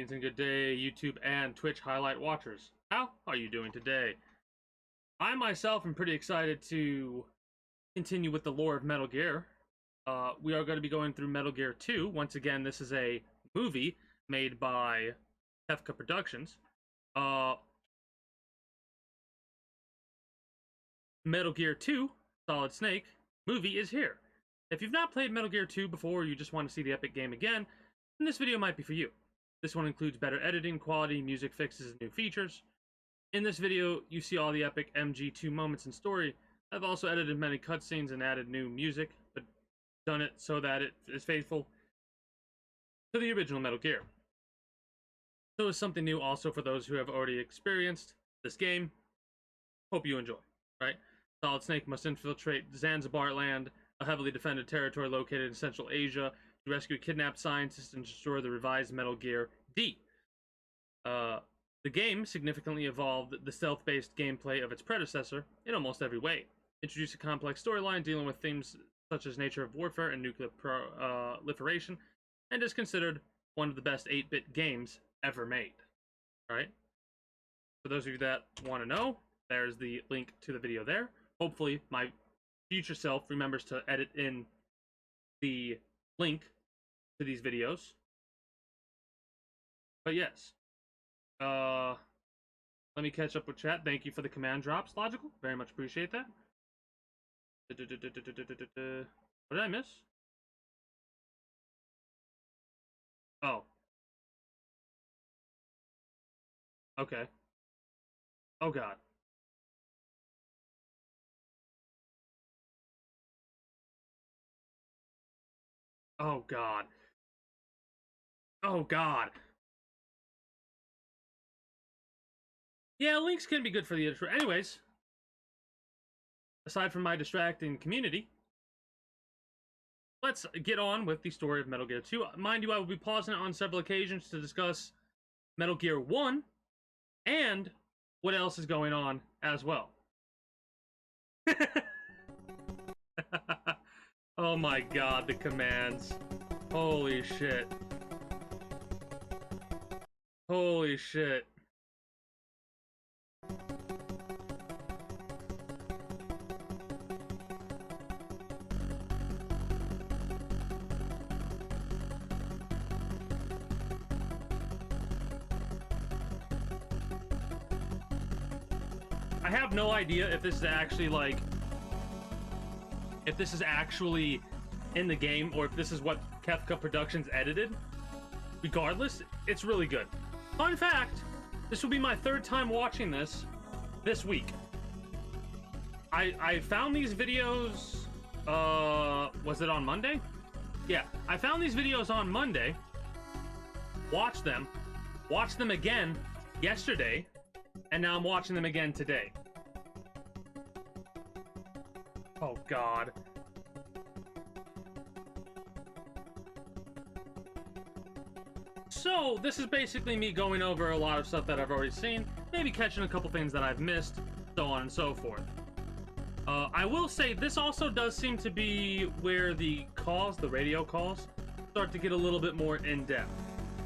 Greetings and good day, YouTube and Twitch highlight watchers. How are you doing today? I myself am pretty excited to continue with the lore of Metal Gear. We are going to be going through Metal Gear 2. Once again, this is a movie made by Kefka Productions. Metal Gear 2, Solid Snake, movie is here. If you've not played Metal Gear 2 before, or you just want to see the epic game again, then this video might be for you. This one includes better editing, quality, music fixes, and new features. In this video, you see all the epic MG2 moments and story. I've also edited many cutscenes and added new music, but done it so that it is faithful to the original Metal Gear. So it's something new also for those who have already experienced this game. Hope you enjoy, right? Solid Snake must infiltrate Zanzibar land, a heavily defended territory located in Central Asia, to rescue kidnapped scientists and destroy the revised Metal Gear D. The game significantly evolved the stealth-based gameplay of its predecessor in almost every way. Introduced a complex storyline dealing with themes such as nature of warfare and nuclear proliferation, and is considered one of the best 8-bit games ever made. Alright? For those of you that want to know, there's the link to the video there. Hopefully, my future self remembers to edit in the link to these videos. But yes. Let me catch up with chat. Thank you for the command drops, Logical. Very much appreciate that. What did I miss? Oh. Okay. Oh god. Oh god. Oh god. Yeah, links can be good for the intro. Anyways, aside from my distracting community, let's get on with the story of Metal Gear 2. Mind you, I will be pausing it on several occasions to discuss Metal Gear 1 and what else is going on as well. Oh my god, the commands. Holy shit. Holy shit. I have no idea if this is actually like, if this is actually in the game or if this is what Kefka Productions edited. Regardless, it's really good. Fun fact, this will be my third time watching this week. I found these videos, was it on Monday? Yeah, I found these videos on Monday, watched them again yesterday, and now I'm watching them again today. Oh god. So, this is basically me going over a lot of stuff that I've already seen, maybe catching a couple things that I've missed, so on and so forth. I will say, this also does seem to be where the calls, the radio calls, start to get a little bit more in-depth.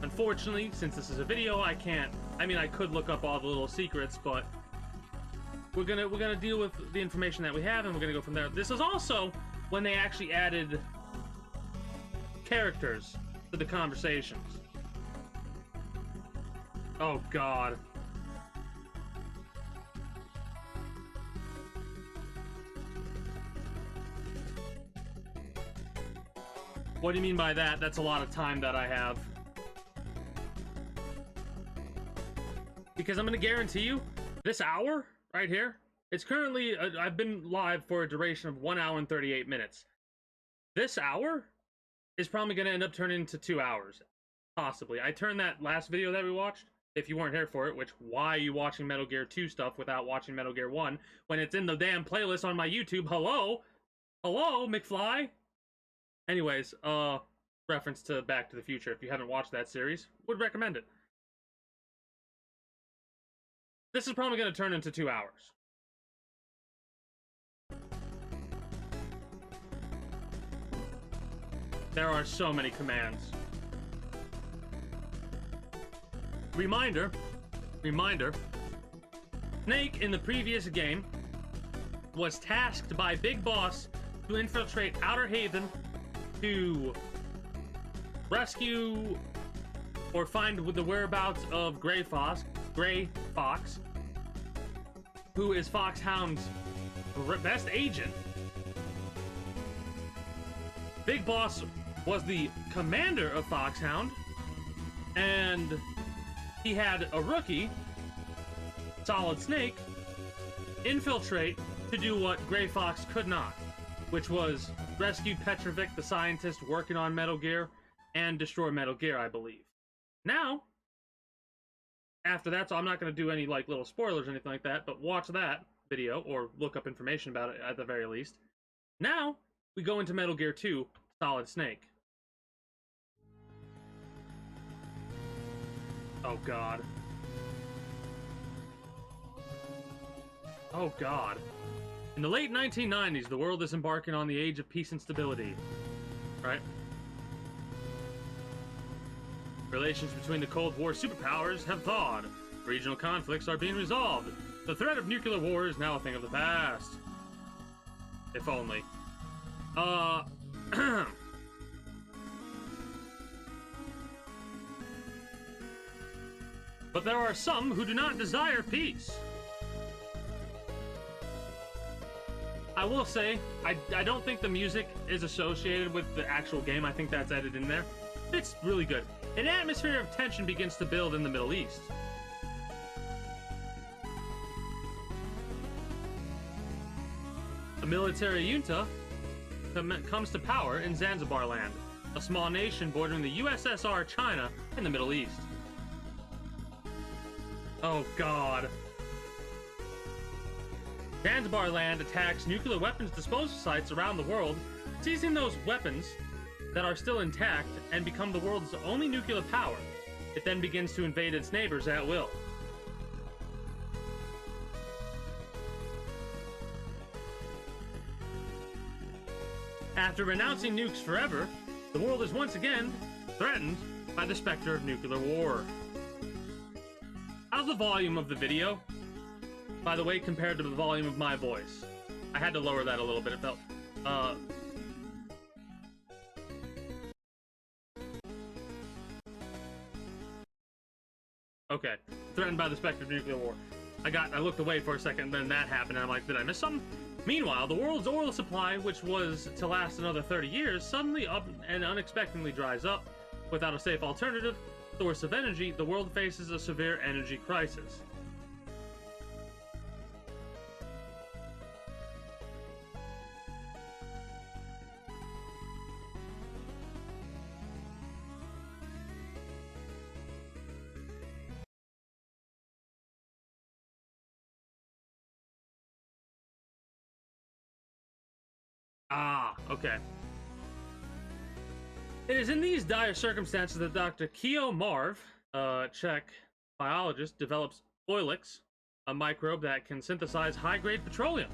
Unfortunately, since this is a video, I can't, I mean, I could look up all the little secrets, but we're gonna deal with the information that we have, and we're gonna go from there. This is also when they actually added characters to the conversations. Oh god. What do you mean by that? That's a lot of time that I have. Because I'm gonna guarantee you, this hour right here, it's currently, I've been live for a duration of 1 hour and 38 minutes. This hour is probably gonna end up turning into 2 hours. Possibly. I turned that last video that we watched, if you weren't here for it, which, why are you watching Metal Gear 2 stuff without watching Metal Gear 1 when it's in the damn playlist on my YouTube? Hello? Hello, McFly? Anyways, reference to Back to the Future. If you haven't watched that series, would recommend it. This is probably going to turn into 2 hours. There are so many commands. Reminder, Snake in the previous game was tasked by Big Boss to infiltrate Outer Haven to rescue or find the whereabouts of Gray Fox, who is Foxhound's best agent. Big Boss was the commander of Foxhound, and he had a rookie, Solid Snake, infiltrate to do what Gray Fox could not, which was rescue Petrovic, the scientist working on Metal Gear, and destroy Metal Gear, I believe. Now, after that, so I'm not going to do any like little spoilers or anything like that, but watch that video or look up information about it at the very least. Now, we go into Metal Gear 2, Solid Snake. Oh god. Oh god. In the late 1990s, the world is embarking on the age of peace and stability. Right? Relations between the Cold War superpowers have thawed. Regional conflicts are being resolved. The threat of nuclear war is now a thing of the past. If only. But there are some who do not desire peace. I will say, I don't think the music is associated with the actual game. I think that's edited in there. It's really good. An atmosphere of tension begins to build in the Middle East. A military junta comes to power in Zanzibar land, a small nation bordering the USSR China in the Middle East. Oh god. Zanzibar land attacks nuclear weapons disposal sites around the world, seizing those weapons that are still intact and become the world's only nuclear power. It then begins to invade its neighbors at will. After renouncing nukes forever, the world is once again threatened by the specter of nuclear war. How's the volume of the video? By the way, compared to the volume of my voice. I had to lower that a little bit, it felt... Okay, threatened by the specter of nuclear war. I looked away for a second, then that happened, and I'm like, did I miss something? Meanwhile, the world's oil supply, which was to last another 30 years, suddenly up and unexpectedly dries up. Without a safe alternative source of energy, the world faces a severe energy crisis. Ah, okay. It is in these dire circumstances that Dr. Keo Marv, Czech biologist, develops Oilix, a microbe that can synthesize high-grade petroleum.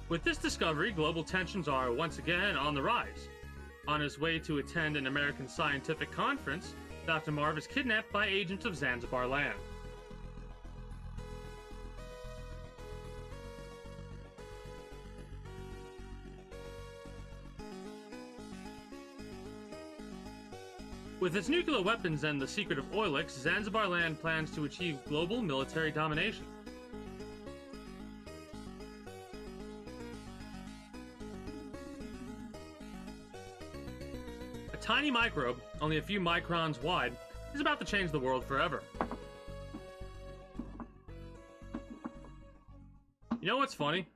With this discovery, global tensions are once again on the rise. On his way to attend an American scientific conference, Dr. Marv is kidnapped by agents of Zanzibar land. With its nuclear weapons and the secret of Oilix, Zanzibar land plans to achieve global military domination. A tiny microbe, only a few microns wide, is about to change the world forever. You know what's funny?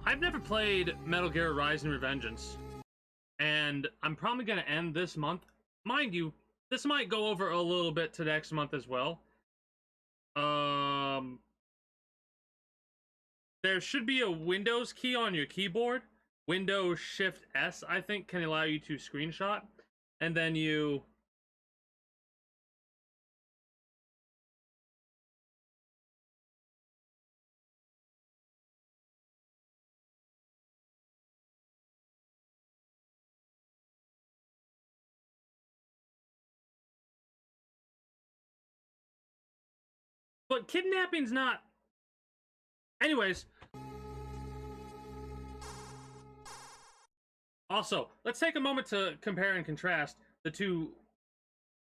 I've never played Metal Gear Rise and Revengeance. And I'm probably going to end this month. Mind you, this might go over a little bit to next month as well. There should be a Windows key on your keyboard. Windows Shift S, I think, can allow you to screenshot. And then you... But kidnapping's not... Anyways. Also, let's take a moment to compare and contrast the two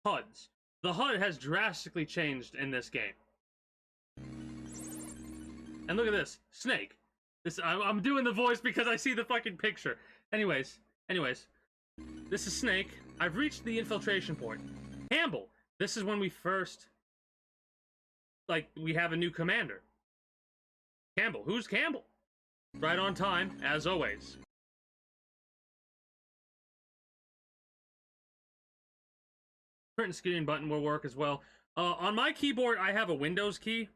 HUDs. The HUD has drastically changed in this game. And look at this. Snake. I'm doing the voice because I see the fucking picture. Anyways. This is Snake. I've reached the infiltration point. Campbell. This is when we first... Like, we have a new commander. Campbell. Who's Campbell? Right on time, as always. Print and screen button will work as well. On my keyboard, I have a Windows key.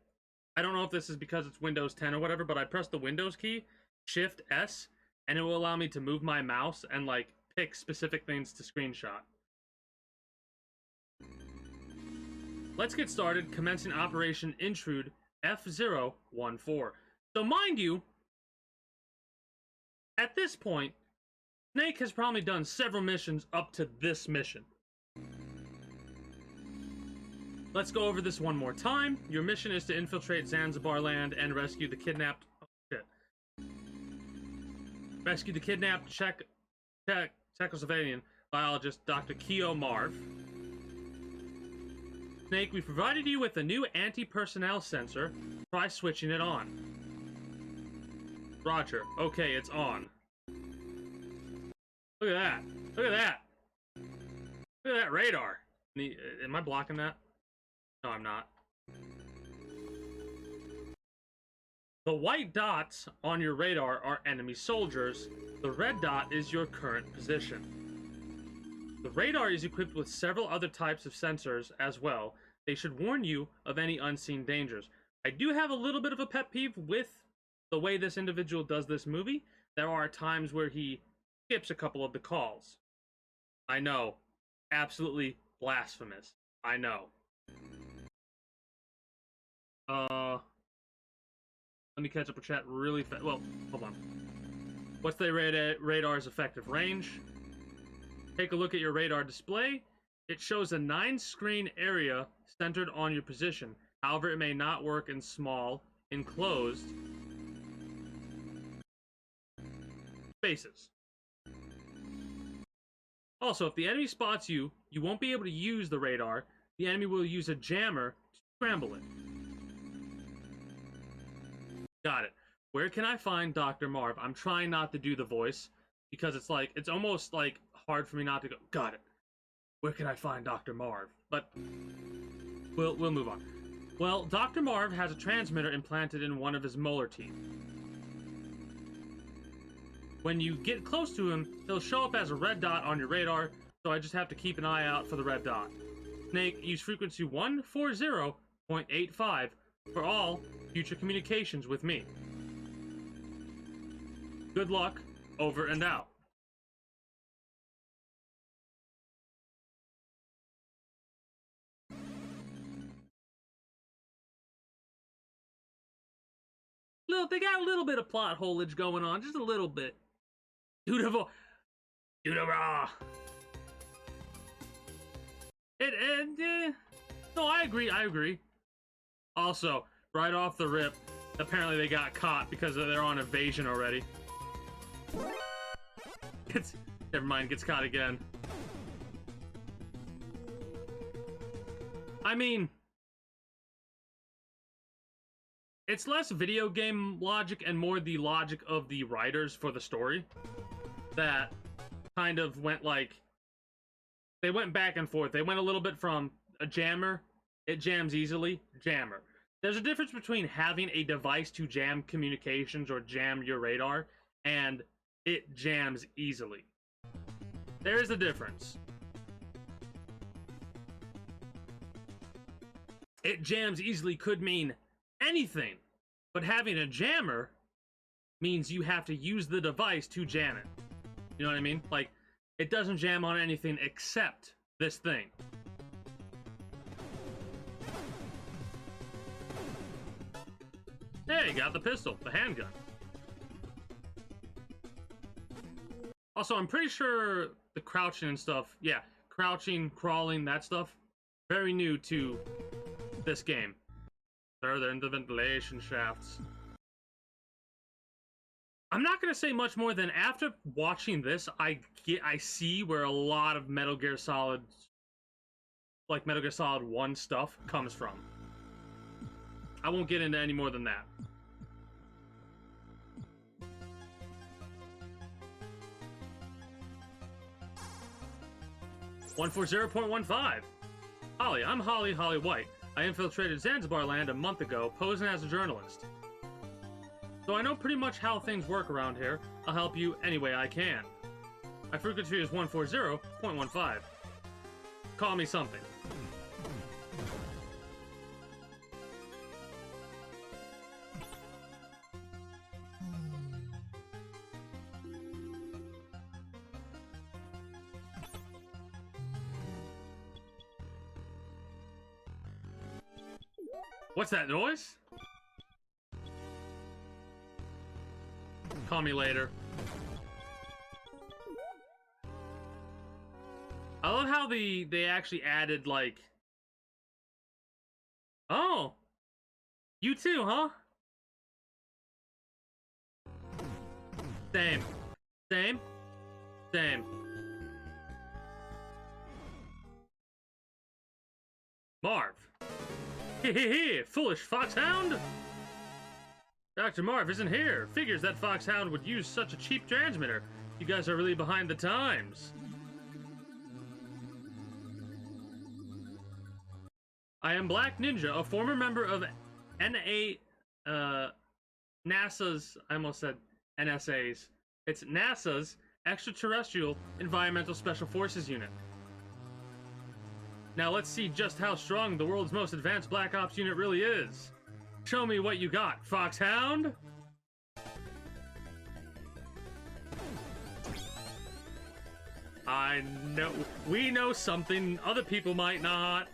I don't know if this is because it's Windows 10 or whatever, but I press the Windows key, Shift S, and it will allow me to move my mouse and like pick specific things to screenshot. Let's get started, commencing Operation Intrude F014. So mind you, at this point, Snake has probably done several missions up to this mission. Let's go over this one more time. Your mission is to infiltrate Zanzibar land and rescue the kidnapped... Oh, shit. Rescue the kidnapped Czechoslovakian biologist, Dr. Keo Marv. Snake, we've provided you with a new anti-personnel sensor. Try switching it on. Roger. Okay, it's on. Look at that. Look at that. Look at that radar. Am I blocking that? No, I'm not. The white dots on your radar are enemy soldiers. The red dot is your current position. The radar is equipped with several other types of sensors as well. They should warn you of any unseen dangers. I do have a little bit of a pet peeve with the way this individual does this movie. There are times where he skips a couple of the calls. I know. Absolutely blasphemous. I know. Let me catch up with chat really fast. Well, hold on. What's the radar's effective range? Take a look at your radar display. It shows a 9-screen area centered on your position. However, it may not work in small, enclosed spaces. Also, if the enemy spots you, you won't be able to use the radar. The enemy will use a jammer to scramble it. Got it. Where can I find Dr. Marv? I'm trying not to do the voice because it's almost like hard for me not to go. Got it. Where can I find Dr. Marv? But we'll move on. Well, Dr. Marv has a transmitter implanted in one of his molar teeth. When you get close to him, he'll show up as a red dot on your radar, so I just have to keep an eye out for the red dot. Snake, use frequency 140.85 for all future communications with me. Good luck, over and out. Look, they got a little bit of plot holage going on, just a little bit. Beautiful. No, I agree. Also, right off the rip, apparently they got caught because they're on evasion already. Never mind, gets caught again. I mean, it's less video game logic and more the logic of the writers for the story that kind of went like, they went back and forth. They went a little bit from a jammer, it jams easily, jammer. There's a difference between having a device to jam communications or jam your radar and it jams easily. There is a difference. It jams easily could mean anything, but having a jammer means you have to use the device to jam it. You know what I mean? Like, it doesn't jam on anything except this thing. Hey, got the pistol, the handgun. Also, I'm pretty sure the crouching and stuff, yeah, crouching, crawling, that stuff, very new to this game. They're in the ventilation shafts. I'm not gonna say much more than after watching this, I see where a lot of Metal Gear Solid, like Metal Gear Solid 1 stuff, comes from. I won't get into any more than that. .15. Holly, I'm Holly White. I infiltrated Zanzibar land a month ago, posing as a journalist. So I know pretty much how things work around here. I'll help you any way I can. My frequency is 140.15. Call me something. What's that noise? Call me later. I love how they actually added, like... Oh! You too, huh? Same. Same. Same. Marv. Hehehe, foolish foxhound! Dr. Marv isn't here. Figures that foxhound would use such a cheap transmitter. You guys are really behind the times. I am Black Ninja, a former member of NASA's, I almost said NSA's. It's NASA's Extraterrestrial Environmental Special Forces Unit. Now let's see just how strong the world's most advanced Black Ops unit really is. Show me what you got, Foxhound! I know, we know something other people might not.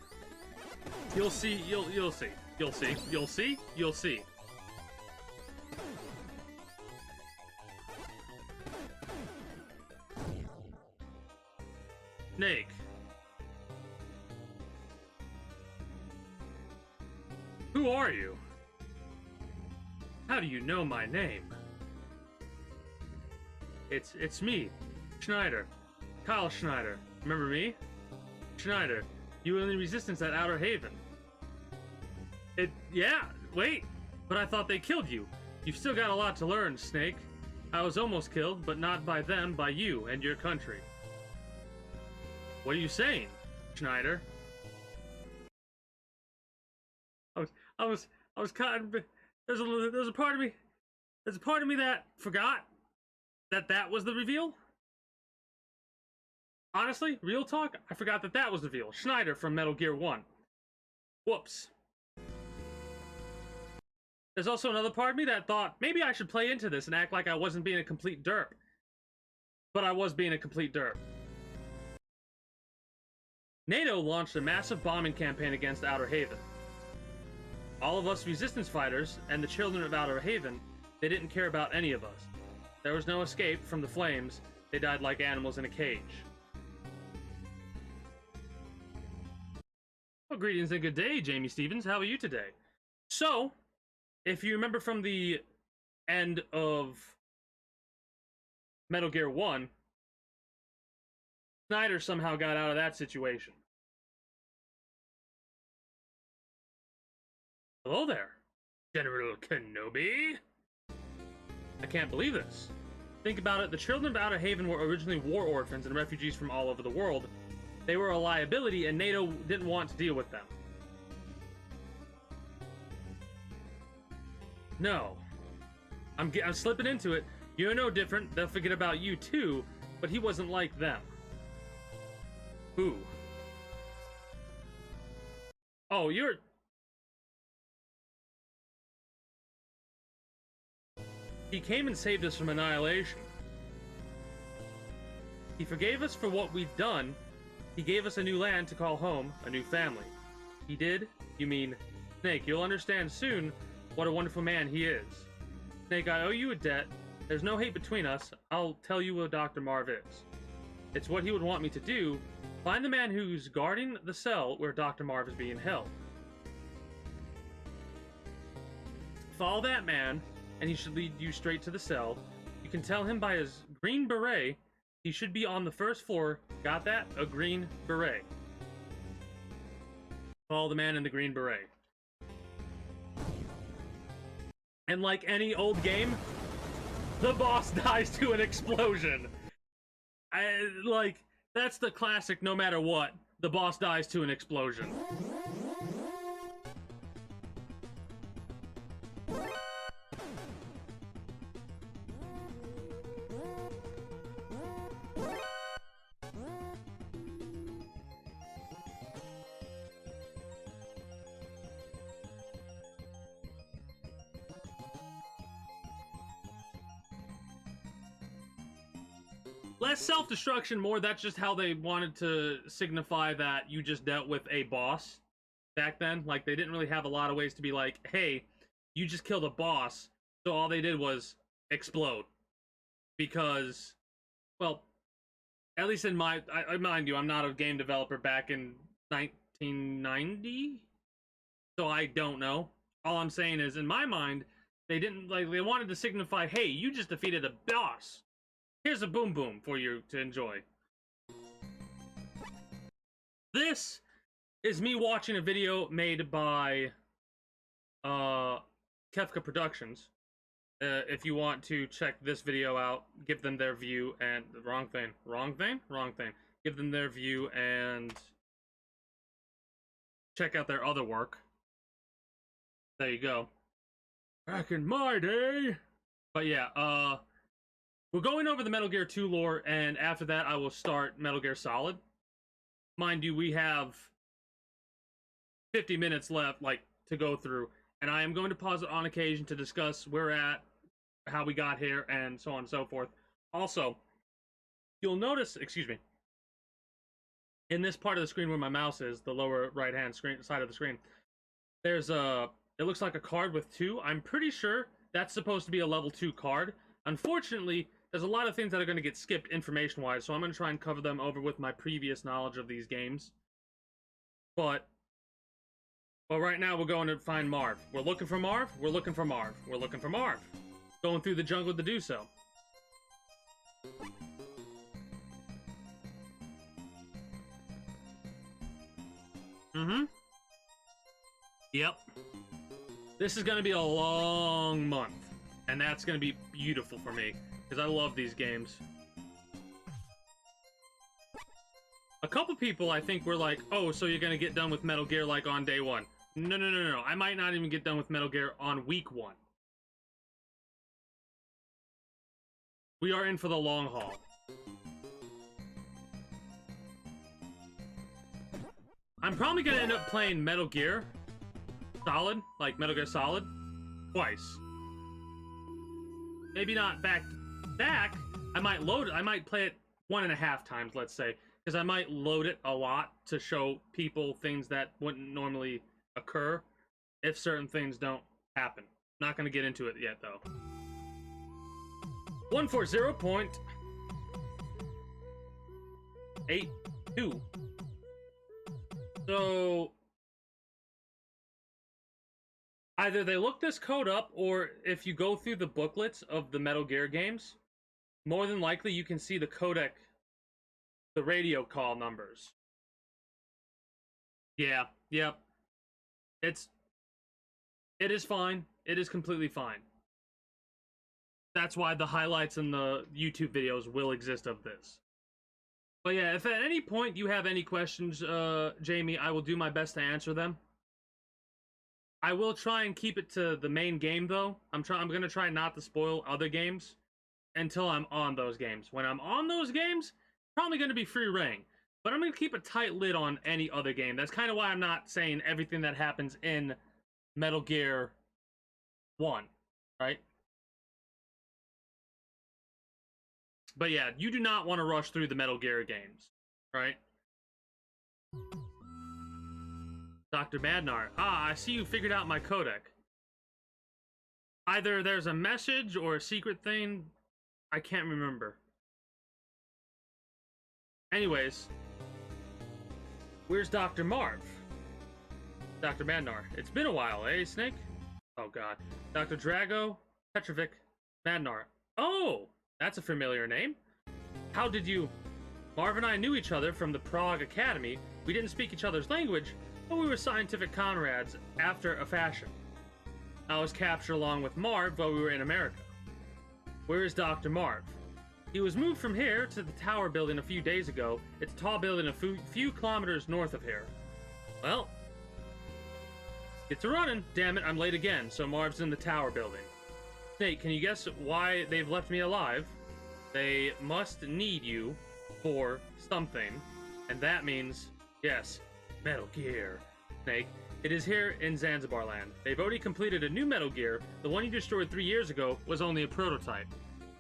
You'll see, you'll see, you'll see, you'll see, you'll see. Snake. Who are you? How do you know my name? It's me, Schneider. Kyle Schneider. Remember me? Schneider, you were in the Resistance at Outer Haven. Yeah, wait, but I thought they killed you. You've still got a lot to learn, Snake. I was almost killed, but not by them, by you and your country. What are you saying, Schneider? I was kind of, there's a part of me that forgot that was the reveal. Honestly, real talk, I forgot that was the reveal. Schneider from Metal Gear 1. Whoops. There's also another part of me that thought maybe I should play into this and act like I wasn't being a complete derp. But I was being a complete derp. NATO launched a massive bombing campaign against Outer Haven. All of us Resistance fighters and the children of Outer Haven, they didn't care about any of us. There was no escape from the flames. They died like animals in a cage. Well, greetings and good day, Jamie Stevens. How are you today? So, if you remember from the end of Metal Gear 1, Snyder somehow got out of that situation. Hello there, General Kenobi. I can't believe this. Think about it, the children of Outer Haven were originally war orphans and refugees from all over the world. They were a liability and NATO didn't want to deal with them. No. I'm slipping into it. You're no different. They'll forget about you too, but he wasn't like them. Who? Oh, you're... He came and saved us from annihilation. He forgave us for what we've done. He gave us a new land to call home, a new family. He did? You mean, Snake, you'll understand soon what a wonderful man he is. Snake, I owe you a debt. There's no hate between us. I'll tell you what Dr. Marv is. It's what he would want me to do. Find the man who's guarding the cell where Dr. Marv is being held. follow that man, and he should lead you straight to the cell. You can tell him by his green beret. He should be on the first floor. Got that? A green beret. Follow the man in the green beret. And like any old game, the boss dies to an explosion. That's the classic no matter what. The boss dies to an explosion. Less self-destruction, more that's just how they wanted to signify that you just dealt with a boss back then. Like, they didn't really have a lot of ways to be like, hey, you just killed a boss, so all they did was explode. Because, well, at least in my... I mind you, I'm not a game developer back in 1990, so I don't know. All I'm saying is, in my mind, they didn't, like, they wanted to signify, hey, you just defeated a boss. Here's a boom boom for you to enjoy. This is me watching a video made by Kefka Productions. If you want to check this video out, give them their view and... Wrong thing. Give them their view and check out their other work. There you go. Back in my day. But yeah, we're going over the Metal Gear 2 lore, and after that, I will start Metal Gear Solid. Mind you, we have 50 minutes left, to go through, and I am going to pause it on occasion to discuss where we're at, how we got here, and so on and so forth. Also, you'll notice, in this part of the screen where my mouse is, the lower right-hand side of the screen, there's it looks like a card with 2. I'm pretty sure that's supposed to be a level 2 card. Unfortunately, there's a lot of things that are going to get skipped information-wise, so I'm going to try and cover them over with my previous knowledge of these games. But right now, we're going to find Marv. We're looking for Marv. We're looking for Marv. We're looking for Marv. Going through the jungle to do so. Yep. This is going to be a long month. And that's going to be beautiful for me, because I love these games. A couple people, I think, were like, oh, so you're going to get done with Metal Gear, on day 1. No. I might not even get done with Metal Gear on week 1. We are in for the long haul. I'm probably going to end up playing Metal Gear Solid, Metal Gear Solid, twice. Maybe not back to back. I might load it. I might play it 1.5 times, let's say, because I might load it a lot to show people things that wouldn't normally occur if certain things don't happen. Not going to get into it yet, though. 140.82. So either they look this code up, or if you go through the booklets of the Metal Gear games, more than likely you can see the codec, the radio call numbers. Yeah, yep. It is fine. It is completely fine. That's why the highlights in the YouTube videos will exist of this. But yeah, if at any point you have any questions, Jamie, I will do my best to answer them. I will try and keep it to the main game, though. I'm gonna try not to spoil other games until I'm on those games. When I'm on those games, probably gonna be free reign. But I'm gonna keep a tight lid on any other game. That's kind of why I'm not saying everything that happens in Metal Gear 1, right? But yeah, you do not want to rush through the Metal Gear games, right? Dr. Madnar. Ah, I see you figured out my codec. Either there's a message or a secret thing. I can't remember. Anyways, where's Dr. Marv? Dr. Madnar. It's been a while, eh, Snake? Oh god. Dr. Drago Petrovic Madnar. Oh! That's a familiar name. How did you... Marv and I knew each other from the Prague Academy. We didn't speak each other's language, but we were scientific comrades after a fashion. I was captured along with Marv while we were in America. Where is Dr. Marv? He was moved from here to the tower building a few days ago. It's a tall building a few kilometers north of here. Well, get to running. Damn it, I'm late again, so Marv's in the tower building. Snake, can you guess why they've left me alive? They must need you for something, and that means, yes, Metal Gear. Snake, it is here in Zanzibar land. They've already completed a new Metal Gear. The one you destroyed 3 years ago was only a prototype.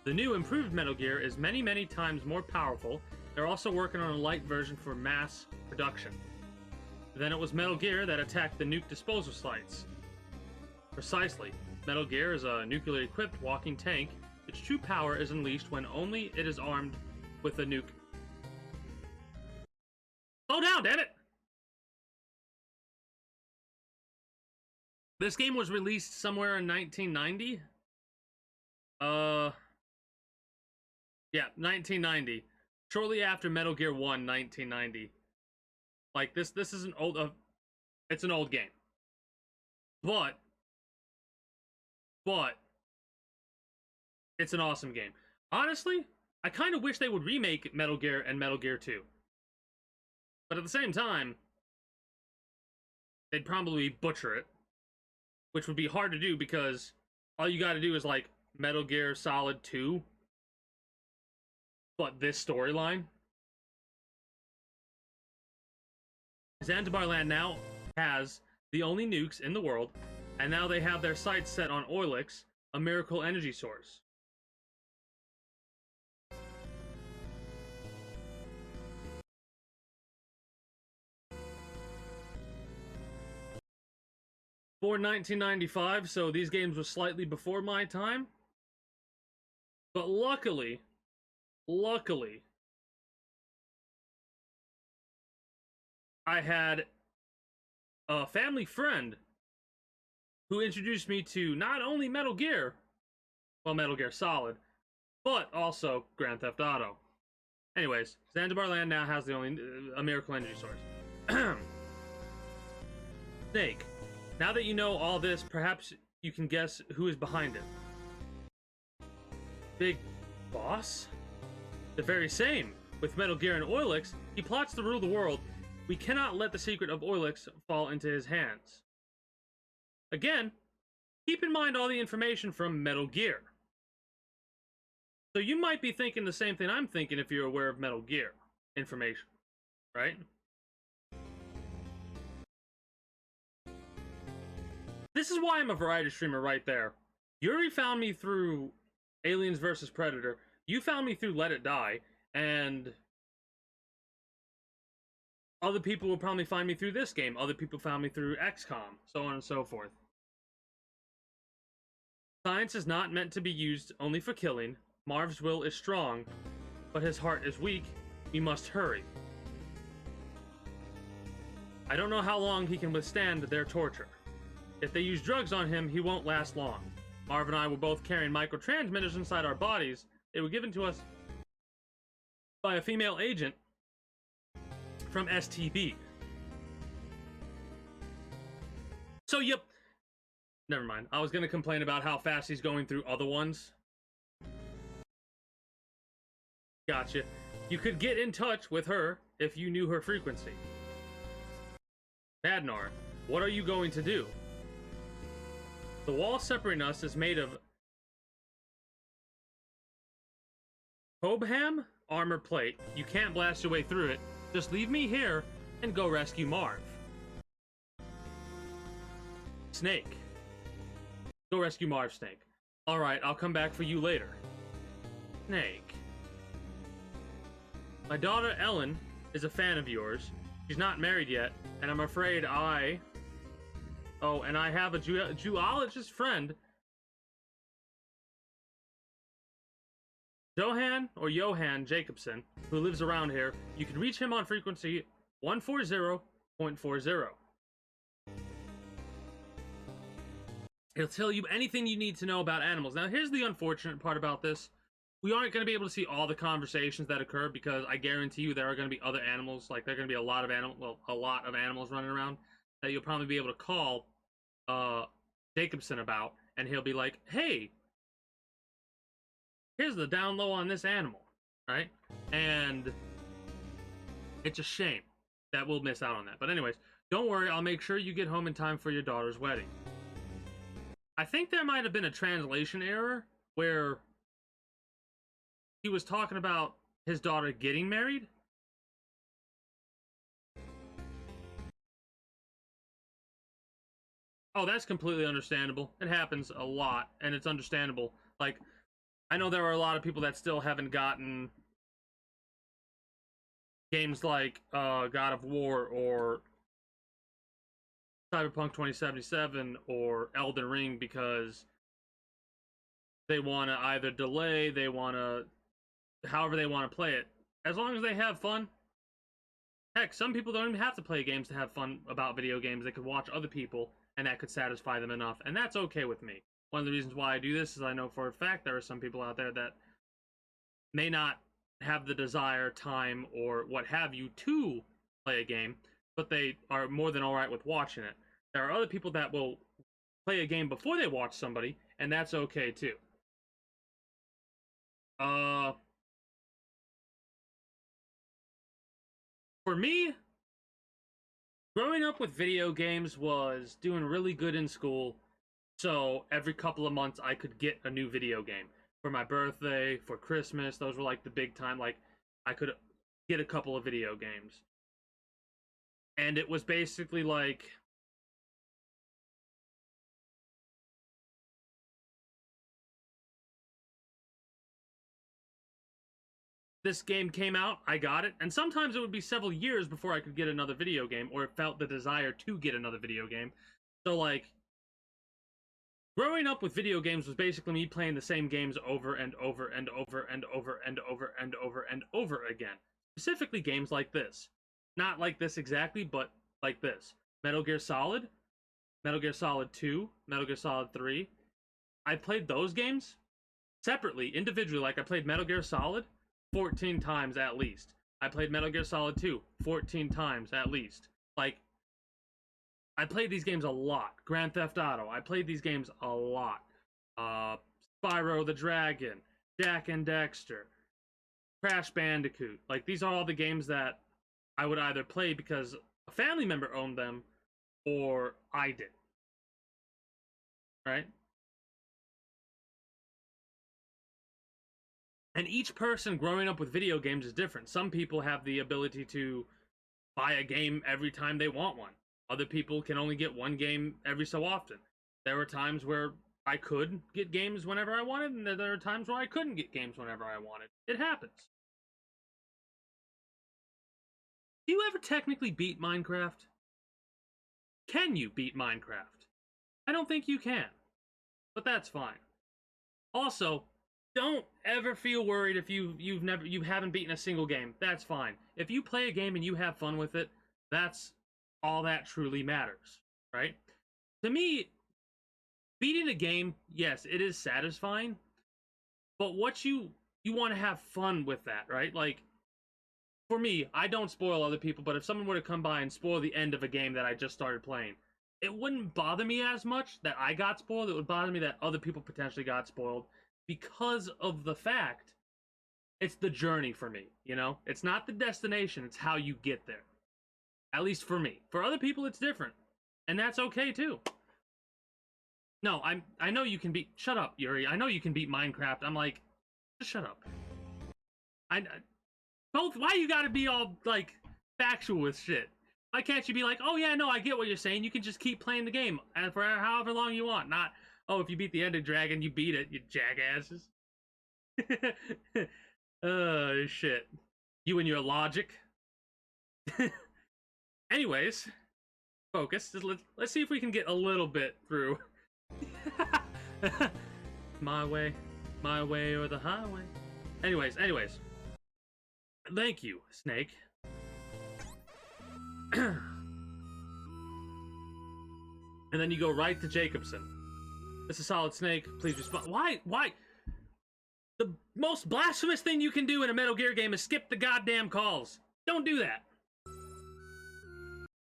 The new improved Metal Gear is many, many times more powerful. They're also working on a light version for mass production. Then it was Metal Gear that attacked the nuke disposal sites. Precisely. Metal Gear is a nuclear-equipped walking tank. Its true power is unleashed when only it is armed with a nuke. Slow down, damn it! This game was released somewhere in 1990. Yeah, 1990. Shortly after Metal Gear 1, 1990. Like, this is an old... it's an old game. But... it's an awesome game. Honestly, I kind of wish they would remake Metal Gear and Metal Gear 2. But at the same time, they'd probably butcher it. Which would be hard to do because all you gotta do is, like, Metal Gear Solid 2. But this storyline. Zanzibar land now has the only nukes in the world, and now they have their sights set on Oilix, a miracle energy source. Born 1995, so these games were slightly before my time. But luckily, I had a family friend who introduced me to not only Metal Gear, well, Metal Gear Solid, but also Grand Theft Auto. Anyways, Zanzibar land now has the only a miracle energy source. Snake, now that you know all this, perhaps you can guess who is behind it. Big Boss? The very same. With Metal Gear and Oilix, he plots to rule the world. We cannot let the secret of Oilix fall into his hands. Again, keep in mind all the information from Metal Gear. So you might be thinking the same thing I'm thinking if you're aware of Metal Gear information, right? This is why I'm a variety streamer right there. Yuri found me through Aliens vs. Predator. You found me through Let It Die. And other people will probably find me through this game. Other people found me through XCOM. So on and so forth. Science is not meant to be used only for killing. Marv's will is strong, but his heart is weak. We must hurry. I don't know how long he can withstand their torture. If they use drugs on him, he won't last long. Marv and I were both carrying microtransmitters inside our bodies. They were given to us by a female agent from STB. So, yep. Never mind. I was going to complain about how fast he's going through other ones. Gotcha. You could get in touch with her if you knew her frequency. Madnar, what are you going to do? The wall separating us is made of Cobham armor plate. You can't blast your way through it. Just leave me here and go rescue Marv. Snake. Go rescue Marv, Snake. Alright, I'll come back for you later. Snake. My daughter Ellen is a fan of yours. She's not married yet, and I'm afraid I... Oh, and I have a zoologist friend. Johan Jacobson, who lives around here. You can reach him on frequency 140.40. It'll tell you anything you need to know about animals. Now, here's the unfortunate part about this. We aren't going to be able to see all the conversations that occur because I guarantee you there are going to be other animals. Like, there are going to be a lot of animals running around that you'll probably be able to call Jacobson about, and he'll be like, hey, here's the down low on this animal, right? And it's a shame that we'll miss out on that. But anyways, don't worry, I'll make sure you get home in time for your daughter's wedding. I think there might have been a translation error where he was talking about his daughter getting married. Oh, that's completely understandable. It happens a lot, and it's understandable. Like, I know there are a lot of people that still haven't gotten games like God of War or Cyberpunk 2077 or Elden Ring because they want to either delay, they want to, however they want to play it. As long as they have fun. Heck, some people don't even have to play games to have fun about video games. They could watch other people, and that could satisfy them enough, and that's okay with me. One of the reasons why I do this is I know for a fact there are some people out there that may not have the desire, time, or what have you to play a game, but they are more than alright with watching it. There are other people that will play a game before they watch somebody, and that's okay too. For me, growing up with video games was doing really good in school, so every couple of months I could get a new video game. For my birthday, for Christmas, those were like the big time, like I could get a couple of video games. And it was basically like, this game came out, I got it, and sometimes it would be several years before I could get another video game, or it felt the desire to get another video game. So, like, growing up with video games was basically me playing the same games over and over and over and over and over and over and over again. Specifically games like this. Not like this exactly, but like this. Metal Gear Solid, Metal Gear Solid 2, Metal Gear Solid 3. I played those games separately, individually. Like, I played Metal Gear Solid 14 times at least. I played Metal Gear Solid 2 14 times at least. Like, I played these games a lot. Grand Theft Auto, I played these games a lot. Spyro the Dragon, Jak and Daxter, Crash Bandicoot. Like, these are all the games that I would either play because a family member owned them or I did. Right? And each person growing up with video games is different. Some people have the ability to buy a game every time they want one. Other people can only get one game every so often. There were times where I could get games whenever I wanted, and there are times where I couldn't get games whenever I wanted. It happens. Do you ever technically beat Minecraft? Can you beat Minecraft? I don't think you can, but that's fine. Also, don't ever feel worried if you haven't beaten a single game. That's fine. If you play a game and you have fun with it, that's all that truly matters, right? To me, beating a game, yes, it is satisfying, but what you want to have fun with that, right? Like, for me, I don't spoil other people, but if someone were to come by and spoil the end of a game that I just started playing, it wouldn't bother me as much that I got spoiled. It would bother me that other people potentially got spoiled because of the fact it's the journey for me, you know? It's not the destination, it's how you get there. At least for me. For other people, it's different. And that's okay, too. No, I know you can beat... Shut up, Yuri. I know you can beat Minecraft. I'm like... Just shut up. Both... Why you gotta be all, like, factual with shit? Why can't you be like, oh yeah, no, I get what you're saying. You can just keep playing the game and for however long you want. Not, oh, if you beat the Ender Dragon, you beat it, you jackasses. Oh, shit. You and your logic. Anyways, focus. Let's see if we can get a little bit through. My way or the highway. Anyways. Thank you, Snake. And then you go right to Jacobson. This is Solid Snake. Please respond. Why? Why? The most blasphemous thing you can do in a Metal Gear game is skip the goddamn calls. Don't do that.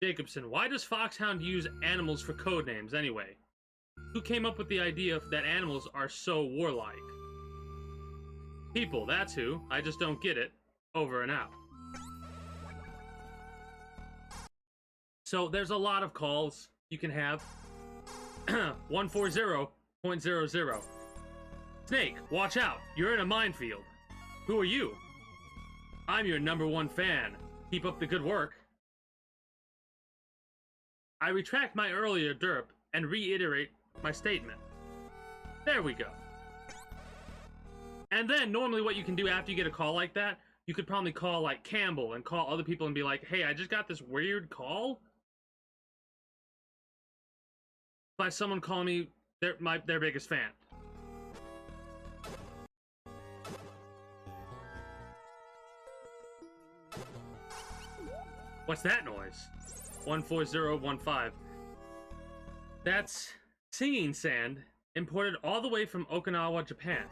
Jacobson, why does Foxhound use animals for code names anyway? Who came up with the idea that animals are so warlike? People, that's who. I just don't get it. Over and out. So there's a lot of calls you can have. 140.00. Snake, watch out. You're in a minefield. Who are you? I'm your #1 fan. Keep up the good work. I retract my earlier derp and reiterate my statement. There we go. And then normally what you can do after you get a call like that, you could probably call like Campbell and call other people and be like, hey, I just got this weird call by someone calling me their biggest fan. What's that noise? 14015. That's singing sand imported all the way from Okinawa, Japan.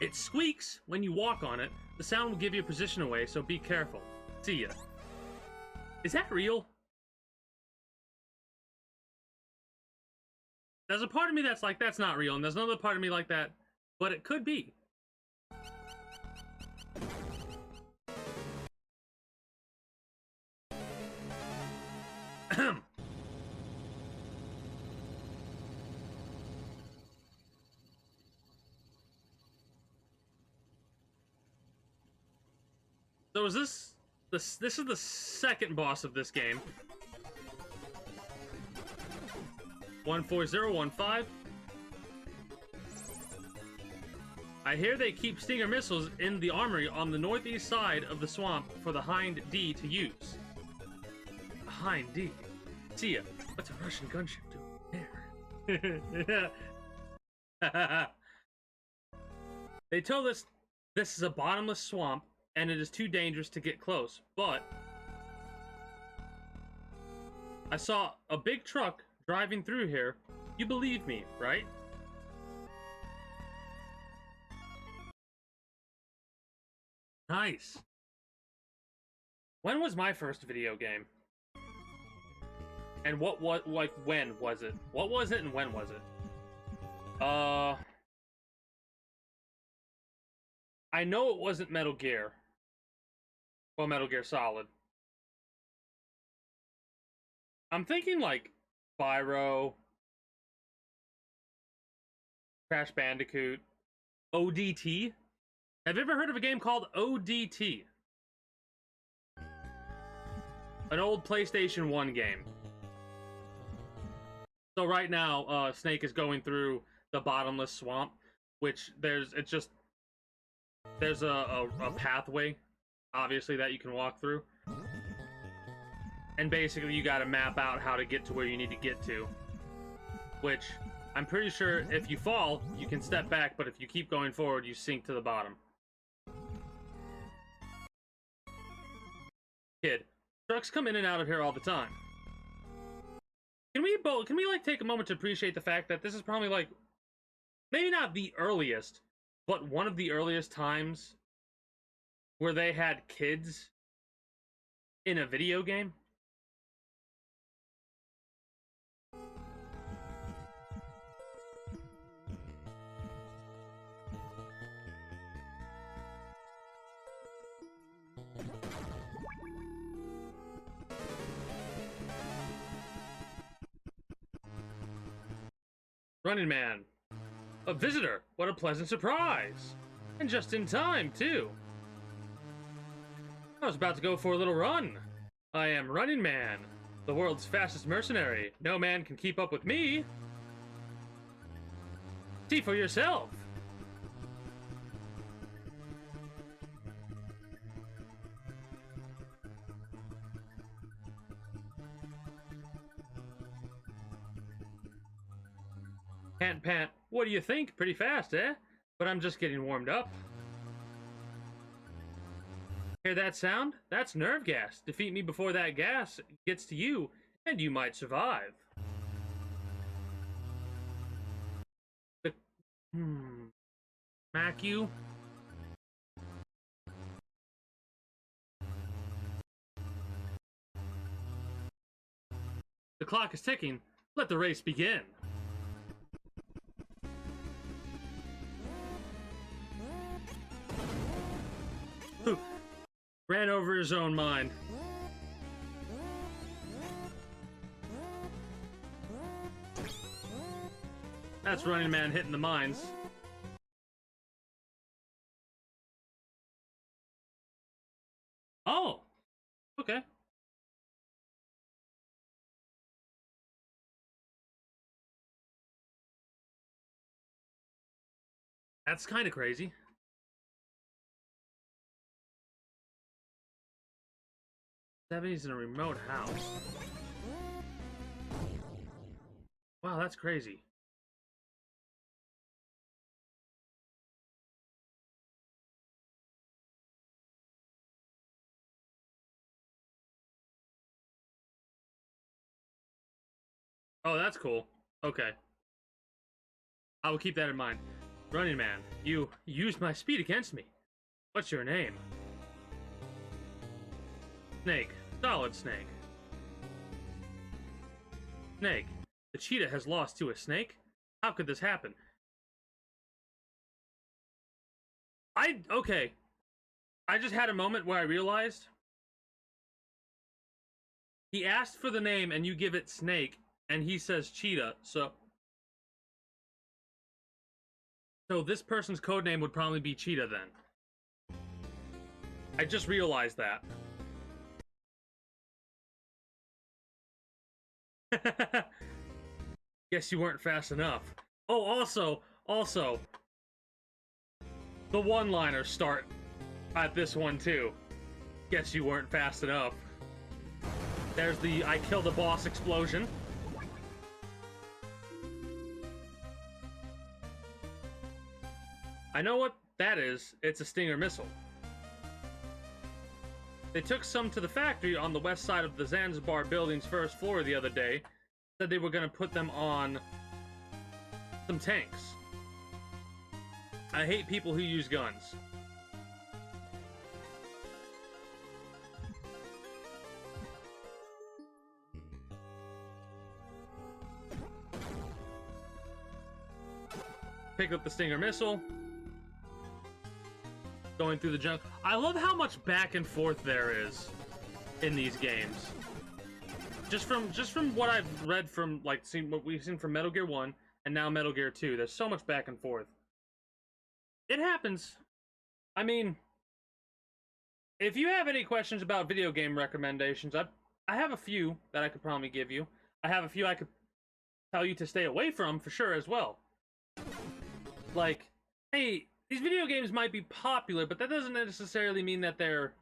It squeaks when you walk on it. The sound will give your position away, so be careful. See ya. Is that real? There's a part of me that's like, that's not real, and there's another part of me like that, but it could be. So is this is the second boss of this game. 14015. I hear they keep Stinger missiles in the armory on the northeast side of the swamp for the Hind D to use. Hind D? See ya. What's a Russian gunship doing there? They told us this is a bottomless swamp and it is too dangerous to get close, but I saw a big truck driving through here. You believe me, right? Nice. When was my first video game? And when was it? What was it and when was it? I know it wasn't Metal Gear. Well, Metal Gear Solid. I'm thinking like Spyro, Crash Bandicoot, ODT. Have you ever heard of a game called ODT? An old PlayStation 1 game. So right now, Snake is going through the bottomless swamp, which there's a pathway, obviously, that you can walk through. And basically you gotta map out how to get to where you need to get to. Which, I'm pretty sure if you fall, you can step back, but if you keep going forward, you sink to the bottom. Kid, trucks come in and out of here all the time. Can we like take a moment to appreciate the fact that this is probably like, maybe not the earliest, but one of the earliest times where they had kids in a video game? Running Man. A visitor. What a pleasant surprise. And just in time, too. I was about to go for a little run. I am Running Man, the world's fastest mercenary. No man can keep up with me. See for yourself. Pant pant, what do you think? Pretty fast, eh? But I'm just getting warmed up. Hear that sound? That's nerve gas. Defeat me before that gas gets to you, and you might survive. Smack you. The clock is ticking. Let the race begin. Ran over his own mind. That's Running Man hitting the mines. Oh, okay. That's kind of crazy. '70s in a remote house. Wow, that's crazy. Oh, that's cool. Okay. I will keep that in mind. Running Man, you used my speed against me. What's your name? Snake. Solid Snake. Snake. The cheetah has lost to a snake? How could this happen? Okay. I just had a moment where I realized he asked for the name and you give it Snake and he says cheetah, so this person's code name would probably be Cheetah then. I just realized that. Guess you weren't fast enough. Oh, also, the one-liners start at this one too. Guess you weren't fast enough. There's the I killed a boss explosion. I know what that is. It's a Stinger missile. They took some to the factory on the west side of the Zanzibar building's first floor the other day. Said they were going to put them on some tanks. I hate people who use guns. Pick up the Stinger missile. Going through the junk. I love how much back and forth there is in these games. Just from what I've read from what we've seen from Metal Gear 1 and now Metal Gear 2, there's so much back and forth. It happens. I mean, if you have any questions about video game recommendations, I have a few that I could probably give you. I have a few I could tell you to stay away from for sure as well. Like, hey, these video games might be popular, but that doesn't necessarily mean that they're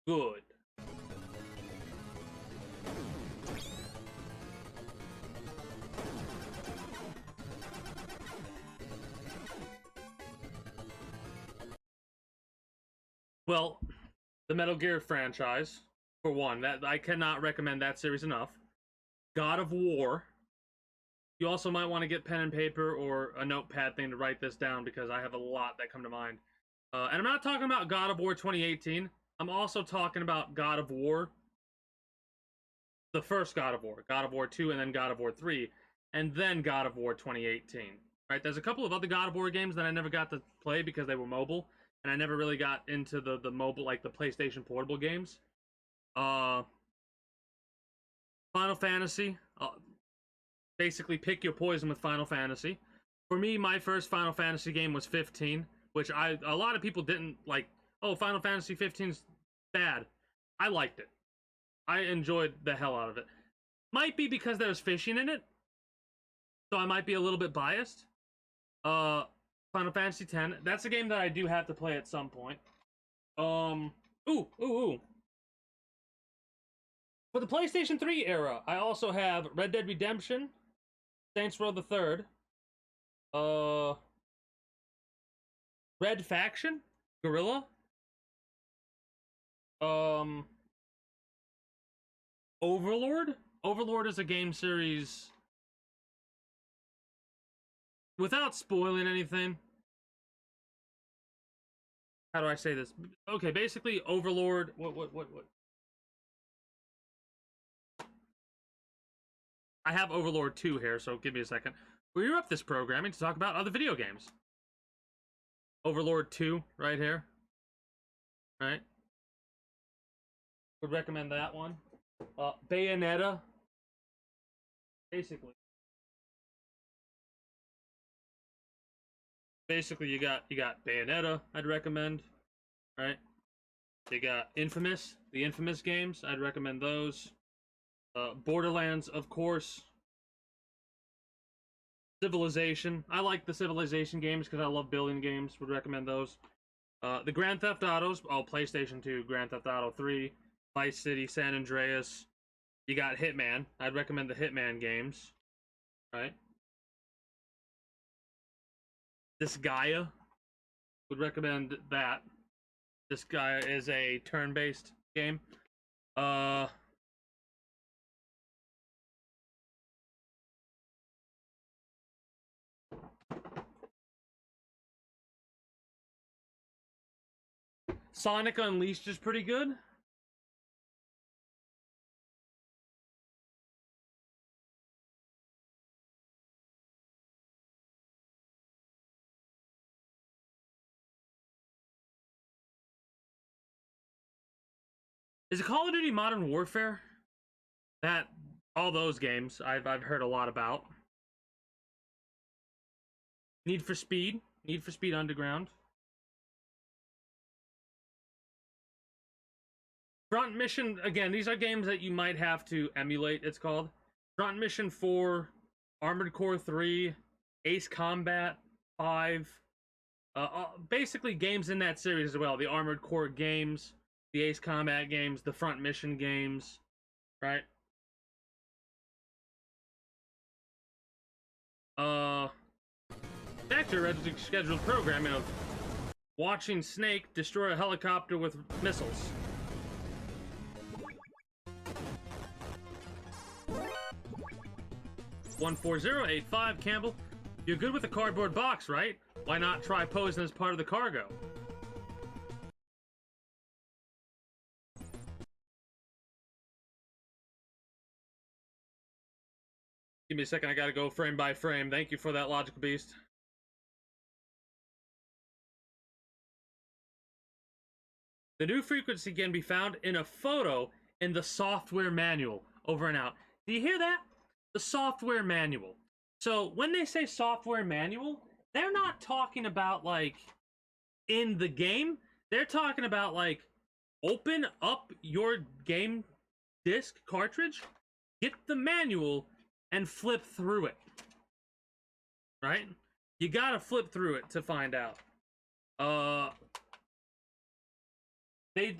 good. Well, the Metal Gear franchise, for one, that I cannot recommend that series enough. God of War. You also might want to get pen and paper or a notepad thing to write this down because I have a lot that come to mind. And I'm not talking about God of War 2018. I'm also talking about God of War, the first God of War 2, and then God of War 3, and then God of War 2018. Right? There's a couple of other God of War games that I never got to play because they were mobile, and I never really got into the mobile, like the PlayStation Portable games. Final Fantasy. Basically pick your poison with Final Fantasy. For me, my first Final Fantasy game was 15, which a lot of people didn't like. Oh, Final Fantasy 15's bad. I liked it. I enjoyed the hell out of it. Might be because there's fishing in it, so I might be a little bit biased. Final Fantasy 10. That's a game that I do have to play at some point. Ooh. For the PlayStation 3 era, I also have Red Dead Redemption, Saints Row the Third, Red Faction, Gorilla, Overlord. Overlord is a game series without spoiling anything, how do I say this? Okay, basically, Overlord. What? I have Overlord 2 here, so give me a second. We interrupt this programming to talk about other video games. Overlord 2, right here. Right? Would recommend that one. Bayonetta. Basically, you got Bayonetta. I'd recommend. Right? You got Infamous, the Infamous games. I'd recommend those. Borderlands, of course. Civilization. I like the Civilization games because I love building games. Would recommend those. The Grand Theft Autos. Oh, PlayStation 2, Grand Theft Auto 3, Vice City, San Andreas. You got Hitman. I'd recommend the Hitman games. Right? This Gaia. Would recommend that. This Gaia is a turn-based game. Sonic Unleashed is pretty good. Is it Call of Duty Modern Warfare? That, all those games I've heard a lot about. Need for Speed Underground. Front Mission, again, these are games that you might have to emulate, it's called. Front Mission 4, Armored Core 3, Ace Combat 5. Basically games in that series as well. The Armored Core games, the Ace Combat games, the Front Mission games, right? Back to your scheduled programming of watching Snake destroy a helicopter with missiles. $14085 Campbell, you're good with the cardboard box, right? Why not try posing as part of the cargo? Give me a second, I gotta go frame by frame. Thank you for that, Logical Beast. The new frequency can be found in a photo in the software manual. Over and out. Do you hear that? The software manual. So when they say software manual, they're not talking about like in the game. They're talking about like open up your game disc cartridge, get the manual, and flip through it. Right? You gotta flip through it to find out. They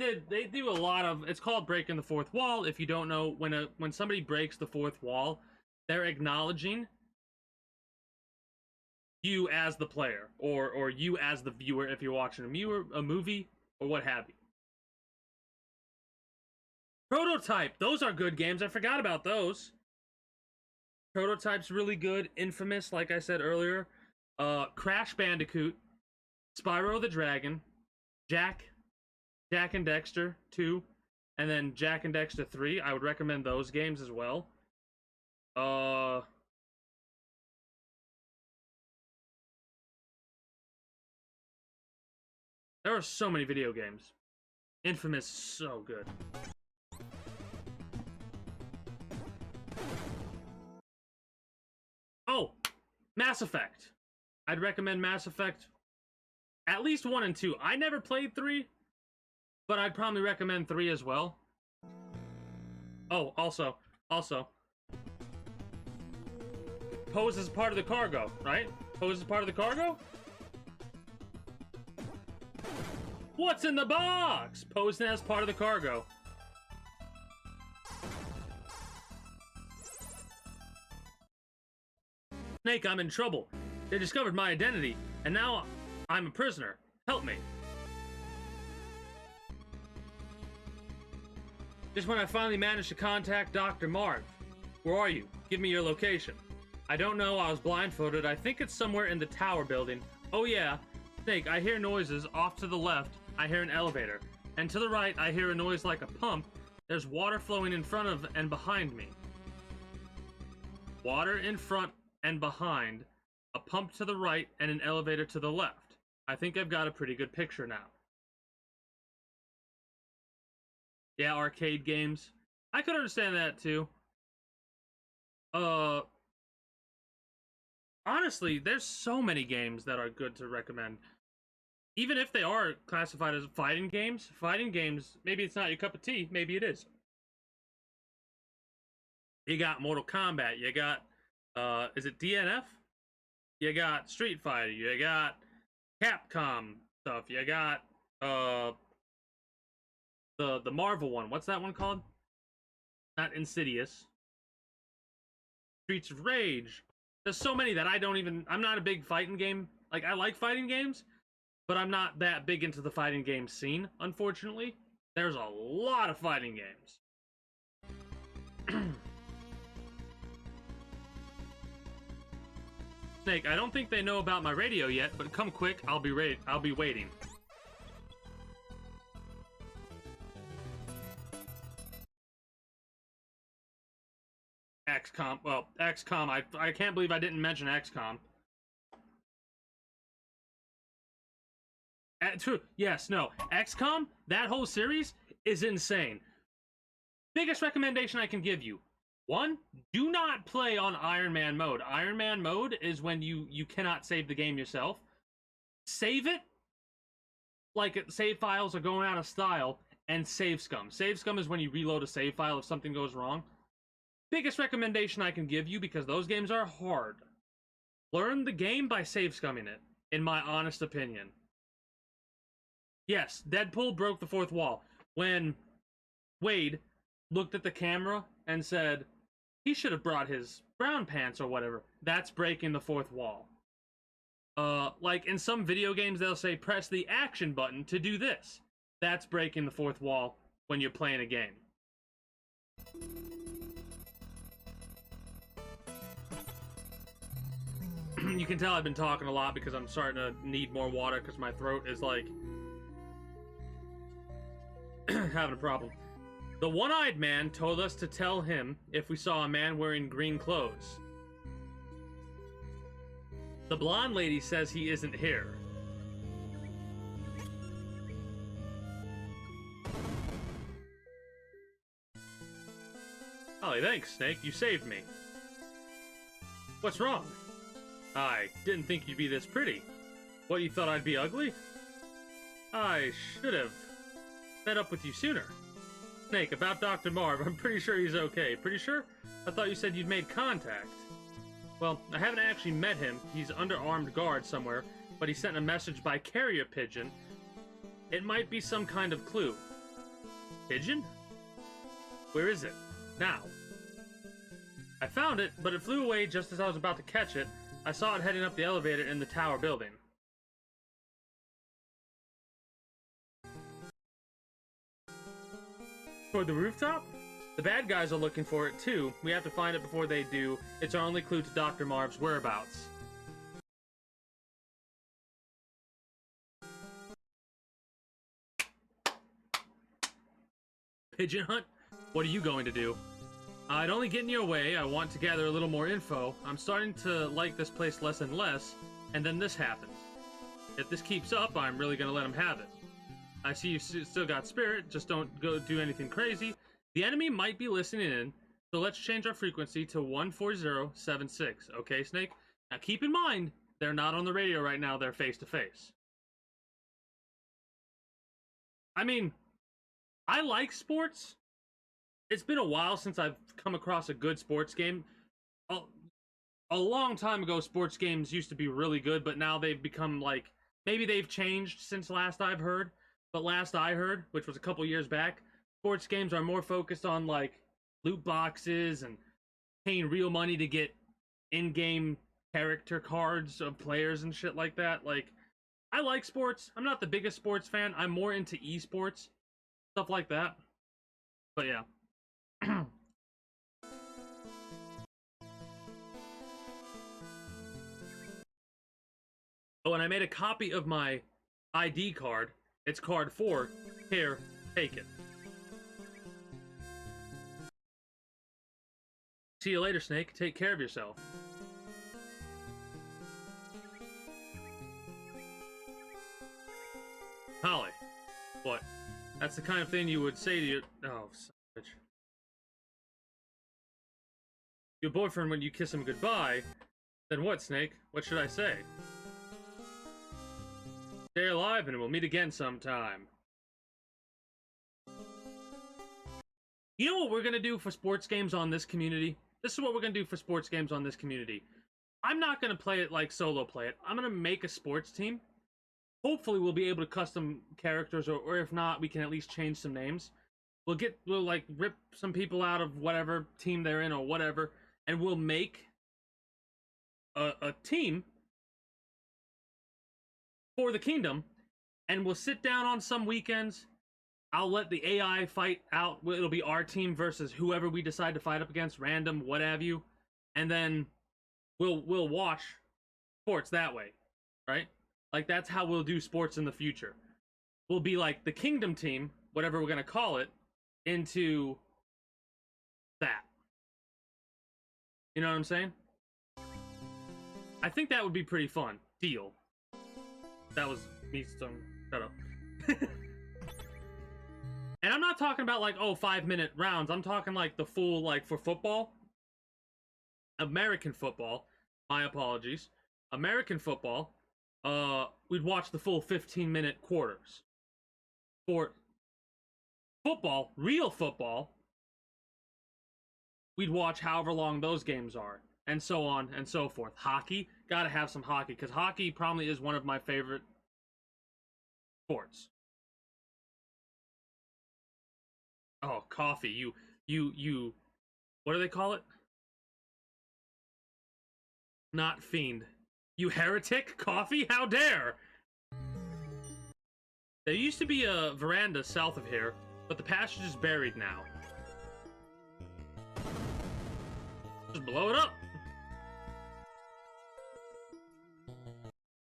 do a lot of, it's called breaking the fourth wall. If you don't know, when somebody breaks the fourth wall, they're acknowledging you as the player, or you as the viewer if you're watching a movie, or what have you. Prototype, those are good games. I forgot about those. Prototype's really good. Infamous, like I said earlier. Crash Bandicoot, Spyro the Dragon, Jak and Dexter 2, and then Jak and Dexter 3. I would recommend those games as well. There are so many video games. Infamous, so good. Oh, Mass Effect. I'd recommend Mass Effect. At least 1 and 2. I never played 3, but I'd probably recommend 3 as well. Oh, also, pose as part of the cargo, right? Pose as part of the cargo? What's in the box? Posing as part of the cargo. Snake, I'm in trouble. They discovered my identity, and now I'm a prisoner. Help me. Just when I finally managed to contact Dr. Marv. Where are you? Give me your location. I don't know, I was blindfolded. I think it's somewhere in the tower building. Oh yeah, Snake, I hear noises. Off to the left, I hear an elevator. And to the right, I hear a noise like a pump. There's water flowing in front of and behind me. Water in front and behind, a pump to the right, and an elevator to the left. I think I've got a pretty good picture now. Yeah, arcade games. I could understand that too. Honestly, there's so many games that are good to recommend. Even if they are classified as fighting games, maybe it's not your cup of tea, maybe it is. You got Mortal Kombat, you got, is it DNF? You got Street Fighter, you got Capcom stuff, you got, the Marvel one. What's that one called? Not Insidious. Streets of Rage. There's so many that I'm not a big fighting game. Like, I like fighting games, but I'm not that big into the fighting game scene, unfortunately. There's a lot of fighting games. Snake, I don't think they know about my radio yet, but come quick, I'll be waiting. XCOM. Well, XCOM. I can't believe I didn't mention XCOM. Yes, no. XCOM, that whole series is insane. Biggest recommendation I can give you. One, do not play on Iron Man mode. Iron Man mode is when you cannot save the game yourself. Save it like save files are going out of style, and save scum. Save scum is when you reload a save file if something goes wrong. Biggest recommendation I can give you, because those games are hard. Learn the game by save scumming it, in my honest opinion. Yes, Deadpool broke the fourth wall. When Wade looked at the camera and said, he should have brought his brown pants or whatever. That's breaking the fourth wall. Like in some video games, they'll say, press the action button to do this. That's breaking the fourth wall when you're playing a game. You can tell I've been talking a lot because I'm starting to need more water because my throat is like having a problem. The one-eyed man told us to tell him if we saw a man wearing green clothes. The blonde lady says he isn't here. Oh, thanks, Snake. You saved me. What's wrong? I didn't think you'd be this pretty. What, you thought I'd be ugly? I should have met up with you sooner. Snake, about Dr. Marv, I'm pretty sure he's okay. Pretty sure? I thought you said you'd made contact. Well, I haven't actually met him. He's under armed guard somewhere, but he sent a message by carrier pigeon. It might be some kind of clue. Pigeon? Where is it? Now. I found it, but it flew away just as I was about to catch it. I saw it heading up the elevator in the tower building. Toward the rooftop? The bad guys are looking for it too. We have to find it before they do. It's our only clue to Dr. Marv's whereabouts. Pigeon hunt? What are you going to do? I'd only get in your way. I want to gather a little more info. I'm starting to like this place less and less, and then this happens. If this keeps up, I'm really gonna let him have it. I see you still got spirit, just don't go do anything crazy. The enemy might be listening in, so let's change our frequency to 14076, okay, Snake? Now keep in mind, they're not on the radio right now, they're face to face. I mean, I like sports. It's been a while since I've come across a good sports game. A long time ago, sports games used to be really good, but now they've become like, maybe they've changed since last I've heard. But last I heard, which was a couple years back, sports games are more focused on like loot boxes and paying real money to get in-game character cards of players and shit like that. Like, I like sports. I'm not the biggest sports fan. I'm more into esports, stuff like that. But yeah. Oh, and I made a copy of my ID card. It's card 4. Here, take it. See you later, Snake. Take care of yourself. Holly. What? That's the kind of thing you would say to your... Oh, son of a bitch. Your boyfriend when you kiss him goodbye. Then what, Snake? What should I say? Stay alive and we'll meet again sometime. You know what we're gonna do for sports games on this community? This is what we're gonna do for sports games on this community. I'm not gonna play it like solo play it. I'm gonna make a sports team. Hopefully we'll be able to custom characters, or if not, we can at least change some names. We'll like rip some people out of whatever team they're in or whatever, and we'll make a team for the kingdom, and we'll sit down on some weekends. I'll let the AI fight out. It'll be our team versus whoever we decide to fight up against, random, what have you, and then we'll watch sports that way, right? Like, that's how we'll do sports in the future. We'll be like the kingdom team, whatever we're gonna call it, into that. You know what I'm saying? I think that would be pretty fun. Deal. That was me. Shut up. And I'm not talking about like, oh, 5-minute rounds. I'm talking like the full, like, for football. American football. My apologies. American football. We'd watch the full 15-minute quarters. For football, real football, we'd watch however long those games are. And so on and so forth. Hockey, gotta have some hockey, because hockey probably is one of my favorite sports. Oh, coffee. You, what do they call it? Not fiend. You heretic? Coffee? How dare! There used to be a veranda south of here, but the passage is buried now. Just blow it up!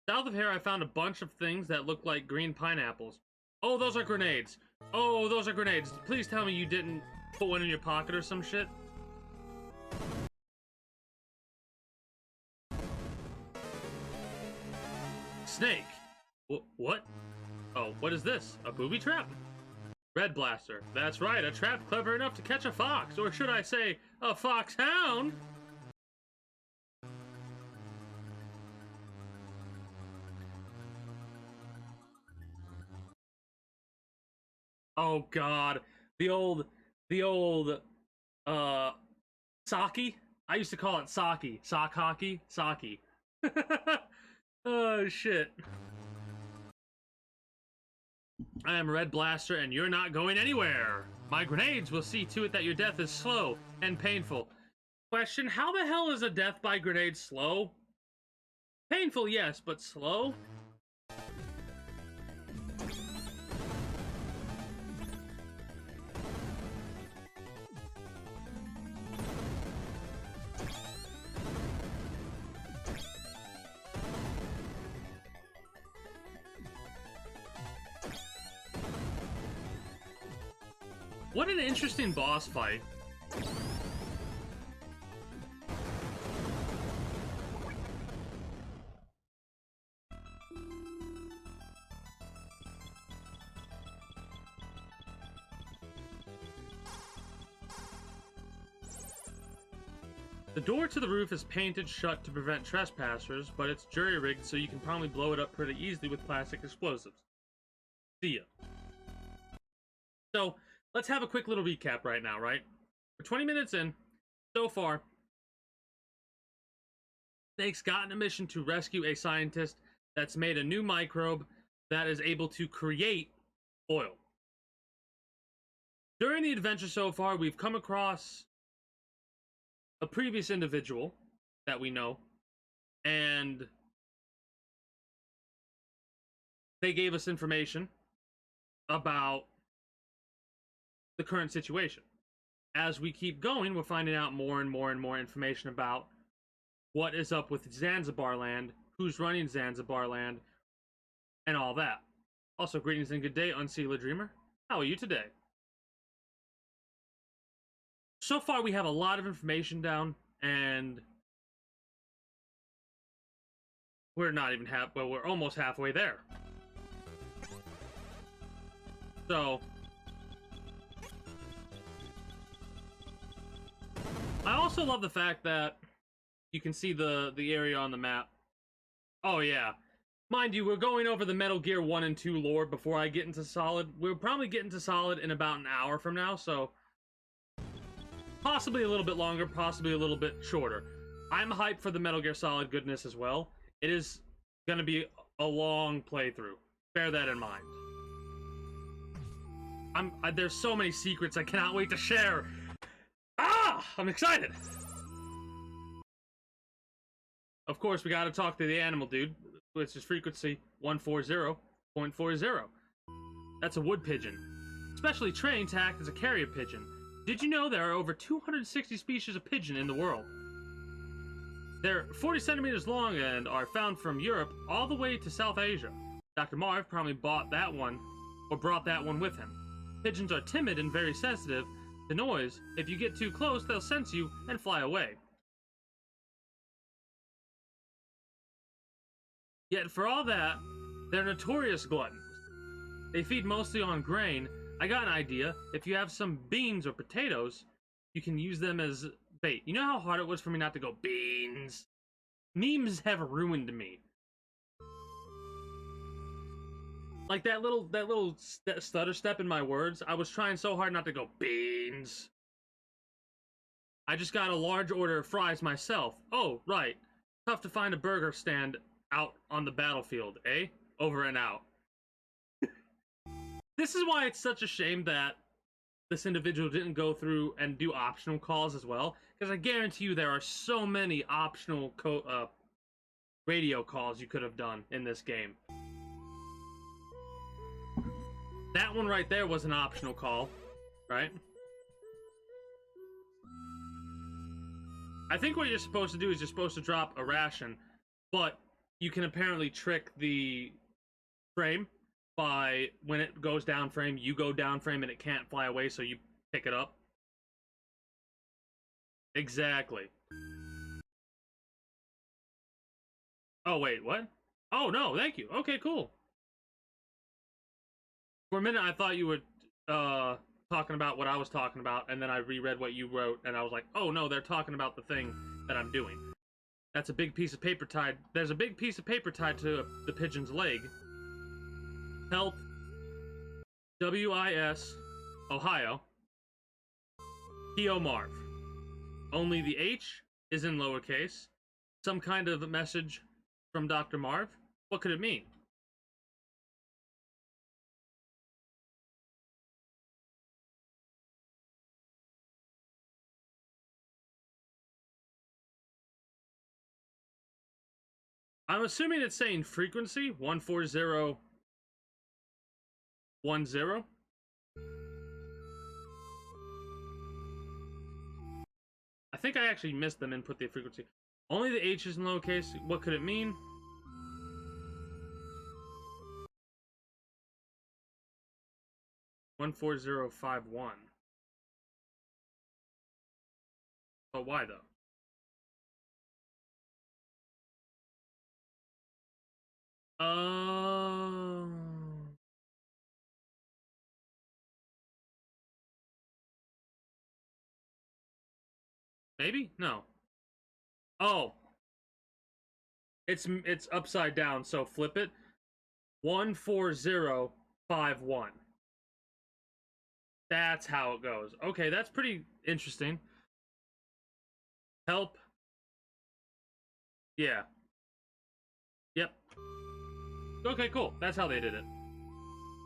South of here, I found a bunch of things that look like green pineapples. Oh, those are grenades. Oh, those are grenades. Please tell me you didn't put one in your pocket or some shit. Snake. What? Oh, what is this? A booby trap? Red blaster. That's right, a trap clever enough to catch a fox. Or should I say, a foxhound? Oh god, the old, sake? I used to call it sake. Sock hockey? Sake. Oh shit. I am Red Blaster and you're not going anywhere. My grenades will see to it that your death is slow and painful. Question, how the hell is a death by grenade slow? Painful, yes, but slow? What an interesting boss fight. The door to the roof is painted shut to prevent trespassers, but it's jury-rigged so you can probably blow it up pretty easily with plastic explosives. See ya. So, let's have a quick little recap right now, right? We're 20 minutes in. So far, Snake's gotten a mission to rescue a scientist that's made a new microbe that is able to create oil. During the adventure so far, we've come across a previous individual that we know, and they gave us information about the current situation. As we keep going, we're finding out more and more and more information about what is up with Zanzibar land, who's running Zanzibar land, and all that. Also, greetings and good day, Unseeler Dreamer. How are you today? So far, we have a lot of information down, and we're not even well, we're almost halfway there. So, I also love the fact that you can see the area on the map. Oh yeah. Mind you, we're going over the Metal Gear 1 and 2 lore before I get into Solid. We'll probably get into Solid in about an hour from now, so possibly a little bit longer, possibly a little bit shorter. I'm hyped for the Metal Gear Solid goodness as well. It is going to be a long playthrough. Bear that in mind. There's so many secrets I cannot wait to share. I'm excited. Of course, we got to talk to the animal dude, which is frequency 140.40. That's a wood pigeon, specially trained to act as a carrier pigeon. Did you know there are over 260 species of pigeon in the world? They're 40 centimeters long and are found from Europe all the way to South Asia. Dr. Marv probably brought that one with him. Pigeons are timid and very sensitive to noise. If you get too close, they'll sense you and fly away. Yet for all that, they're notorious gluttons. They feed mostly on grain. I got an idea. If you have some beans or potatoes, you can use them as bait. You know how hard it was for me not to go beans? Memes have ruined me. Like that little stutter step in my words, I was trying so hard not to go beans. I just got a large order of fries myself. Oh, right. Tough to find a burger stand out on the battlefield, eh? Over and out. This is why it's such a shame that this individual didn't go through and do optional calls as well, because I guarantee you there are so many optional radio calls you could have done in this game. That one right there was an optional call, right? I think what you're supposed to do is you're supposed to drop a ration, but you can apparently trick the frame by when it goes down frame, you go down frame and it can't fly away, so you pick it up. Exactly. Oh, wait, what? Oh, no, thank you. Okay, cool. For a minute, I thought you were talking about what I was talking about, and then I reread what you wrote, and I was like, oh, no, they're talking about the thing that I'm doing. That's a big piece of paper tied. There's a big piece of paper tied to the pigeon's leg. Help. WIS, Ohio. P.O. Marv. Only the H is in lowercase. Some kind of message from Dr. Marv. What could it mean? I'm assuming it's saying frequency 14010. I think I actually missed them and put the frequency. Only the H is in lowercase. What could it mean? $14051. But why though? Maybe? No. Oh. It's upside down, so flip it. 14051. That's how it goes. Okay, that's pretty interesting. Help. Yeah. Yep. Okay, cool. That's how they did it.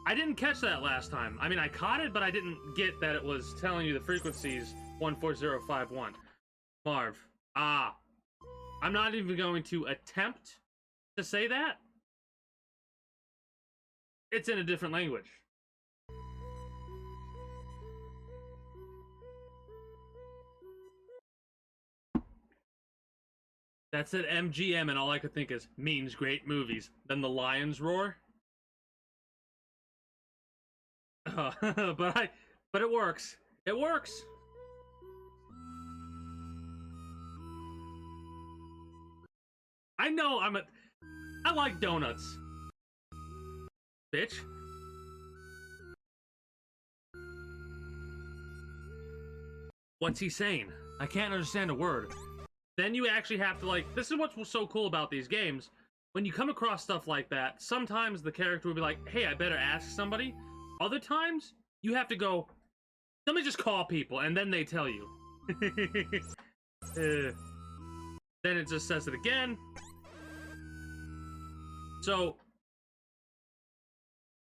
I didn't catch that last time. I mean, I caught it, but I didn't get that it was telling you the frequencies 14051. Marv. Ah. I'm not even going to attempt to say that. It's in a different language. That said MGM, and all I could think is means great movies. Then the lions roar. But it works. It works. I know I like donuts. Bitch. What's he saying? I can't understand a word. Then you actually have to, like, this is what's so cool about these games. When you come across stuff like that, sometimes the character will be like, hey, I better ask somebody. Other times, you have to go, let me just call people, and then they tell you. Then it just says it again. So,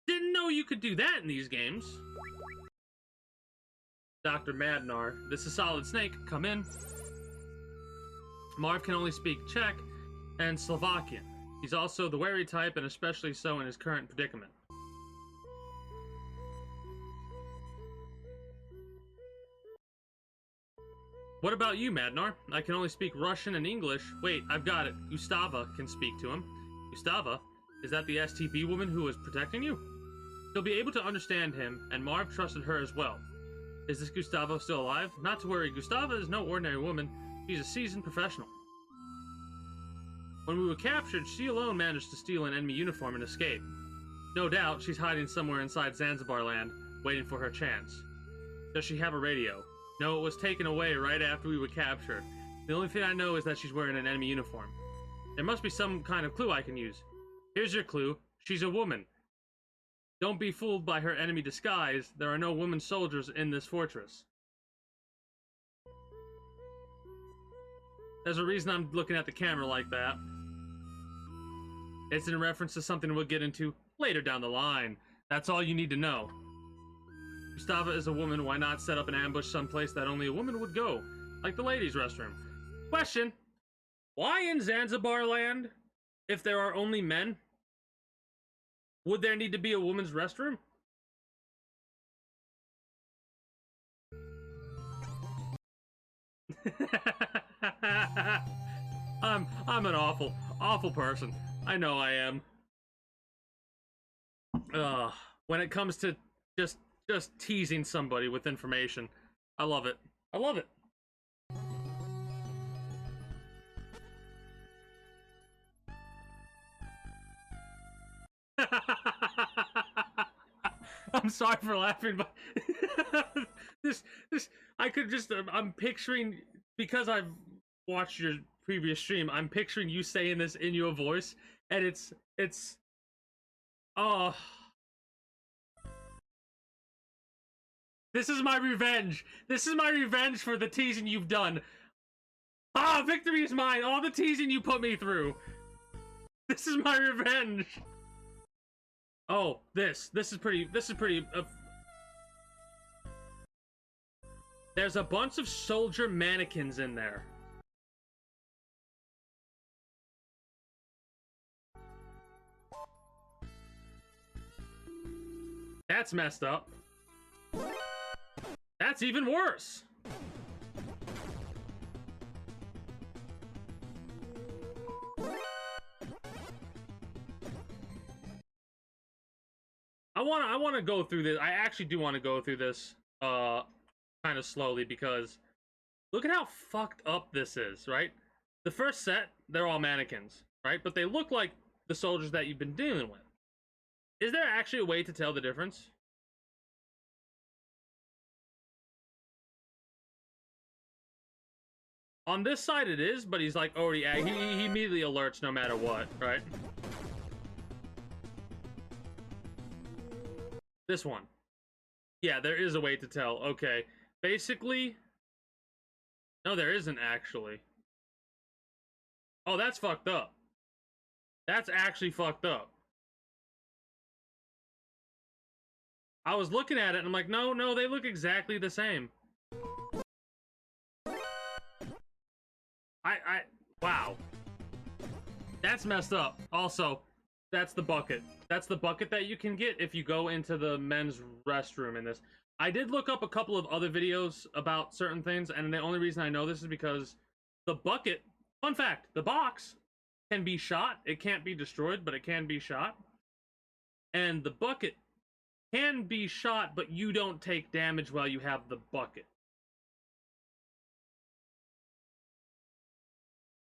didn't know you could do that in these games. Dr. Madnar, this is Solid Snake, come in. Marv can only speak Czech and Slovakian. He's also the wary type, and especially so in his current predicament. What about you, Madnar? I can only speak Russian and English. Wait, I've got it. Gustava can speak to him. Gustava? Is that the STB woman who was protecting you? He'll be able to understand him, and Marv trusted her as well. Is this Gustavo still alive? Not to worry, Gustava is no ordinary woman. She's a seasoned professional. When we were captured, she alone managed to steal an enemy uniform and escape. No doubt, she's hiding somewhere inside Zanzibar land, waiting for her chance. Does she have a radio? No, it was taken away right after we were captured. The only thing I know is that she's wearing an enemy uniform. There must be some kind of clue I can use. Here's your clue. She's a woman. Don't be fooled by her enemy disguise. There are no women soldiers in this fortress. There's a reason I'm looking at the camera like that. It's in reference to something we'll get into later down the line. That's all you need to know. Gustava is a woman. Why not set up an ambush someplace that only a woman would go? Like the ladies' restroom. Question. Why in Zanzibar land, if there are only men, would there need to be a woman's restroom? I'm an awful person. I know I am. When it comes to just teasing somebody with information, I love it. I love it. I'm sorry for laughing, but this I could just I'm picturing, because I've watched your previous stream, I'm picturing you saying this in your voice, and it's oh, this is my revenge. This is my revenge for the teasing you've done. Ah, victory is mine. All the teasing you put me through. This is my revenge. Oh, this is pretty, there's a bunch of soldier mannequins in there. That's messed up. That's even worse. I want to go through this. I actually do want to go through this kind of slowly, because look at how fucked up this is, right? The first set, they're all mannequins, right? But they look like the soldiers that you've been dealing with. Is there actually a way to tell the difference? On this side it is, but he's like already, he immediately alerts no matter what, right? This one. Yeah, there is a way to tell. Okay. Basically... No, there isn't actually. Oh, that's fucked up. That's actually fucked up. I was looking at it and I'm like, no, they look exactly the same. Wow. That's messed up. Also, that's the bucket. That's the bucket that you can get if you go into the men's restroom in this. I did look up a couple of other videos about certain things, and the only reason I know this is because the bucket Fun fact, the box can be shot. It can't be destroyed, but it can be shot. And the bucket can be shot, but you don't take damage while you have the bucket.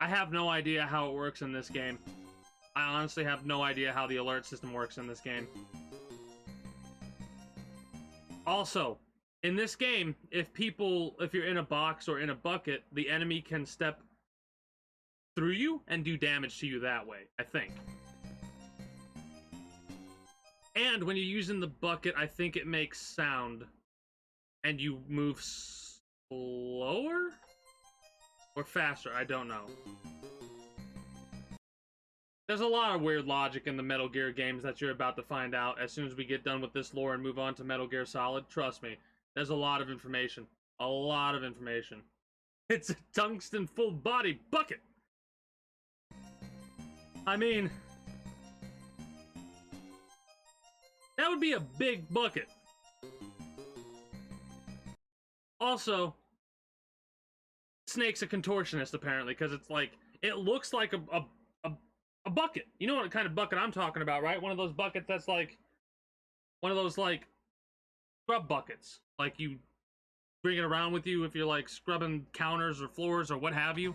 I have no idea how it works in this game. I honestly have no idea how the alert system works in this game. Also, in this game, if you're in a box or in a bucket, the enemy can step through you and do damage to you that way, I think. And when you're using the bucket, I think it makes sound. And you move slower? Or faster, I don't know. There's a lot of weird logic in the Metal Gear games that you're about to find out as soon as we get done with this lore and move on to Metal Gear Solid. Trust me, there's a lot of information. A lot of information. It's a tungsten full body bucket! I mean, that would be a big bucket. Also, Snake's a contortionist apparently, because it's like, it looks like a bucket. You know what kind of bucket I'm talking about, right? One of those buckets that's like, one of those like scrub buckets. Like you bring it around with you if you're like scrubbing counters or floors or what have you.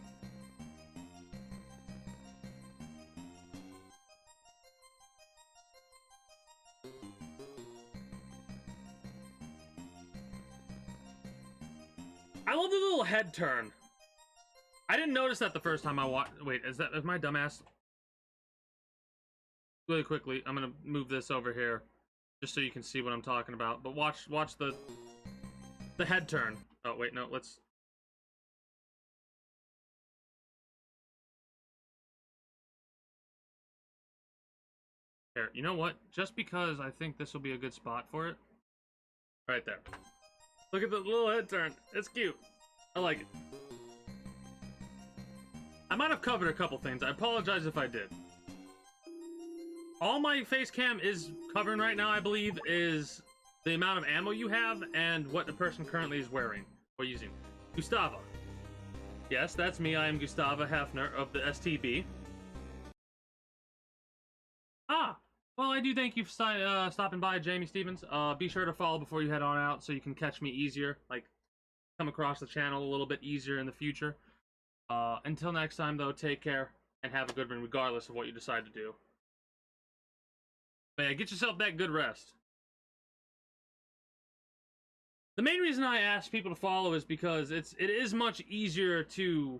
I love the little head turn. I didn't notice that the first time I watched. Wait, is my dumbass? Really quickly, I'm gonna move this over here, just so you can see what I'm talking about. But watch the head turn. Oh wait, no, let's. Here, you know what? Just because I think this will be a good spot for it. Right there. Look at the little head turn. It's cute. I like it. I might have covered a couple things. I apologize if I did. All my face cam is covering right now, I believe, is the amount of ammo you have and what the person currently is wearing or using. Gustava. Yes, that's me. I am Gustava Hefner of the STB. Ah, well, I do thank you for stopping by, Jamie Stevens. Be sure to follow before you head on out so you can catch me easier, like come across the channel a little bit easier in the future. Until next time, though, take care and have a good one, regardless of what you decide to do. But yeah, get yourself that good rest. The main reason I ask people to follow is because it is much easier to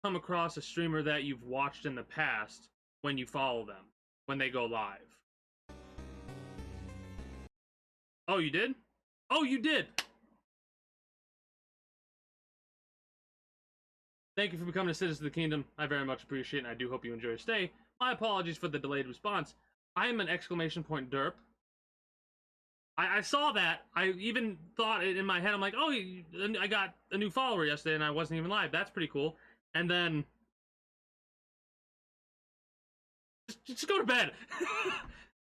come across a streamer that you've watched in the past when you follow them, when they go live. Oh, you did? Oh, you did! Thank you for becoming a citizen of the kingdom. I very much appreciate it, and I do hope you enjoy your stay. My apologies for the delayed response. I am an exclamation point derp. I saw that. I even thought it in my head. I'm like, oh, I got a new follower yesterday, and I wasn't even live. That's pretty cool. And then... Just go to bed!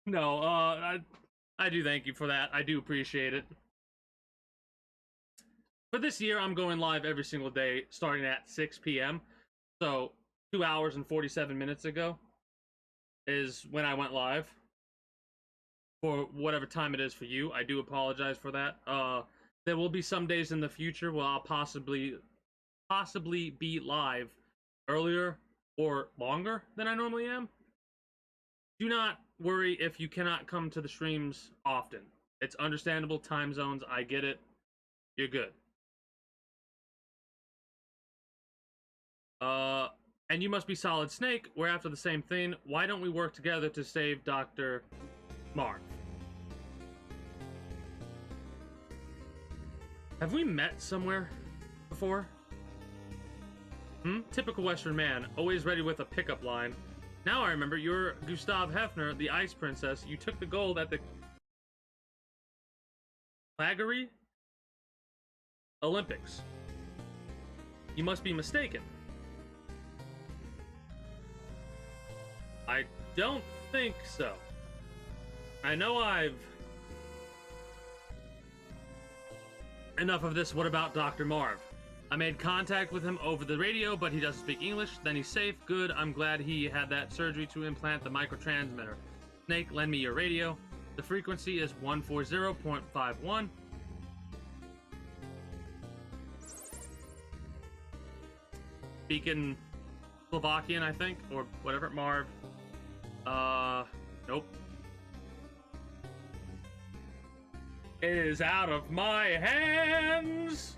No, I do thank you for that. I do appreciate it. For this year, I'm going live every single day, starting at 6 p.m. So, 2 hours and 47 minutes ago is when I went live. For whatever time it is for you. I do apologize for that. There will be some days in the future where I'll possibly be live earlier or longer than I normally am. Do not worry if you cannot come to the streams often. It's understandable, time zones, I get it. You're good. And you must be Solid Snake. We're after the same thing. Why don't we work together to save Dr. Marv? Have we met somewhere before? Typical Western man, always ready with a pickup line. Now I remember, you're Gustav Hefner, the Ice Princess. You took the gold at the Calgary Olympics. You must be mistaken. I don't think so. I know I've... Enough of this, what about Dr. Marv? I made contact with him over the radio, but he doesn't speak English. Then he's safe. Good. I'm glad he had that surgery to implant the microtransmitter. Snake, lend me your radio. The frequency is 140.51. Speaking Slovakian, I think, or whatever. Marv. Nope. It is out of my hands.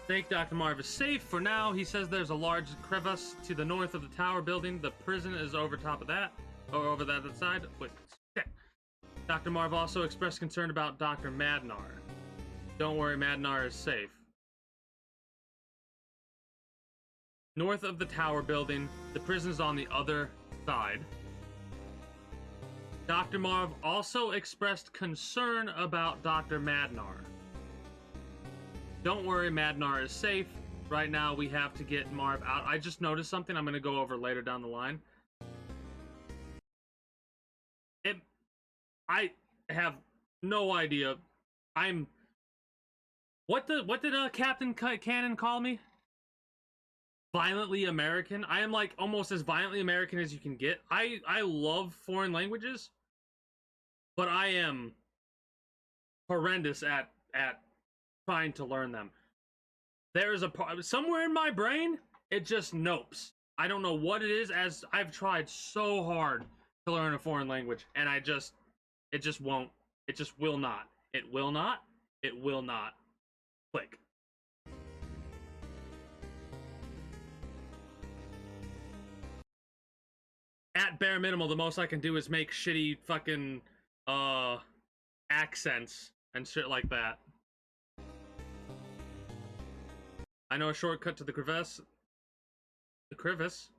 Snake, Dr. Marv is safe for now. He says there's a large crevice to the north of the tower building. The prison is over top of that, or over that side. Wait, shit. Dr. Marv also expressed concern about Dr. Madnar. Don't worry, Madnar is safe. North of the tower building, the prison is on the other side. Dr. Marv also expressed concern about Dr. Madnar. Don't worry, Madnar is safe. Right now, we have to get Marv out. I just noticed something I'm going to go over later down the line. I have no idea. What did Captain Cannon call me? Violently American? I am like almost as violently American as you can get. I love foreign languages, but I am horrendous at trying to learn them. There is a part somewhere in my brain, it just nopes. I don't know what it is, as I've tried so hard to learn a foreign language, and it just won't. It just will not. It will not. It will not click. At bare minimal, the most I can do is make shitty fucking accents and shit like that. I know a shortcut to the crevice. The crevice?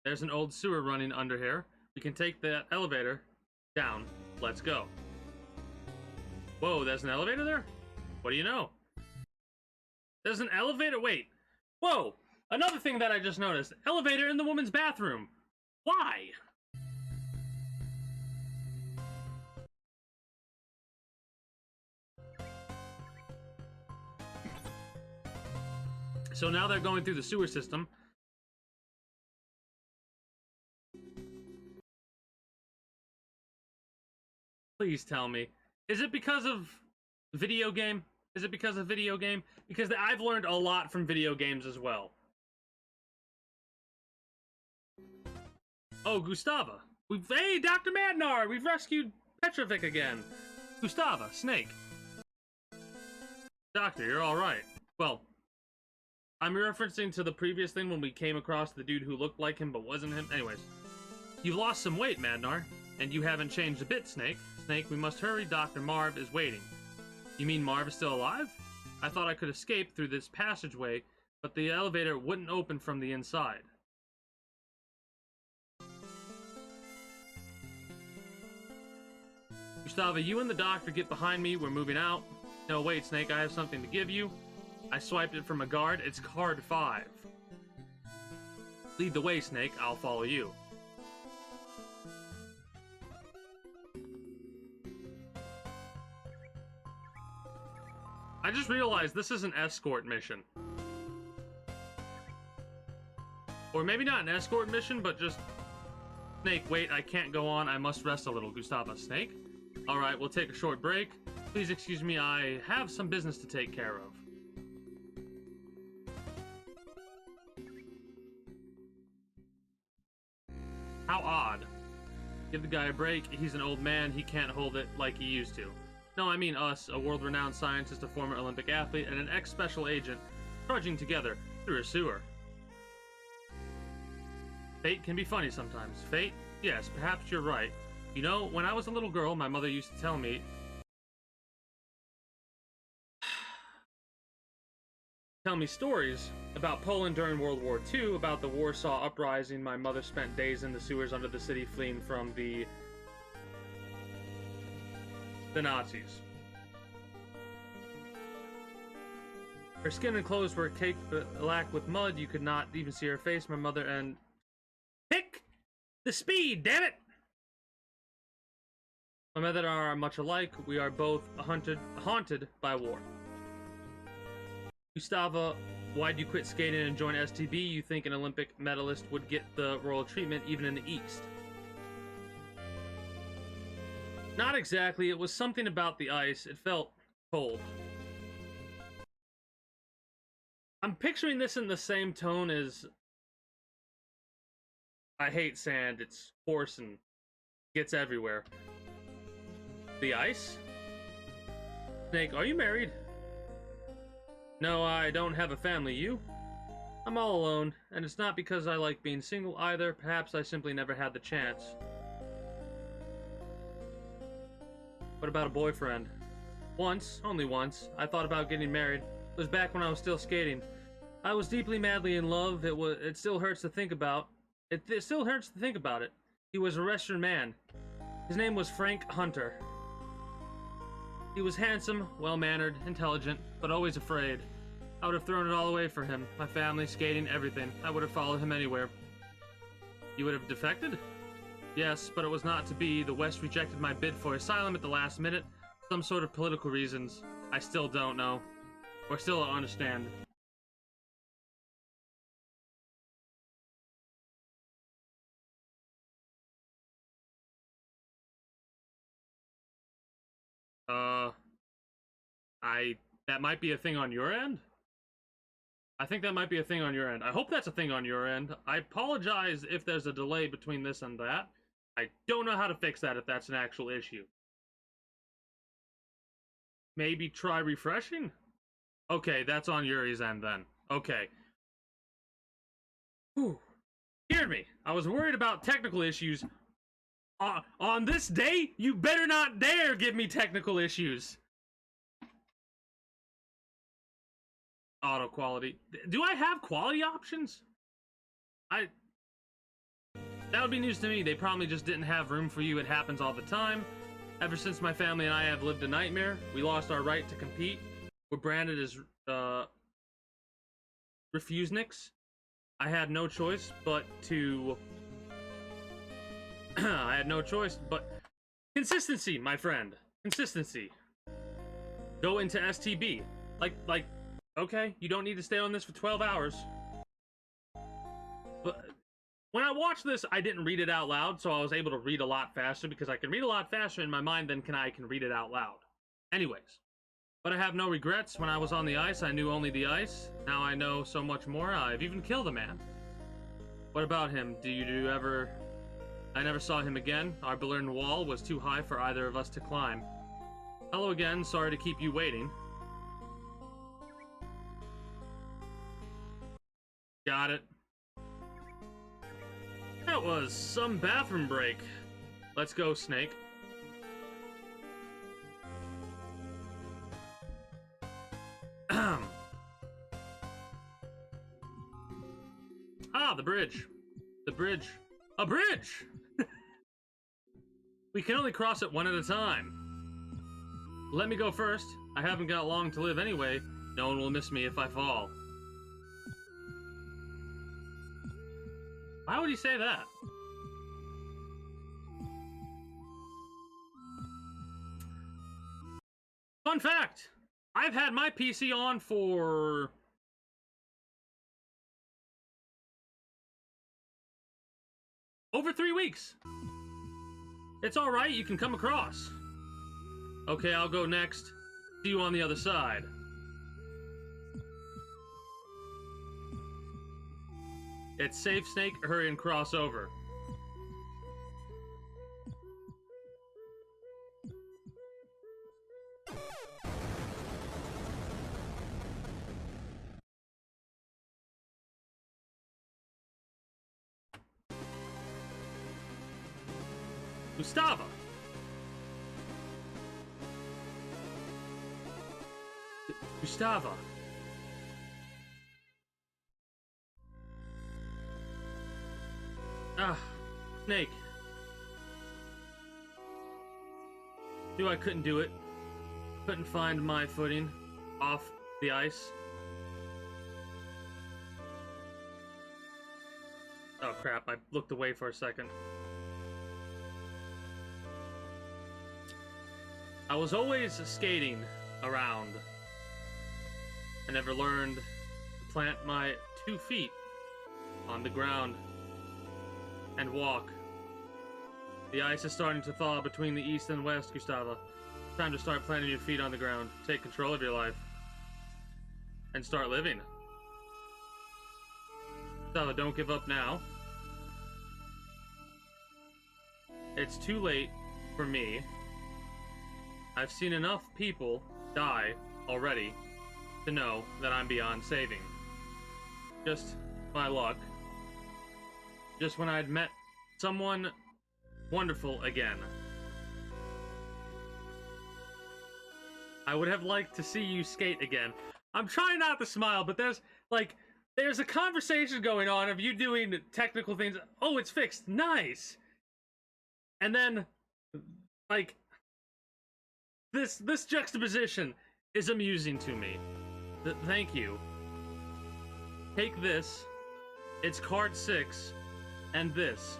There's an old sewer running under here. We can take the elevator down. Let's go. Whoa, there's an elevator there? What do you know? There's an elevator? Wait. Whoa! Another thing that I just noticed. Elevator in the woman's bathroom. Why? So now they're going through the sewer system. Please tell me. Is it because of video game? Is it because of video game? Because I've learned a lot from video games as well. Oh, Gustava. Hey, Dr. Madnar! We've rescued Petrovic again. Gustava, Snake. Doctor, you're alright. Well, I'm referencing to the previous thing when we came across the dude who looked like him but wasn't him. Anyways, you've lost some weight, Madnar, and you haven't changed a bit, Snake. Snake, we must hurry. Dr. Marv is waiting. You mean Marv is still alive? I thought I could escape through this passageway, but the elevator wouldn't open from the inside. Gustava, you and the doctor get behind me. We're moving out. No, wait, Snake, I have something to give you. I swiped it from a guard. It's card 5. Lead the way, Snake. I'll follow you. I just realized this is an escort mission. Or maybe not an escort mission, but just... Snake, wait, I can't go on. I must rest a little. Gustava, Snake? Alright, we'll take a short break. Please excuse me, I have some business to take care of. How odd. Give the guy a break. He's an old man. He can't hold it like he used to. No, I mean us, a world-renowned scientist, a former Olympic athlete, and an ex-special agent, trudging together through a sewer. Fate can be funny sometimes. Fate? Yes, perhaps you're right. You know, when I was a little girl, my mother used to tell me... stories about Poland during World War II, about the Warsaw Uprising. My mother spent days in the sewers under the city fleeing from the Nazis. Her skin and clothes were caked black with mud. You could not even see her face. My mother and... Pick the speed, damn it! My mother and I are much alike. We are both haunted by war. Gustava, why'd you quit skating and join STB? You think an Olympic medalist would get the royal treatment even in the East? Not exactly. It was something about the ice. It felt cold. I'm picturing this in the same tone as I hate sand. It's coarse and gets everywhere. The ice? Snake, are you married? No, I don't have a family. You? I'm all alone, and it's not because I like being single either. Perhaps I simply never had the chance. What about a boyfriend? Once, only once, I thought about getting married. It was back when I was still skating. I was deeply, madly in love. It still hurts to think about. It still hurts to think about it. He was a Western man. His name was Frank Hunter. He was handsome, well-mannered, intelligent, but always afraid. I would have thrown it all away for him. My family, skating, everything. I would have followed him anywhere. You would have defected? Yes, but it was not to be. The West rejected my bid for asylum at the last minute. Some sort of political reasons. I still don't know. Or still don't understand. That might be a thing on your end? I think that might be a thing on your end. I hope that's a thing on your end. I apologize if there's a delay between this and that. I don't know how to fix that if that's an actual issue. Maybe try refreshing? Okay, that's on Yuri's end then. Okay. Whew. Scared me. I was worried about technical issues. On this day, you better not dare give me technical issues. Auto quality. Do I have quality options? That would be news to me. They probably just didn't have room for you. It happens all the time. Ever since my family and I have lived a nightmare, we lost our right to compete. We're branded as refuseniks. I had no choice but to I had no choice but consistency, my friend. Consistency. Go into STB. Like okay, you don't need to stay on this for 12 hours. But when I watched this, I didn't read it out loud, so I was able to read a lot faster because I can read a lot faster in my mind than I can read it out loud. Anyways, but I have no regrets. When I was on the ice, I knew only the ice. Now I know so much more. I've even killed a man. What about him? I never saw him again. Our Berlin Wall was too high for either of us to climb. Hello again. Sorry to keep you waiting. Got it. That was some bathroom break. Let's go, Snake. Ah, the bridge. The bridge. A bridge! We can only cross it one at a time. Let me go first. I haven't got long to live anyway. No one will miss me if I fall. Why would he say that? Fun fact! I've had my PC on for over 3 weeks. It's alright, you can come across. Okay, I'll go next. See you on the other side. It's safe, Snake. Hurry and cross over. Gustava. Gustava. Ah, Snake. Knew I couldn't do it. Couldn't find my footing off the ice. Crap, I looked away for a second. I was always skating around. I never learned to plant my 2 feet on the ground and walk. The ice is starting to thaw between the east and west, Gustava. Time to start planting your feet on the ground. Take control of your life. And start living. Gustava, don't give up now. It's too late for me. I've seen enough people die already to know that I'm beyond saving. Just my luck. Just when I'd met someone wonderful again. I would have liked to see you skate again. I'm trying not to smile, but there's a conversation going on of you doing technical things. Oh, it's fixed. Nice. And then, like, this juxtaposition is amusing to me. Thank you. Take this. It's card 6. And this.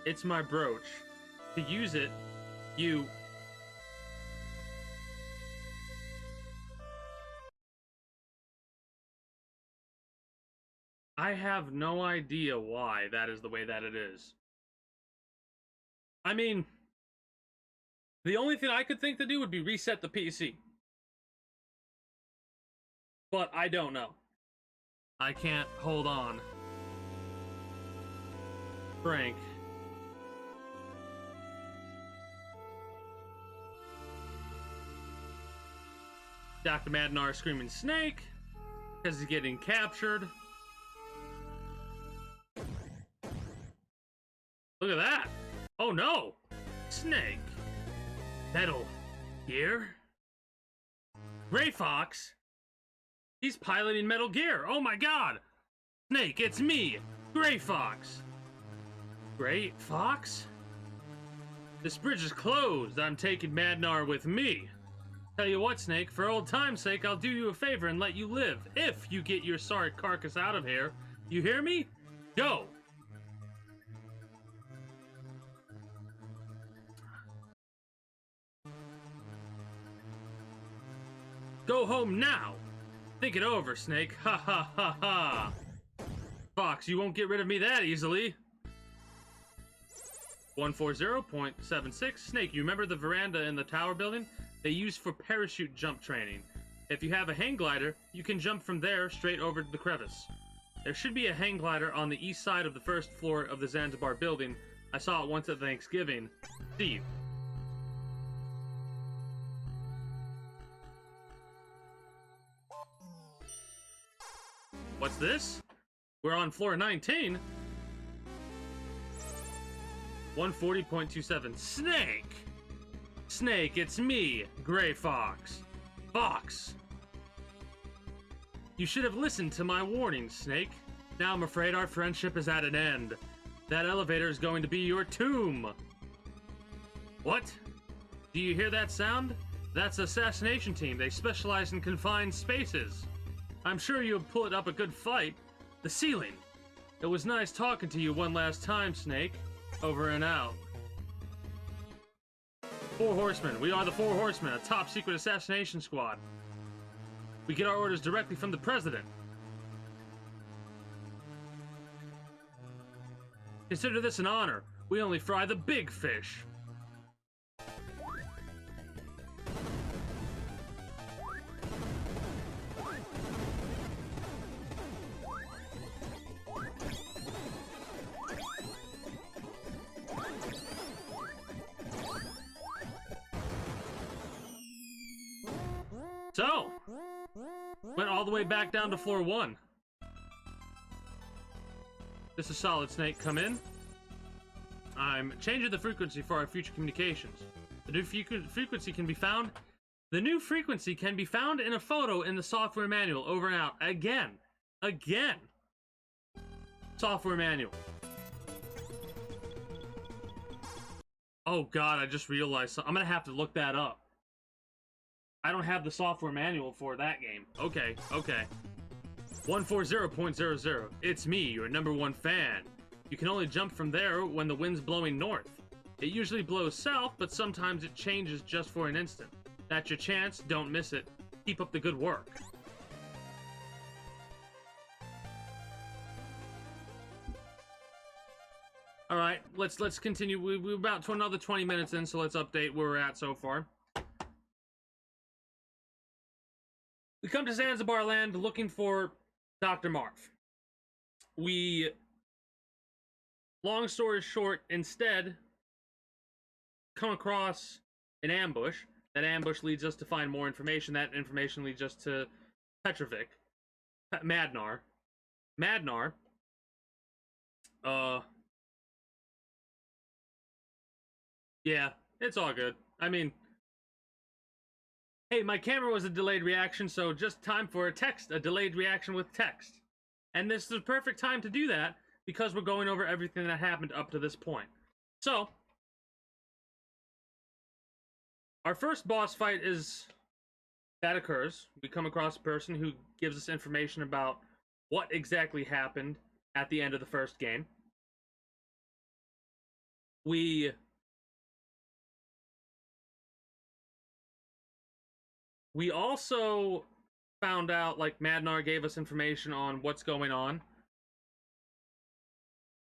It's my brooch. To use it, you... I have no idea why that is the way that it is. I mean, the only thing I could think to do would be reset the PC. But I don't know. I can't hold on. Frank. Dr. Madnar screaming snake because he's getting captured. Look at that. Oh no. Snake. Metal Gear? Gray Fox? He's piloting Metal Gear. Oh my god. Snake, it's me, Gray Fox. Gray Fox? This bridge is closed. I'm taking Madnar with me. Tell you what, Snake, for old time's sake, I'll do you a favor and let you live, if you get your sorry carcass out of here. You hear me? Go! Go home now! Think it over, Snake. Ha ha ha ha! Fox, you won't get rid of me that easily. 140.76. Snake, you remember the veranda in the tower building? They use for parachute jump training. If you have a hang glider, you can jump from there straight over to the crevice. There should be a hang glider on the east side of the first floor of the Zanzibar building. I saw it once at Thanksgiving. Steve. What's this? We're on floor 19. 140.27. Snake! Snake, it's me, Gray Fox. Fox! You should have listened to my warning, Snake. Now I'm afraid our friendship is at an end. That elevator is going to be your tomb. What? Do you hear that sound? That's the assassination team. They specialize in confined spaces. I'm sure you'll pull it up a good fight. The ceiling. It was nice talking to you one last time, Snake. Over and out. 4 Horsemen. We are the 4 Horsemen, a top-secret assassination squad. We get our orders directly from the President. Consider this an honor. We only fry the big fish. So, went all the way back down to floor 1. This is Solid Snake, come in. I'm changing the frequency for our future communications. The new frequency can be found. The new frequency can be found in a photo in the software manual. Over and out. Again. Again. Software manual. Oh god, I just realized something. I'm gonna have to look that up. I don't have the software manual for that game. Okay, okay. 140.00. It's me, your #1 fan. You can only jump from there when the wind's blowing north. It usually blows south, but sometimes it changes just for an instant. That's your chance, don't miss it. Keep up the good work. Alright, let's continue. We're about to another 20 minutes in, so let's update where we're at so far. We come to Zanzibar land looking for Dr. Marv. Long story short, instead, come across an ambush. That ambush leads us to find more information. That information leads us to Petrovic. Madnar. Yeah, it's all good. I mean, hey, my camera was a delayed reaction, so just time for a delayed reaction with text. And this is the perfect time to do that, because we're going over everything that happened up to this point. So, our first boss fight occurs. We come across a person who gives us information about what exactly happened at the end of the first game. We also found out, like, Madnar gave us information on what's going on.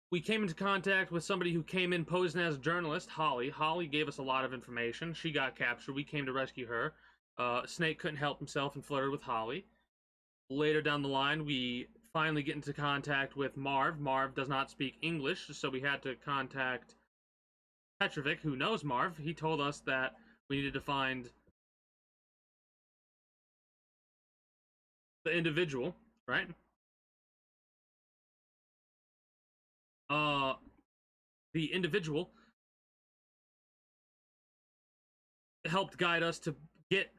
We came into contact with somebody who came in posing as a journalist, Holly. Holly gave us a lot of information. She got captured. We came to rescue her. Snake couldn't help himself and flirted with Holly. Later down the line, we finally get into contact with Marv. Marv does not speak English, so we had to contact Petrovic, who knows Marv. He told us that we needed to find the individual, right? The individual helped guide us to get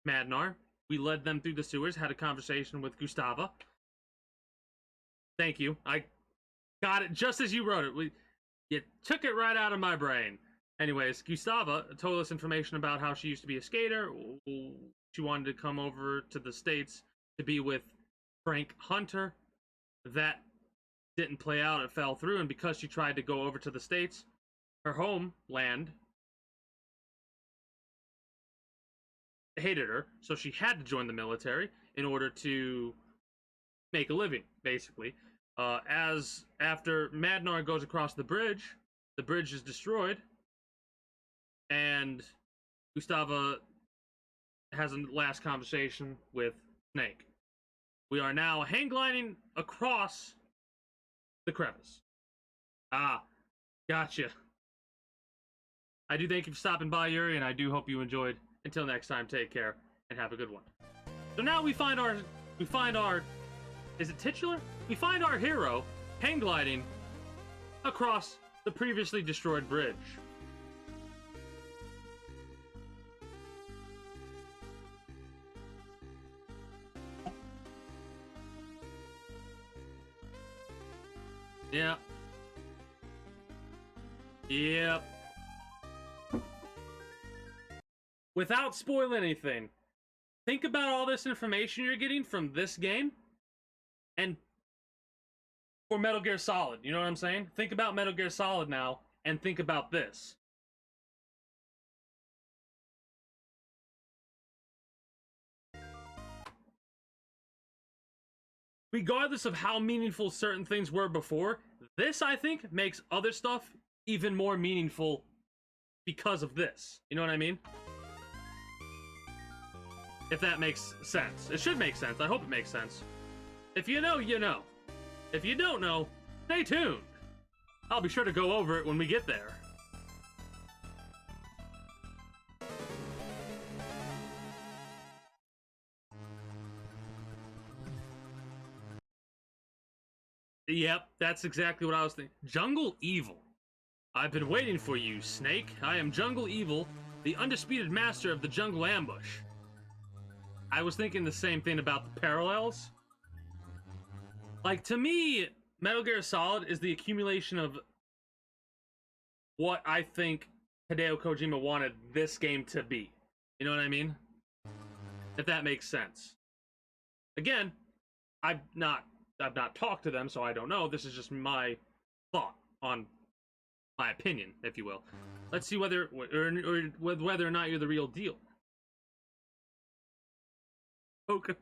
Madnar. We led them through the sewers, had a conversation with Gustava. Thank you. I got it just as you wrote it. You took it right out of my brain. Anyways, Gustava told us information about how she used to be a skater. She wanted to come over to the States to be with Frank Hunter. That didn't play out, it fell through, and because she tried to go over to the States, her homeland hated her, so she had to join the military in order to make a living, basically. After Madnar goes across the bridge is destroyed, and Gustava has a last conversation with Snake. We are now hang gliding across the crevice. Ah, gotcha. I do thank you for stopping by, Yuri, and I do hope you enjoyed. Until next time, take care and have a good one. So now we find our is it titular? We find our hero hang gliding across the previously destroyed bridge. Yep. Without spoiling anything, think about all this information you're getting from this game and for Metal Gear Solid. You know what I'm saying? Think about Metal Gear Solid now and think about this. Regardless of how meaningful certain things were before, this, I think, makes other stuff even more meaningful because of this. You know what I mean? If that makes sense. It should make sense. I hope it makes sense. If you know, you know. If you don't know, stay tuned. I'll be sure to go over it when we get there. Yep, that's exactly what I was thinking. Jungle Evil. I've been waiting for you, Snake. I am Jungle Evil, the undisputed master of the jungle ambush. I was thinking the same thing about the parallels. Like, to me, Metal Gear Solid is the accumulation of what I think Hideo Kojima wanted this game to be. You know what I mean? If that makes sense. Again, I've not talked to them, so I don't know. This is just my thought on my opinion, if you will. Let's see whether or not you're the real deal. Okay.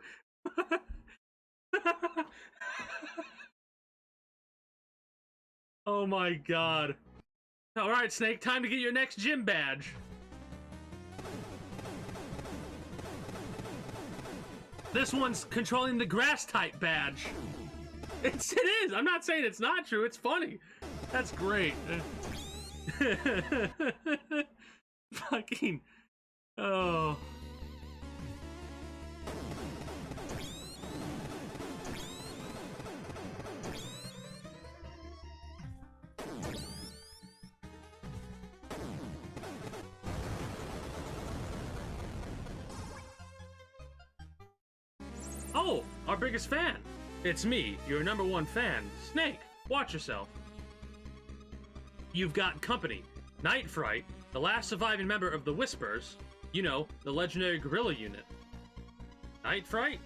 Oh my god. Alright, Snake, time to get your next gym badge. This one's controlling the grass type badge. It is. I'm not saying it's not true. It's funny. That's great. Fucking. Oh. Oh, our biggest fan. It's me, your #1 fan, Snake. Watch yourself. You've got company. Night Fright, the last surviving member of the Whispers. You know, the legendary gorilla unit. Night Fright?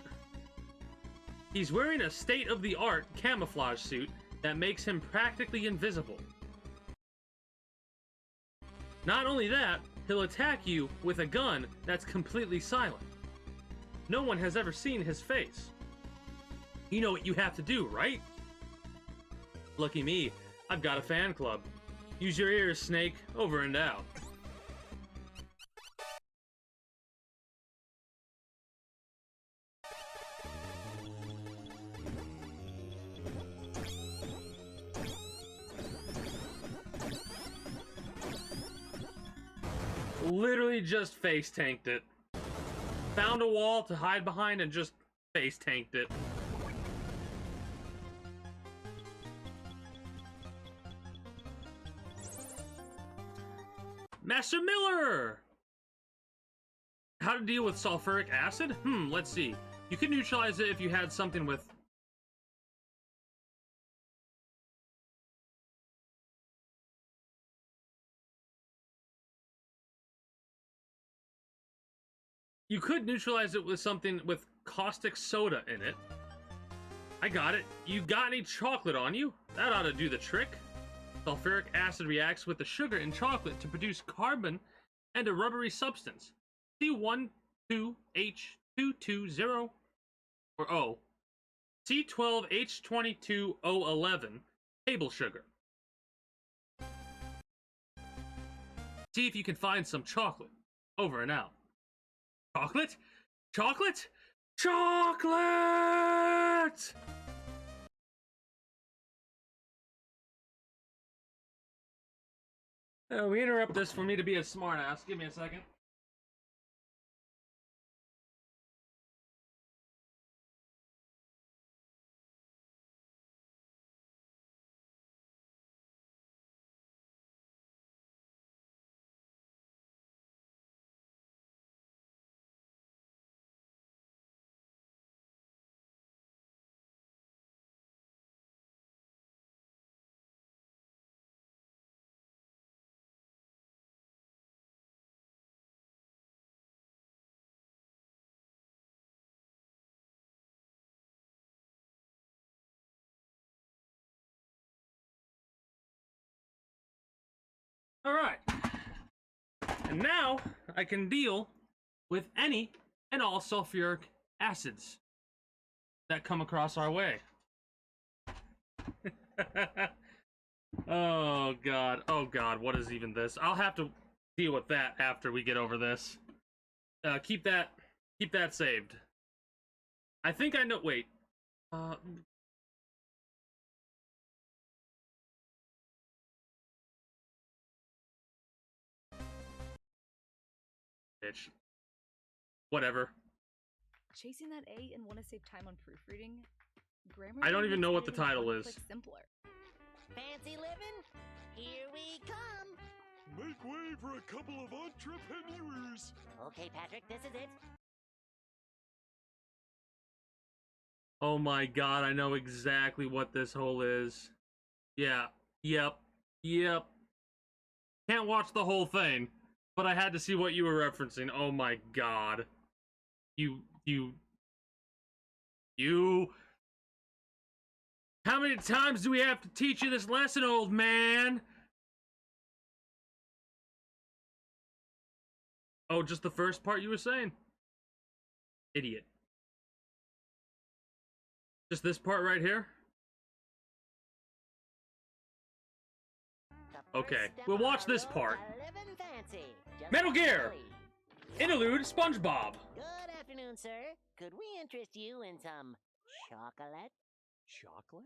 He's wearing a state-of-the-art camouflage suit that makes him practically invisible. Not only that, he'll attack you with a gun that's completely silent. No one has ever seen his face. You know what you have to do, right? Lucky me, I've got a fan club. Use your ears, Snake. Over and out. Literally just face tanked it. Found a wall to hide behind and just face tanked it. Master Miller! How to deal with sulfuric acid? Let's see. You can neutralize it if you had something with... You could neutralize it with something with caustic soda in it. I got it. You got any chocolate on you? That ought to do the trick. Sulfuric acid reacts with the sugar in chocolate to produce carbon and a rubbery substance. C12H220 or O. C12H22O11 table sugar. See if you can find some chocolate. Over and out. Chocolate? Chocolate? Chocolate! We interrupt this for me to be a smartass. Give me a second. Alright. And now I can deal with any and all sulfuric acids that come across our way. Oh god, what is even this? I'll have to deal with that after we get over this. Keep that saved. I think I know, wait. Bitch. Whatever. Chasing that A and want to save time on proofreading? Grammar I don't even know what the title is. Simpler. Fancy living? Here we come. Make way for a couple of entrepreneurs. Okay, Patrick, this is it. Oh my god, I know exactly what this hole is. Yeah, yep. Can't watch the whole thing, but I had to see what you were referencing. Oh my god. You How many times do we have to teach you this lesson, old man? Oh, just the first part you were saying? Idiot. Just this part right here? Okay, we'll watch this part. Metal Gear! Interlude SpongeBob. Good afternoon, sir. Could we interest you in some chocolate? Chocolate?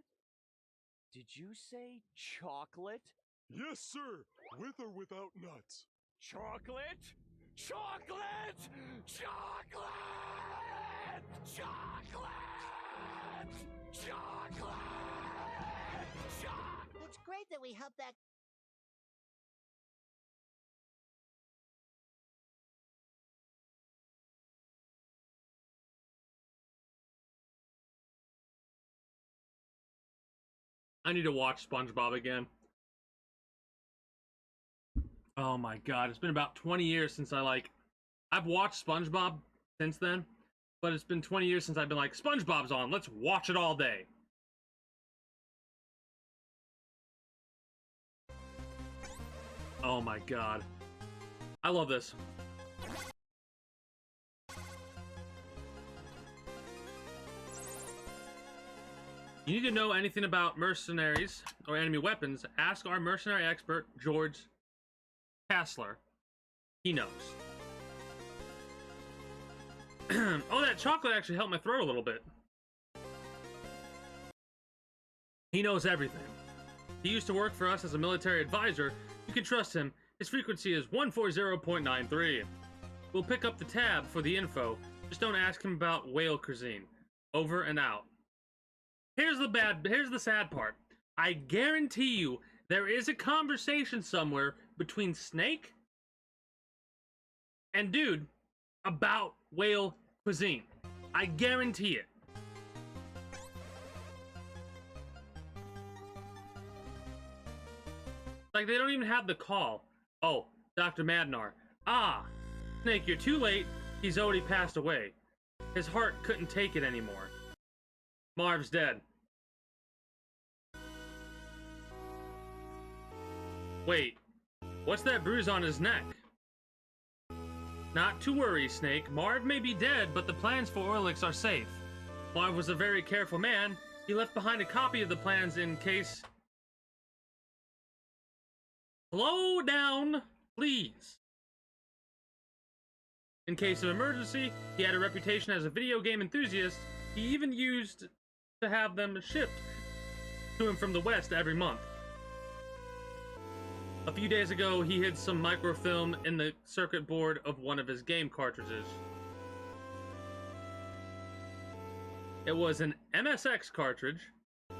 Did you say chocolate? Yes, sir. With or without nuts. Chocolate? Chocolate! Chocolate! Chocolate! Chocolate! Chocolate! It's great that we helped that. I need to watch SpongeBob again. Oh my god, it's been about 20 years since I've watched SpongeBob since then, but it's been 20 years since I've been like, SpongeBob's on, let's watch it all day. Oh my god. I love this. You need to know anything about mercenaries or enemy weapons, ask our mercenary expert, George Kassler. He knows. Oh, that chocolate actually helped my throat a little bit. He knows everything. He used to work for us as a military advisor. You can trust him. His frequency is 140.93. We'll pick up the tab for the info. Just don't ask him about whale cuisine. Over and out. Here's the sad part. I guarantee you there is a conversation somewhere between Snake and Dude about whale cuisine. I guarantee it. Like, they don't even have the call. Oh, Dr. Madnar. Ah, Snake, you're too late. He's already passed away. His heart couldn't take it anymore. Marv's dead. Wait, what's that bruise on his neck? Not to worry, Snake. Marv may be dead, but the plans for Orlix are safe. Marv was a very careful man. He left behind a copy of the plans in case... Slow down, please. In case of emergency, he had a reputation as a video game enthusiast. He even used to have them shipped to him from the West every month. A few days ago, he hid some microfilm in the circuit board of one of his game cartridges. It was an MSX cartridge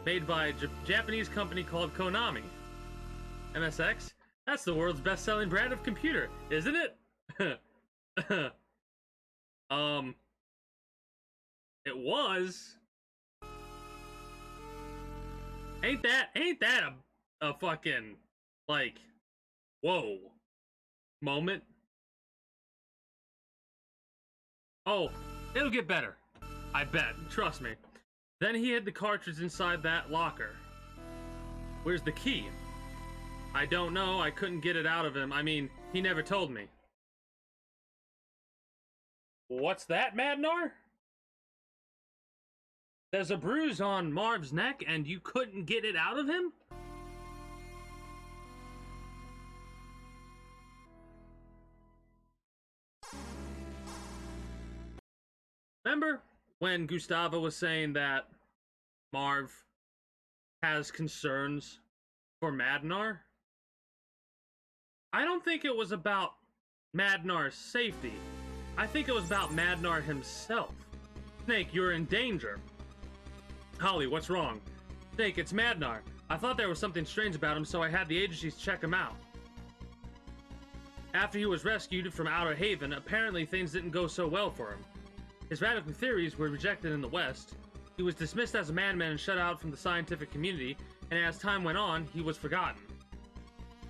made by a Japanese company called Konami. MSX? That's the world's best-selling brand of computer, isn't it? It was. Ain't that a fucking, like, whoa moment? Oh, it'll get better. I bet. Trust me. Then he hid the cartridge inside that locker. Where's the key? I don't know. I couldn't get it out of him. I mean, he never told me. What's that, Madnar? There's a bruise on Marv's neck and you couldn't get it out of him? Remember when Gustavo was saying that Marv has concerns for Madnar? I don't think it was about Madnar's safety. I think it was about Madnar himself. Snake, you're in danger. Holly, what's wrong? Snake, it's Madnar. I thought there was something strange about him, so I had the agencies check him out. After he was rescued from Outer Haven, apparently things didn't go so well for him. His radical theories were rejected in the West. He was dismissed as a madman and shut out from the scientific community, and as time went on, he was forgotten.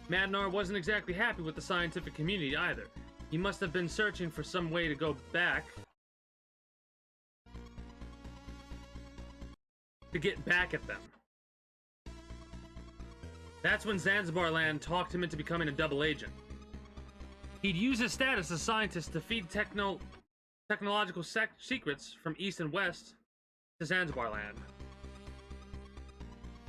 Madnar wasn't exactly happy with the scientific community either. He must have been searching for some way to go back. To get back at them. That's when Zanzibar Land talked him into becoming a double agent. He'd use his status as scientist to feed technological secrets from East and West to Zanzibar Land.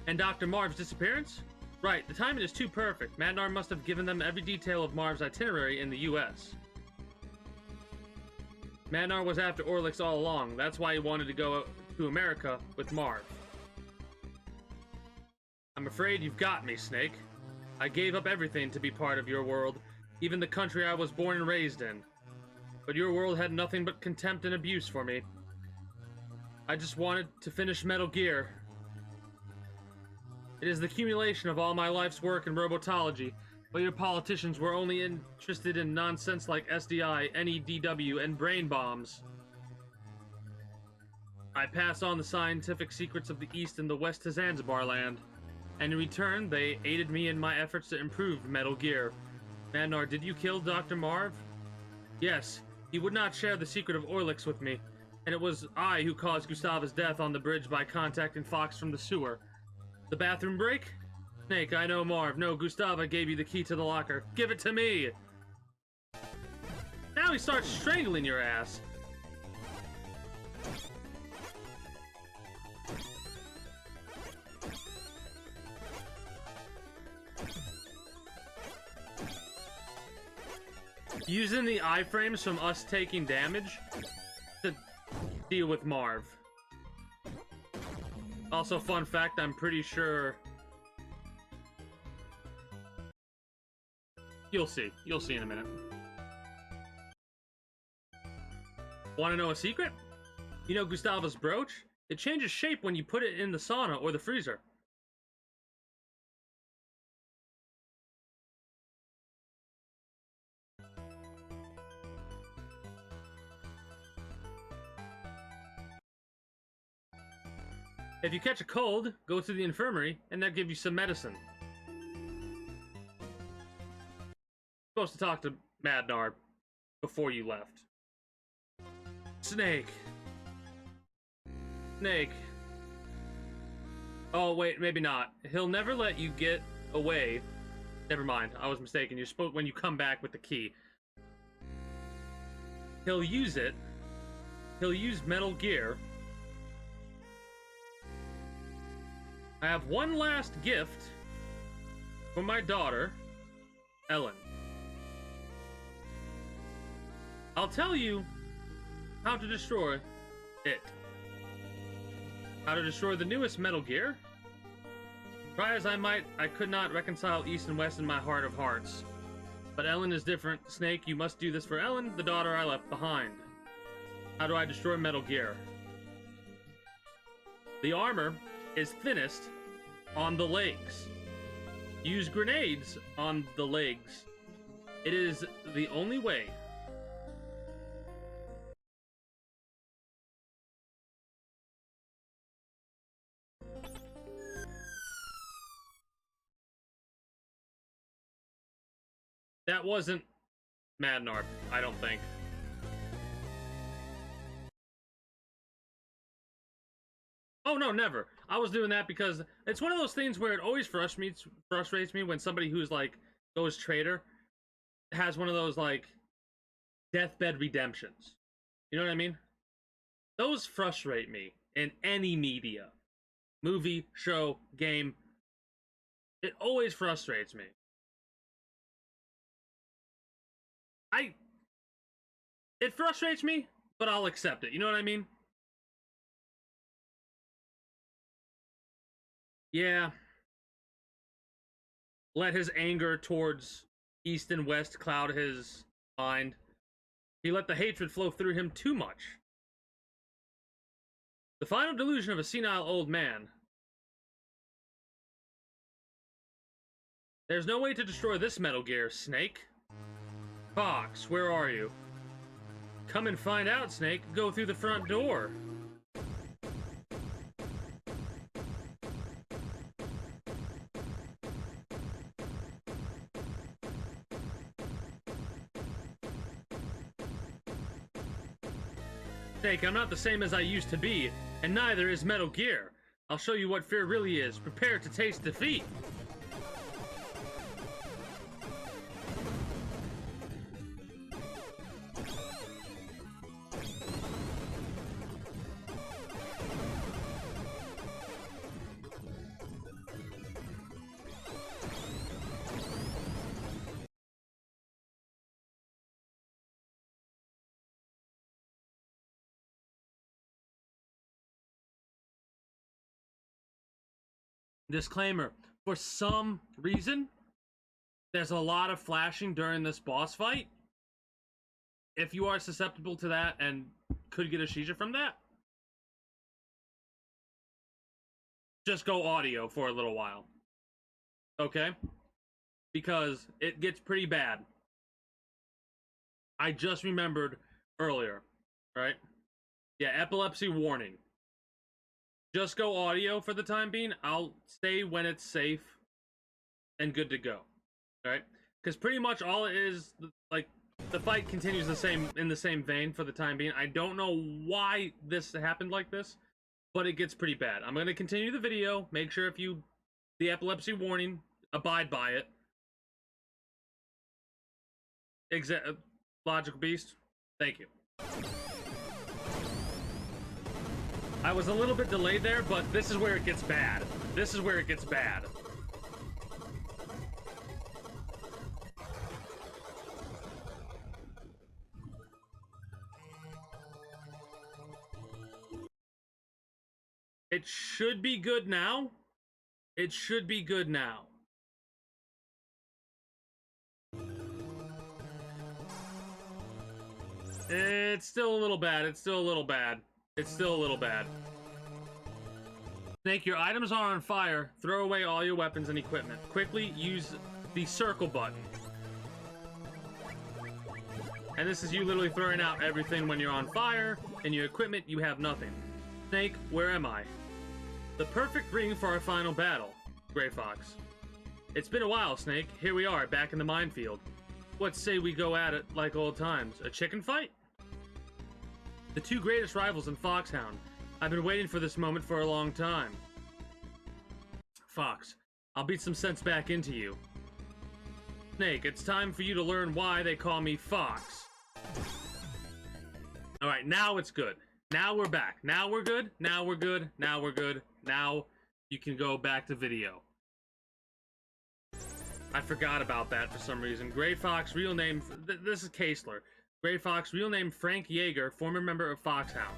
And Dr. Marv's disappearance? Right, the timing is too perfect. Madnar must have given them every detail of Marv's itinerary in the US. Madnar was after Orlix all along. That's why he wanted to go to America with Marv. I'm afraid you've got me, Snake. I gave up everything to be part of your world, even the country I was born and raised in. But your world had nothing but contempt and abuse for me. I just wanted to finish Metal Gear. It is the accumulation of all my life's work in robotology, but your politicians were only interested in nonsense like SDI, NEDW, and brain bombs. I pass on the scientific secrets of the East and the West to Zanzibar Land, and in return, they aided me in my efforts to improve Metal Gear. Madnar, did you kill Dr. Marv? Yes, he would not share the secret of Orlix with me, and it was I who caused Gustava's death on the bridge by contacting Fox from the sewer. The bathroom break? Snake, I know Marv. No, Gustava gave you the key to the locker. Give it to me! Now he starts strangling your ass. Using the iframes from us taking damage to deal with Marv. Also, fun fact, I'm pretty sure... You'll see. You'll see in a minute. Want to know a secret? You know Gustava's brooch? It changes shape when you put it in the sauna or the freezer. If you catch a cold, go to the infirmary, and they'll give you some medicine. Supposed to talk to Madnar before you left. Snake. Snake. Oh, wait, maybe not. He'll never let you get away. Never mind, I was mistaken. You're supposed when you come back with the key. He'll use it. He'll use Metal Gear. I have one last gift for my daughter, Ellen. I'll tell you how to destroy it. How to destroy the newest Metal Gear? Try as I might, I could not reconcile East and West in my heart of hearts. But Ellen is different. Snake, you must do this for Ellen, the daughter I left behind. How do I destroy Metal Gear? The armor is thinnest on the legs. Use grenades on the legs. It is the only way. That wasn't Madnar, I don't think. Oh no, never. I was doing that because it's one of those things where it always frustrates me when somebody who's like goes traitor has one of those like deathbed redemptions. You know what I mean? Those frustrate me in any media. Movie, show, game. It always frustrates me. It frustrates me, but I'll accept it. You know what I mean? Yeah. Let his anger towards East and West cloud his mind. He let the hatred flow through him too much. The final delusion of a senile old man. There's no way to destroy this Metal Gear, Snake. Fox, where are you? Come and find out, Snake. Go through the front door. Snake, I'm not the same as I used to be, and neither is Metal Gear. I'll show you what fear really is. Prepare to taste defeat. Disclaimer, for some reason, there's a lot of flashing during this boss fight. If you are susceptible to that and could get a seizure from that, just go audio for a little while. Okay? Because it gets pretty bad. I just remembered earlier, right? Yeah, epilepsy warning. Just go audio for the time being. I'll stay when it's safe and good to go. Right? Because pretty much all it is, like, the fight continues in the same vein for the time being. I don't know why this happened like this, but it gets pretty bad. I'm going to continue the video. Make sure the epilepsy warning, abide by it. Logical Beast, thank you. I was a little bit delayed there, but this is where it gets bad. This is where it gets bad. It should be good now. It should be good now. It's still a little bad. It's still a little bad. It's still a little bad. Snake, your items are on fire. Throw away all your weapons and equipment. Quickly use the circle button. And this is you literally throwing out everything when you're on fire. And your equipment, you have nothing. Snake, where am I? The perfect ring for our final battle. Gray Fox. It's been a while, Snake. Here we are, back in the minefield. What say we go at it like old times? A chicken fight? The two greatest rivals in Foxhound. I've been waiting for this moment for a long time. Fox, I'll beat some sense back into you. Snake, it's time for you to learn why they call me Fox. Alright, now it's good. Now we're back. Now we're good. Now we're good. Now we're good. Now you can go back to video. I forgot about that for some reason. Gray Fox, real name... this is Kaesler. Gray Fox, real name Frank Yeager, former member of Foxhound.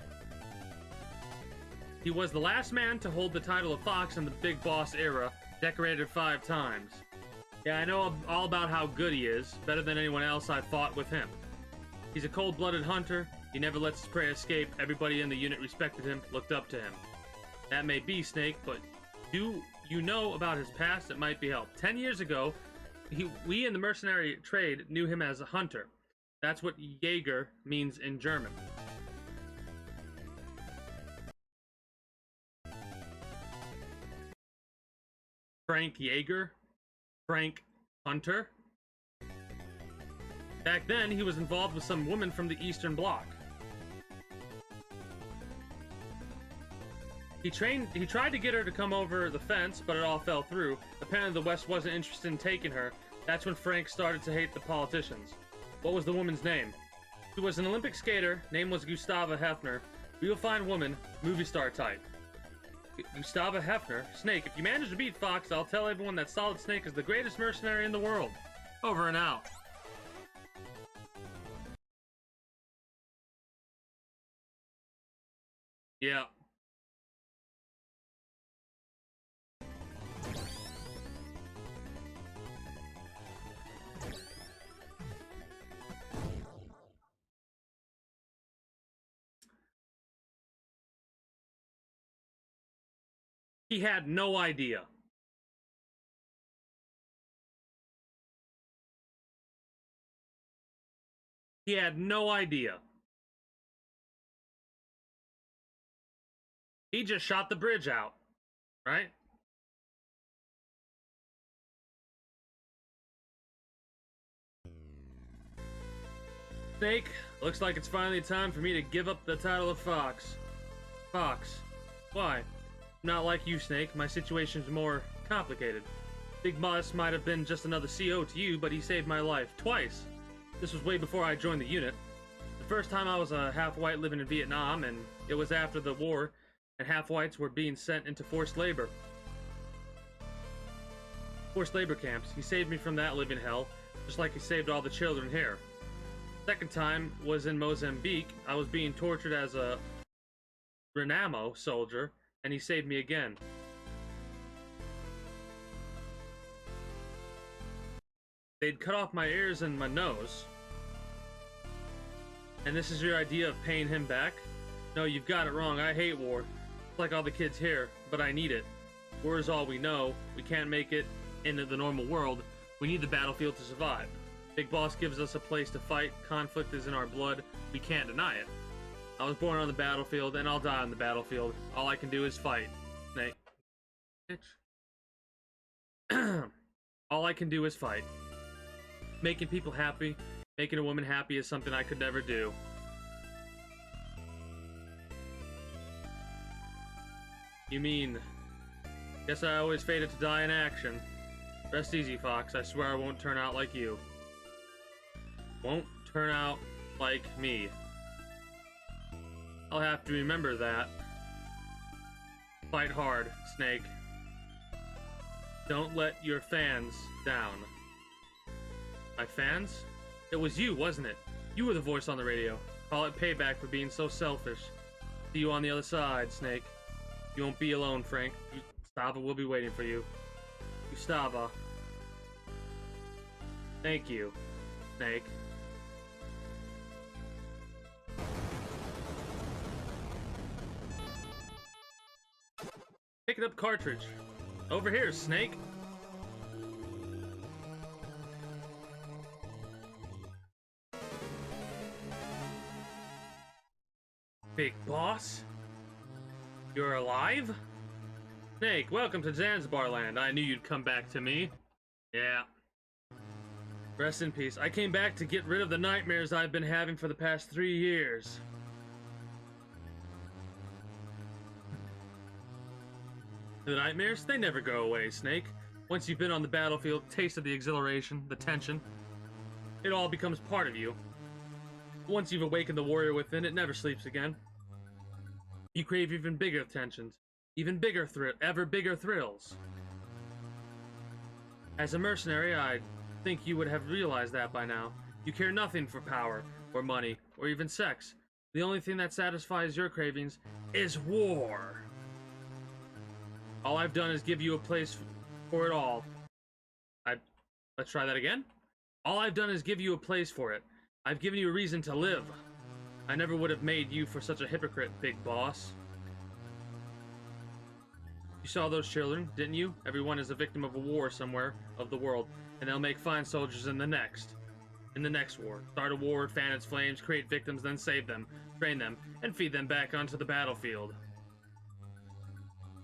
He was the last man to hold the title of Fox in the Big Boss era, decorated 5 times. Yeah, I know all about how good he is, better than anyone else I've fought with him. He's a cold-blooded hunter, he never lets his prey escape, everybody in the unit respected him, looked up to him. That may be, Snake, but do you know about his past? It might be help. 10 years ago, we in the mercenary trade knew him as a hunter. That's what Jaeger means in German. Frank Yeager? Frank Hunter? Back then, he was involved with some woman from the Eastern Bloc. He tried to get her to come over the fence, but it all fell through. Apparently the West wasn't interested in taking her. That's when Frank started to hate the politicians. What was the woman's name? She was an Olympic skater. Name was Gustava Hefner. Real fine woman, movie star type. Gustava Hefner? Snake, if you manage to beat Fox, I'll tell everyone that Solid Snake is the greatest mercenary in the world. Over and out. Yeah. He had no idea. He had no idea. He just shot the bridge out, right? Snake, looks like it's finally time for me to give up the title of Fox. Fox. Why? Not like you, Snake. My situation's more complicated. Big Boss might have been just another CO to you, but he saved my life twice. This was way before I joined the unit. The first time I was a half-white living in Vietnam, and it was after the war, and half-whites were being sent into forced labor. Forced labor camps. He saved me from that living hell, just like he saved all the children here. Second time was in Mozambique. I was being tortured as a Renamo soldier, and he saved me again. they'd cut off my ears and my nose. And this is your idea of paying him back? No, you've got it wrong. I hate war. It's like all the kids here, but I need it. War is all we know. We can't make it into the normal world. We need the battlefield to survive. Big Boss gives us a place to fight. Conflict is in our blood. We can't deny it. I was born on the battlefield, and I'll die on the battlefield. All I can do is fight. Snake. Bitch. All I can do is fight. Making people happy, making a woman happy is something I could never do. You mean... Guess I always fated to die in action. Rest easy, Fox. I swear I won't turn out like you. Won't turn out like me. I'll have to remember that. Fight hard, Snake. Don't let your fans down. My fans? It was you, wasn't it? You were the voice on the radio. Call it payback for being so selfish. See you on the other side, Snake. You won't be alone, Frank. Gustava will be waiting for you. Gustava. Thank you, Snake. Pick it up, cartridge. Over here, Snake. Big Boss? You're alive? Snake, welcome to Zanzibar Land. I knew you'd come back to me. Yeah. Rest in peace. I came back to get rid of the nightmares I've been having for the past 3 years. The nightmares? They never go away, Snake. Once you've been on the battlefield, tasted the exhilaration, the tension, it all becomes part of you. Once you've awakened the warrior within, it never sleeps again. You crave even bigger tensions, even bigger ever bigger thrills. As a mercenary, I think you would have realized that by now. You care nothing for power, or money, or even sex. The only thing that satisfies your cravings is war. All I've done is give you a place for it all. Let's try that again. All I've done is give you a place for it. I've given you a reason to live. I never would have made you for such a hypocrite, Big Boss. You saw those children, didn't you? Everyone is a victim of a war somewhere of the world, and they'll make fine soldiers in the next war. Start a war, fan its flames, create victims, then save them, train them, and feed them back onto the battlefield.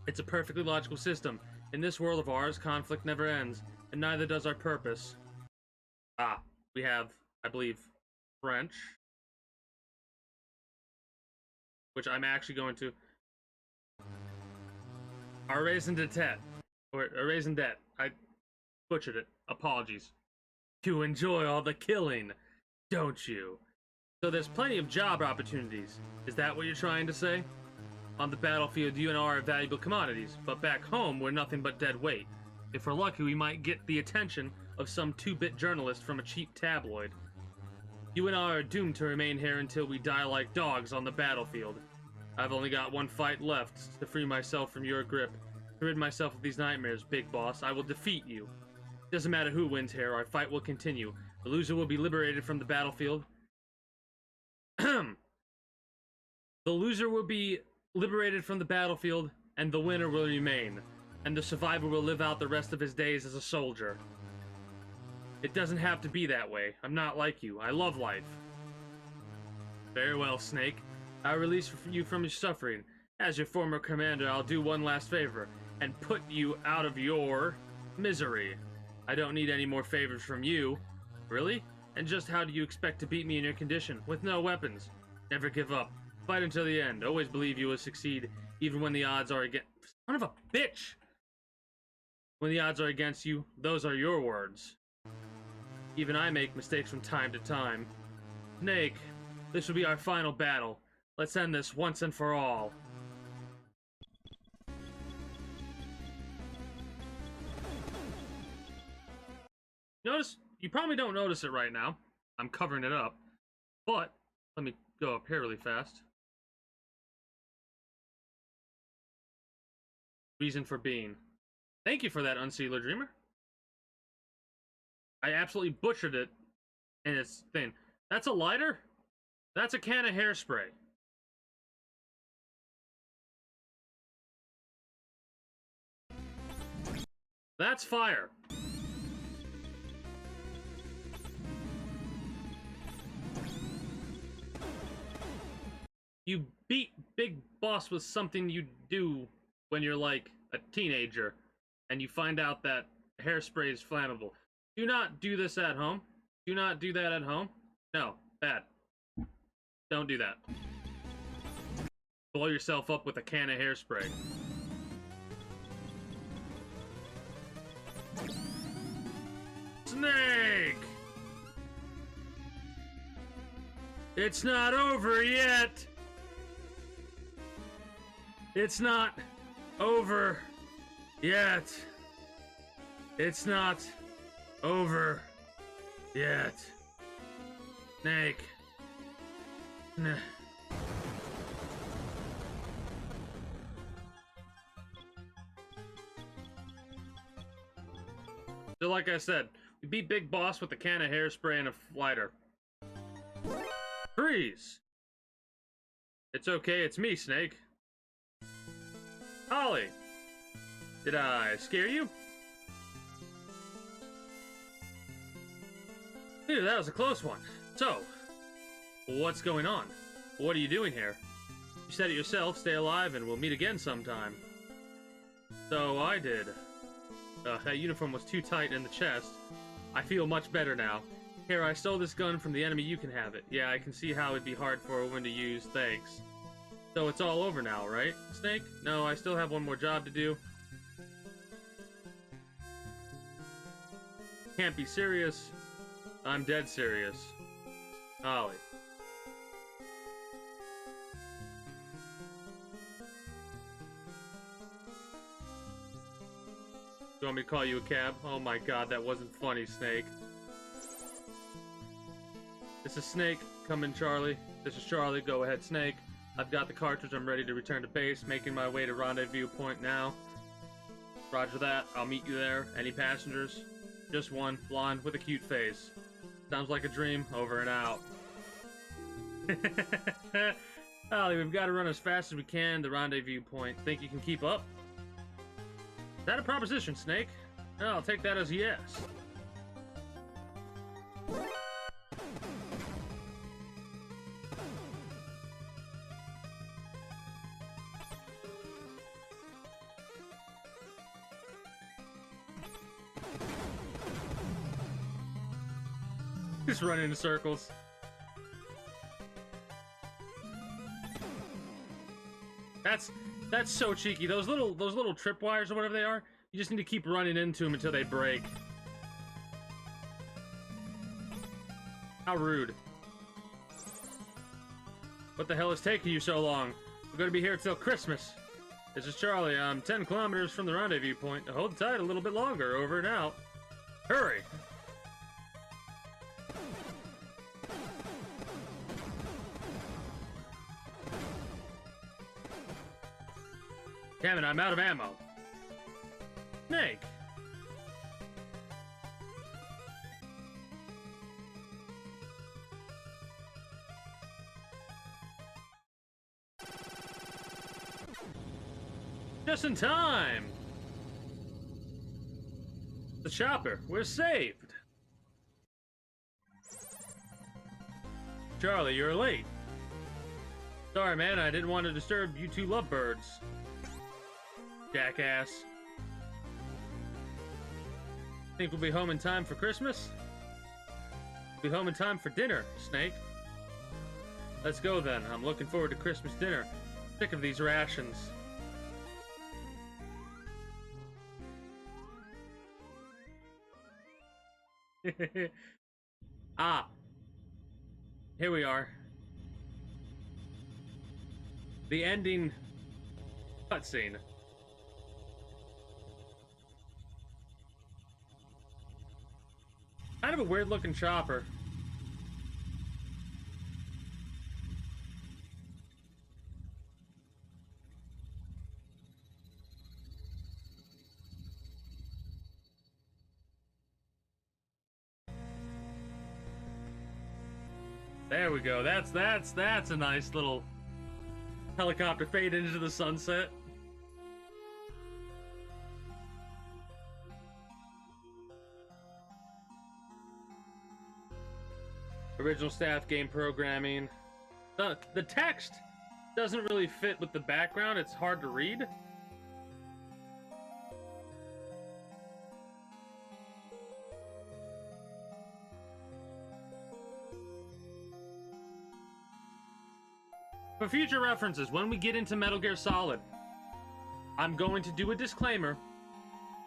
It's a perfectly logical system. In this world of ours, conflict never ends, and neither does our purpose. Ah, we have, I believe, French, which I'm actually going to raison d'etat, or raison d'etat. I butchered it. Apologies. You enjoy all the killing, don't you? So there's plenty of job opportunities. Is that what you're trying to say? On the battlefield, you and I are valuable commodities, but back home, we're nothing but dead weight. If we're lucky, we might get the attention of some 2-bit journalist from a cheap tabloid. You and I are doomed to remain here until we die like dogs on the battlefield. I've only got one fight left to free myself from your grip. To rid myself of these nightmares, Big Boss, I will defeat you. Doesn't matter who wins here, our fight will continue. The loser will be liberated from the battlefield. The loser will be liberated from the battlefield, and the winner will remain. And the survivor will live out the rest of his days as a soldier. It doesn't have to be that way. I'm not like you. I love life. Very well, Snake. I'll release you from your suffering. As your former commander, I'll do one last favor, and put you out of your misery. I don't need any more favors from you. Really? And just how do you expect to beat me in your condition, with no weapons? Never give up. Fight until the end. Always believe you will succeed, even when the odds are against... Son of a bitch! When the odds are against you, those are your words. Even I make mistakes from time to time. Snake, this will be our final battle. Let's end this once and for all. Notice, you probably don't notice it right now. I'm covering it up. But, let me go up here really fast. Reason for being. Thank you for that, Unsealer Dreamer. I absolutely butchered it in its thing. That's a lighter? That's a can of hairspray. That's fire. You beat Big Boss with something you do when you're like a teenager and you find out that hairspray is flammable. Do not do this at home. Do not do that at home. No, bad. Don't do that. Blow yourself up with a can of hairspray. Snake! It's not over yet! It's not over yet. It's not over yet. Snake. Nah. So like I said, we beat Big Boss with a can of hairspray and a lighter. Freeze! It's okay, it's me, Snake. Holly! Did I scare you? Dude, that was a close one. So, what's going on? What are you doing here? You said it yourself, stay alive and we'll meet again sometime. So I did. That uniform was too tight in the chest. I feel much better now. Here, I stole this gun from the enemy, you can have it. Yeah, I can see how it'd be hard for a woman to use, thanks. So it's all over now, right, Snake? No, I still have one more job to do. Can't be serious. I'm dead serious. Holly. You want me to call you a cab? Oh my god, that wasn't funny, Snake. This is Snake. Come in, Charlie. This is Charlie. Go ahead, Snake. I've got the cartridge. I'm ready to return to base. Making my way to rendezvous point now. Roger that. I'll meet you there. Any passengers? Just one. Blonde with a cute face. Sounds like a dream. Over and out. Holly, we've got to run as fast as we can to rendezvous point. Think you can keep up? Is that a proposition, Snake? I'll take that as a yes. Just running in circles. That's so cheeky. Those little tripwires or whatever they are, you just need to keep running into them until they break. How rude. What the hell is taking you so long? We're gonna be here till Christmas. This is Charlie. I'm 10 kilometers from the rendezvous point. Hold tight a little bit longer. Over and out. Hurry! Damn it, I'm out of ammo. Snake! Just in time! The chopper, we're saved! Charlie, you're late. Sorry, man, I didn't want to disturb you two lovebirds. Jackass. Think we'll be home in time for Christmas? We'll be home in time for dinner, Snake. Let's go then. I'm looking forward to Christmas dinner. Sick of these rations. Ah. Here we are. The ending cutscene. Kind of a weird looking chopper. There we go. That's a nice little helicopter fade into the sunset. Original staff, game programming. The text doesn't really fit with the background. It's hard to read. For future references, when we get into Metal Gear Solid, I'm going to do a disclaimer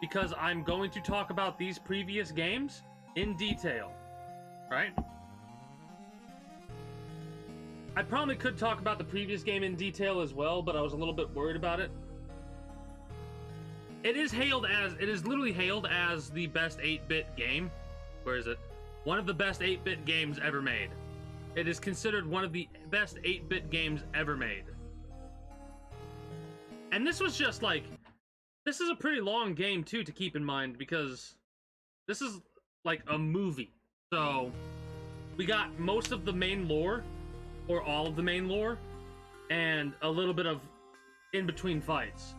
because I'm going to talk about these previous games in detail, right? I probably could talk about the previous game in detail as well, but I was a little bit worried about it. It is literally hailed as the best 8-bit game. Where is it? One of the best 8-bit games ever made. It is considered one of the best 8-bit games ever made. And this was just like, this is a pretty long game too to keep in mind because this is like a movie. So we got most of the main lore, or all of the main lore, and a little bit of in-between fights.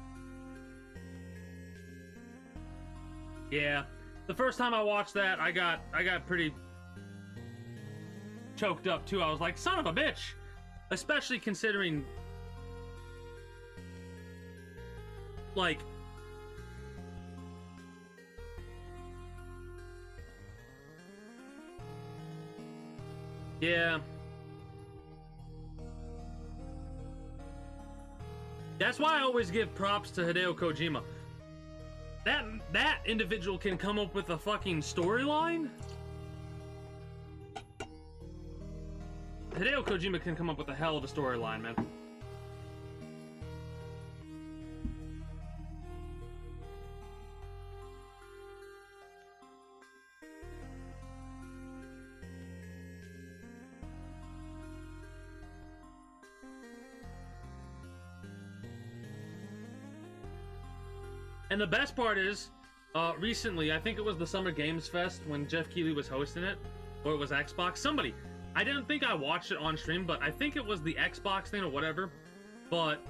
Yeah, the first time I watched that, I got pretty choked up too. I was like, son of a bitch, especially considering like yeah, that's why I always give props to Hideo Kojima. That individual can come up with a fucking storyline. Hideo Kojima can come up with a hell of a storyline, man. And the best part is, recently, I think it was the Summer Games Fest when Jeff Keighley was hosting it, or it was Xbox. Somebody, I didn't think I watched it on stream, but I think it was the Xbox thing or whatever. But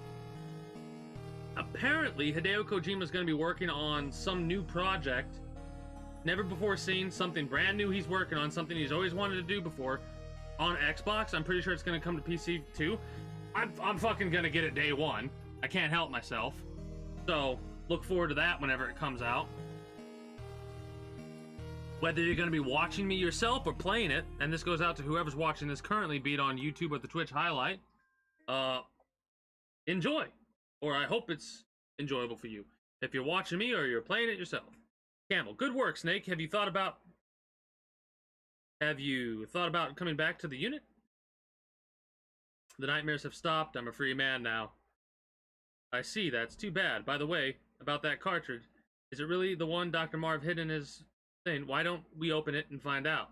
apparently, Hideo Kojima is going to be working on some new project, never before seen, something brand new he's working on, something he's always wanted to do before, on Xbox. I'm pretty sure it's going to come to PC too. I'm fucking going to get it day one. I can't help myself. So look forward to that whenever it comes out. Whether you're going to be watching me yourself or playing it, and this goes out to whoever's watching this currently, be it on YouTube or the Twitch highlight, enjoy. Or I hope it's enjoyable for you. If you're watching me or you're playing it yourself. Camel, good work, Snake. Have you thought about coming back to the unit? The nightmares have stopped. I'm a free man now. I see, that's too bad. By the way, about that cartridge, is it really the one Dr. Marv hid in his thing? Why don't we open it and find out?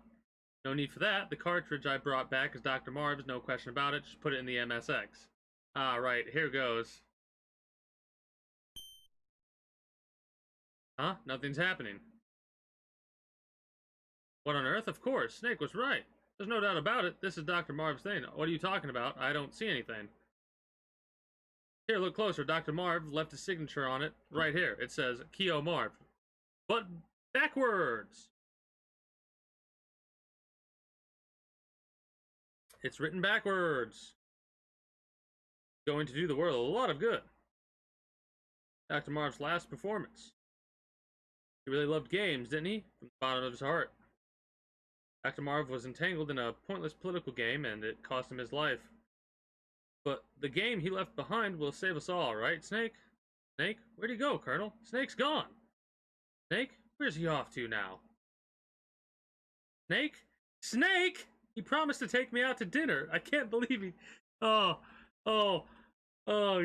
No need for that. The cartridge I brought back is Dr. Marv's, no question about it. Just put it in the MSX. Ah, right, here goes. Huh? Nothing's happening. What on earth? Of course, Snake was right. There's no doubt about it. This is Dr. Marv's thing. What are you talking about? I don't see anything. Here, look closer. Dr. Marv left his signature on it. Right here. It says, Keo Marv. But backwards! It's written backwards. Going to do the world a lot of good. Dr. Marv's last performance. He really loved games, didn't he? From the bottom of his heart. Dr. Marv was entangled in a pointless political game, and it cost him his life. But the game he left behind will save us all, right, Snake? Snake? Where'd he go, Colonel? Snake's gone. Snake? Where's he off to now? Snake? Snake! He promised to take me out to dinner. I can't believe he... Oh,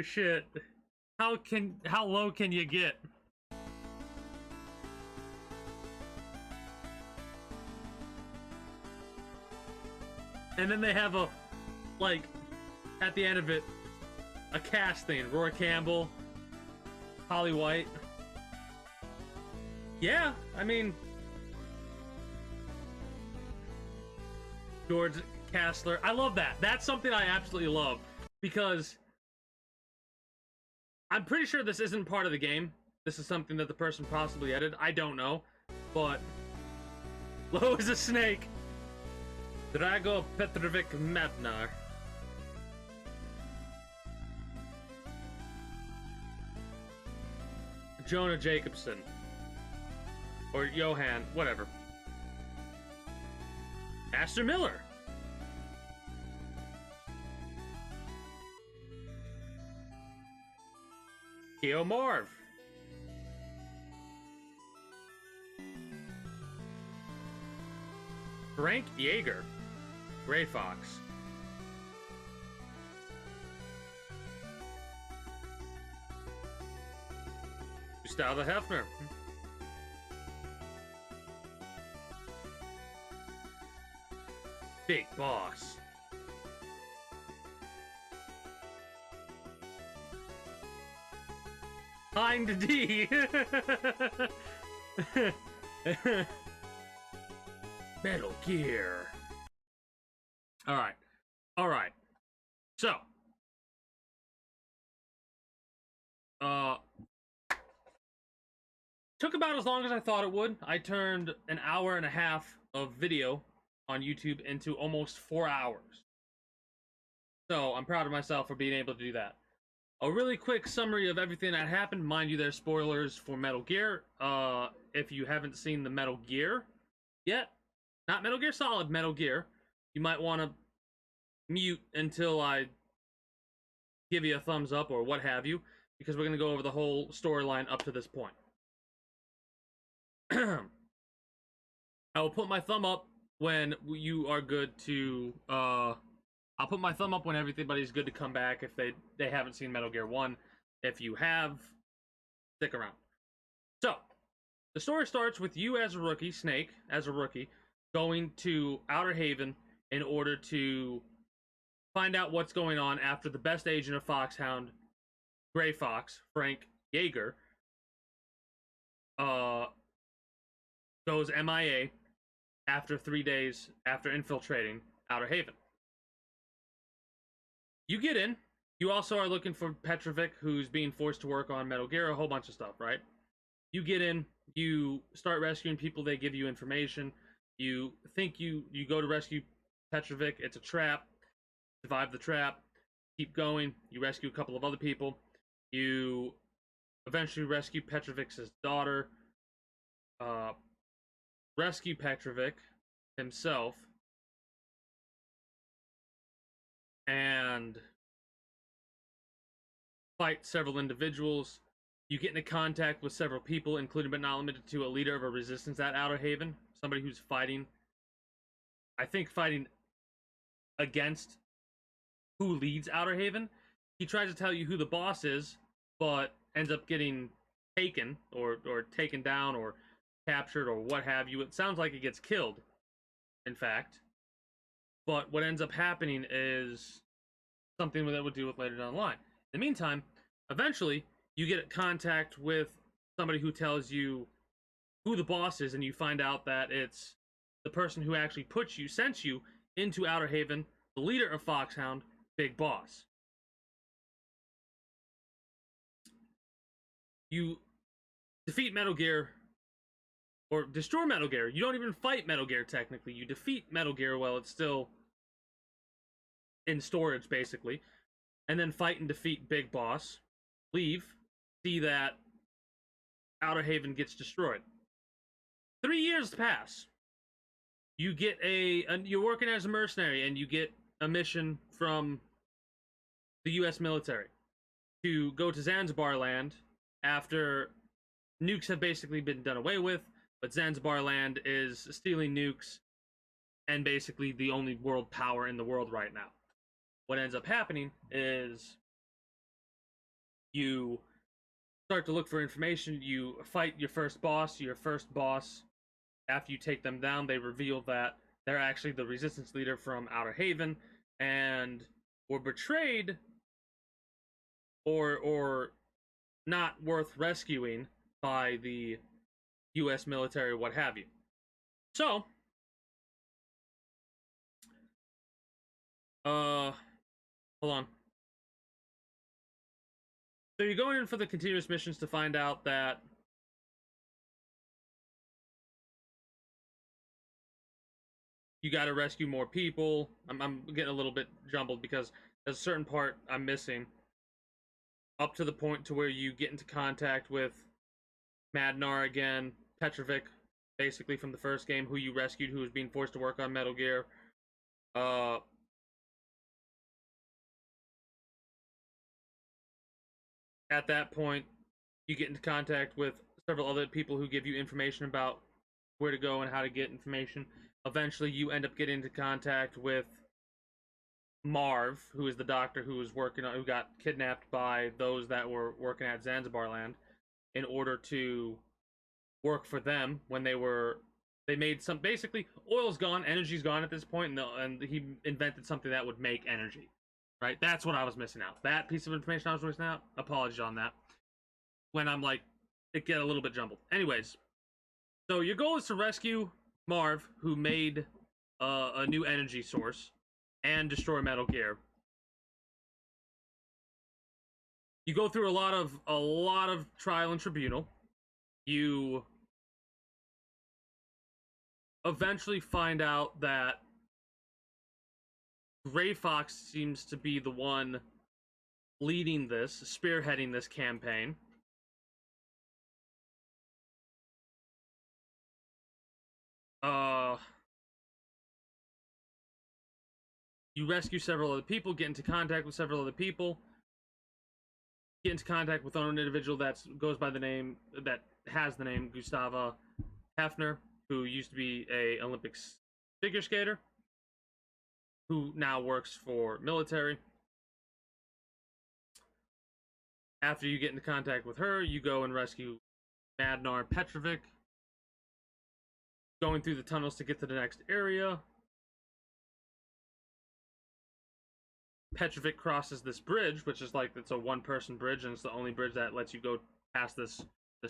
shit. How low can you get? And then they have a, like, at the end of it, a cast thing. Roy Campbell, Holly White. Yeah, I mean, George Castler. I love that. That's something I absolutely love because I'm pretty sure this isn't part of the game. This is something that the person possibly edited. I don't know, but Lo is a snake. Drago Petrovic Mapnar. Jonah Jacobson. Or Johan, whatever. Astor Miller. Keo Marv. Frank Yeager. Gray Fox. Gustavo Hefner. Big Boss. Hind D. Metal Gear. All right. So, took about as long as I thought it would. I turned an hour and a half of video on YouTube into almost 4 hours. So I'm proud of myself for being able to do that. A really quick summary of everything that happened. Mind you, there's spoilers for Metal Gear. If you haven't seen the Metal Gear yet, not Metal Gear Solid, Metal Gear, you might want to mute until I give you a thumbs up or what have you, because we're going to go over the whole storyline up to this point. I will put my thumb up when you are good to, I'll put my thumb up when everybody's good to come back if they haven't seen Metal Gear 1. If you have, stick around. So, the story starts with you as a rookie, Snake, as a rookie, going to Outer Haven in order to find out what's going on after the best agent of Foxhound, Gray Fox, Frank Yeager, goes MIA after 3 days after infiltrating Outer Haven. You get in. You also are looking for Petrovic, who's being forced to work on Metal Gear, a whole bunch of stuff, right? You get in. You start rescuing people. They give you information. You think you go to rescue Petrovic. It's a trap. Survive the trap. Keep going. You rescue a couple of other people. You eventually rescue Petrovic's daughter. Rescue Petrovic himself. And fight several individuals. You get into contact with several people, including but not limited to a leader of a resistance at Outer Haven. Somebody who's fighting, I think fighting against who leads Outer Haven. He tries to tell you who the boss is, but ends up getting taken or taken down or captured or what have you. It sounds like he gets killed, in fact. But what ends up happening is something that we'll deal with later down the line. In the meantime, eventually, you get contact with somebody who tells you who the boss is, and you find out that it's the person who actually sent you into Outer Haven, the leader of Foxhound, Big Boss. You defeat Metal Gear, or destroy Metal Gear. You don't even fight Metal Gear, technically. You defeat Metal Gear while it's still in storage, basically. And then fight and defeat Big Boss. Leave. See that Outer Haven gets destroyed. 3 years pass. You get you're working as a mercenary, and you get a mission from the U.S. military to go to Zanzibar land after nukes have basically been done away with, but Zanzibar land is stealing nukes and basically the only world power in the world right now. What ends up happening is you start to look for information. You fight your first boss. After you take them down, they reveal that they're actually the resistance leader from Outer Haven and were betrayed or not worth rescuing by the U.S. military, what have you. So, Hold on. So you're going in for the continuous missions to find out that you got to rescue more people. I'm getting a little bit jumbled because there's a certain part I'm missing. Up to the point to where you get into contact with Madnar again, Petrovic, basically from the first game, who you rescued, who was being forced to work on Metal Gear. At that point, you get into contact with several other people who give you information about where to go and how to get information. Eventually, you end up getting into contact with Marv, who is the doctor who was working on, who got kidnapped by those that were working at Zanzibar Land, in order to work for them when they made some, basically oil's gone, energy's gone at this point, and he invented something that would make energy. Right, that's what I was missing out. That piece of information I was missing out. Apologies on that. When I'm like, it get a little bit jumbled. Anyways, so your goal is to rescue Marv, who made a new energy source, and destroy Metal Gear. You go through a lot of trial and tribunal. You eventually find out that Gray Fox seems to be the one leading this, spearheading this campaign. You rescue several other people, get into contact with several other people, get into contact with an individual that goes by the name, that has the name Gustava Hefner, who used to be a Olympics figure skater, who now works for military. After you get into contact with her, you go and rescue Madnar Petrovic, going through the tunnels to get to the next area. Petrovic crosses this bridge, which is like, it's a one-person bridge, and it's the only bridge that lets you go past this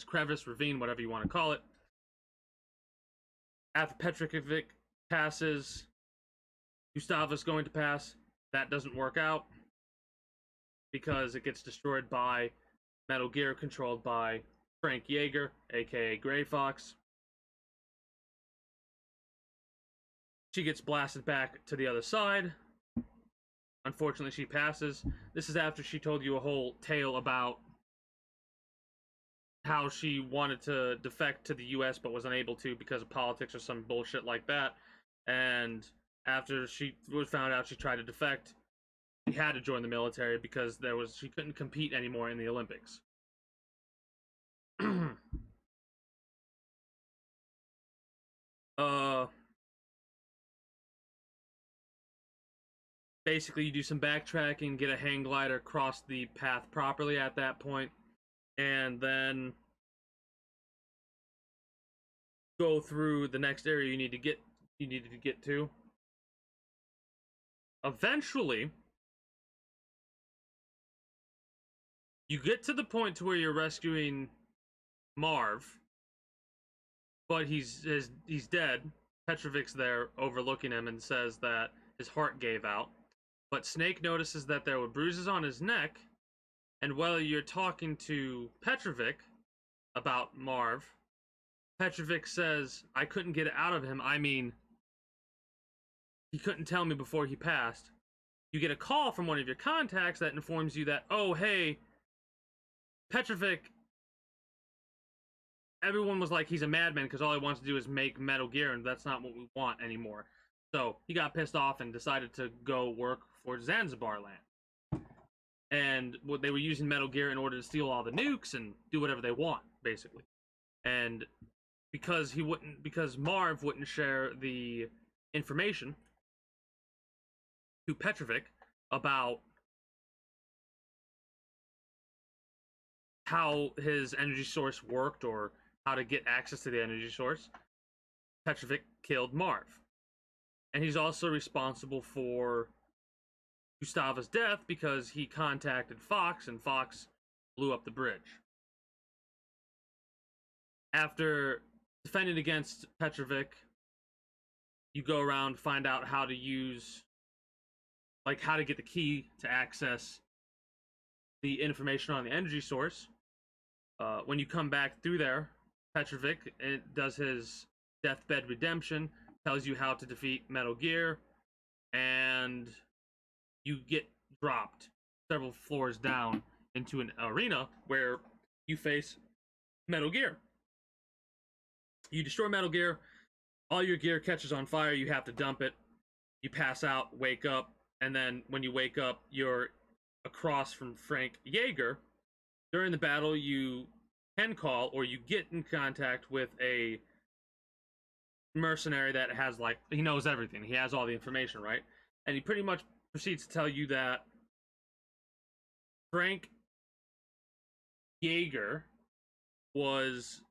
crevice, ravine, whatever you want to call it. After Petrovic passes, Gustava's going to pass. That doesn't work out because it gets destroyed by Metal Gear, controlled by Frank Yeager, aka Gray Fox. She gets blasted back to the other side. Unfortunately, she passes. This is after she told you a whole tale about how she wanted to defect to the US but was unable to because of politics or some bullshit like that. And after she was found out she tried to defect, she had to join the military because she couldn't compete anymore in the Olympics. Basically, you do some backtracking, get a hang glider, cross the path properly at that point, and then go through the next area you needed to get to. Eventually, you get to the point to where you're rescuing Marv, but he's dead. Petrovic's there overlooking him and says that his heart gave out. But Snake notices that there were bruises on his neck, and while you're talking to Petrovic about Marv, Petrovic says, I couldn't get it out of him. I mean, he couldn't tell me before he passed. You get a call from one of your contacts that informs you that, oh, hey, Petrovic, everyone was like, he's a madman because all he wants to do is make Metal Gear, and that's not what we want anymore. So he got pissed off and decided to go work for Zanzibar Land. And they were using Metal Gear in order to steal all the nukes and do whatever they want, basically. And because Marv wouldn't share the information to Petrovic about how his energy source worked or how to get access to the energy source, Petrovic killed Marv. And he's also responsible for Gustava's death because he contacted Fox, and Fox blew up the bridge. After defending against Petrovic, you go around, find out how to use like how to get the key to access the information on the energy source. When you come back through there, Petrovic it does his deathbed redemption, tells you how to defeat Metal Gear, and you get dropped several floors down into an arena where you face Metal Gear. You destroy Metal Gear, all your gear catches on fire, you have to dump it, you pass out, wake up, and then when you wake up, you're across from Frank Jaeger. During the battle, you can call or you get in contact with a mercenary that has, like, he knows everything. He has all the information, right? And he pretty much proceeds to tell you that Frank Jaeger was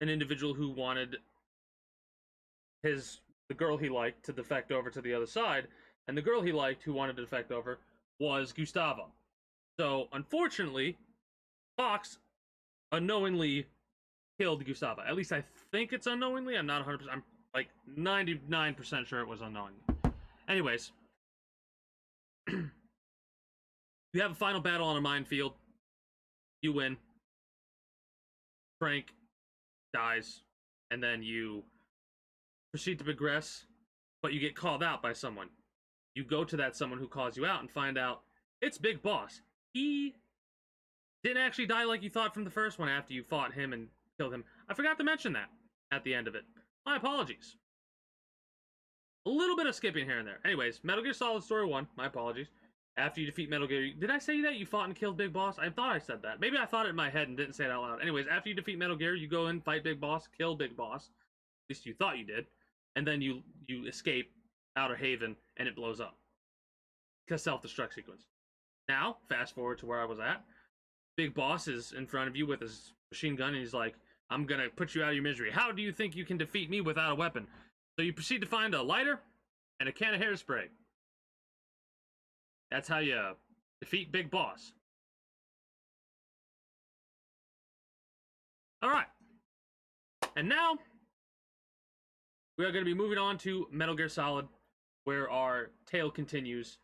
an individual who wanted the girl he liked to defect over to the other side, and the girl he liked who wanted to defect over was Gustavo. So, unfortunately, Fox unknowingly killed Gustavo. At least I think it's unknowingly. I'm not 100%. I'm like 99% sure it was unknowingly. Anyways, you have a final battle on a minefield. You win. Frank dies, and then you proceed to progress, but you get called out by someone. You go to that someone who calls you out and find out it's Big Boss. He didn't actually die like you thought from the first one after you fought him and killed him. I forgot to mention that at the end of it. My apologies. A little bit of skipping here and there. Anyways, Metal Gear Solid Story 1, my apologies. After you defeat Metal Gear, did I say that you fought and killed Big Boss? I thought I said that. Maybe I thought it in my head and didn't say it out loud. Anyways, after you defeat Metal Gear, you go in, fight Big Boss, kill Big Boss. At least you thought you did. And then you escape Outer Haven and it blows up. Because self-destruct sequence. Now, fast forward to where I was at. Big Boss is in front of you with his machine gun and he's like, I'm gonna put you out of your misery. How do you think you can defeat me without a weapon? So you proceed to find a lighter and a can of hairspray. That's how you defeat Big Boss. Alright. And now, we are going to be moving on to Metal Gear Solid, where our tale continues,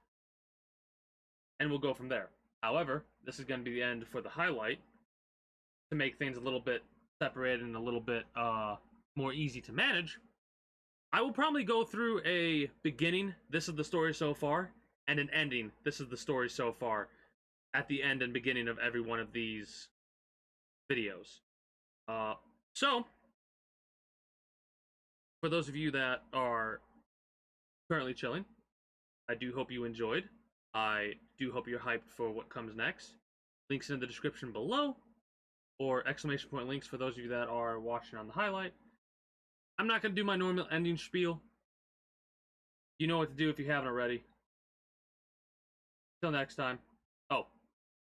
and we'll go from there. However, this is going to be the end for the highlight, to make things a little bit separated and a little bit more easy to manage. I will probably go through a beginning, this is the story so far, and an ending, this is the story so far, at the end and beginning of every one of these videos. So, for those of you that are currently chilling, I do hope you enjoyed. I do hope you're hyped for what comes next. Links in the description below, or exclamation point links for those of you that are watching on the highlight. I'm not going to do my normal ending spiel. You know what to do if you haven't already. Until next time. Oh,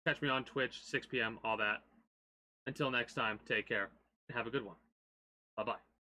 catch me on Twitch, 6 p.m., all that. Until next time, take care, and have a good one. Bye-bye.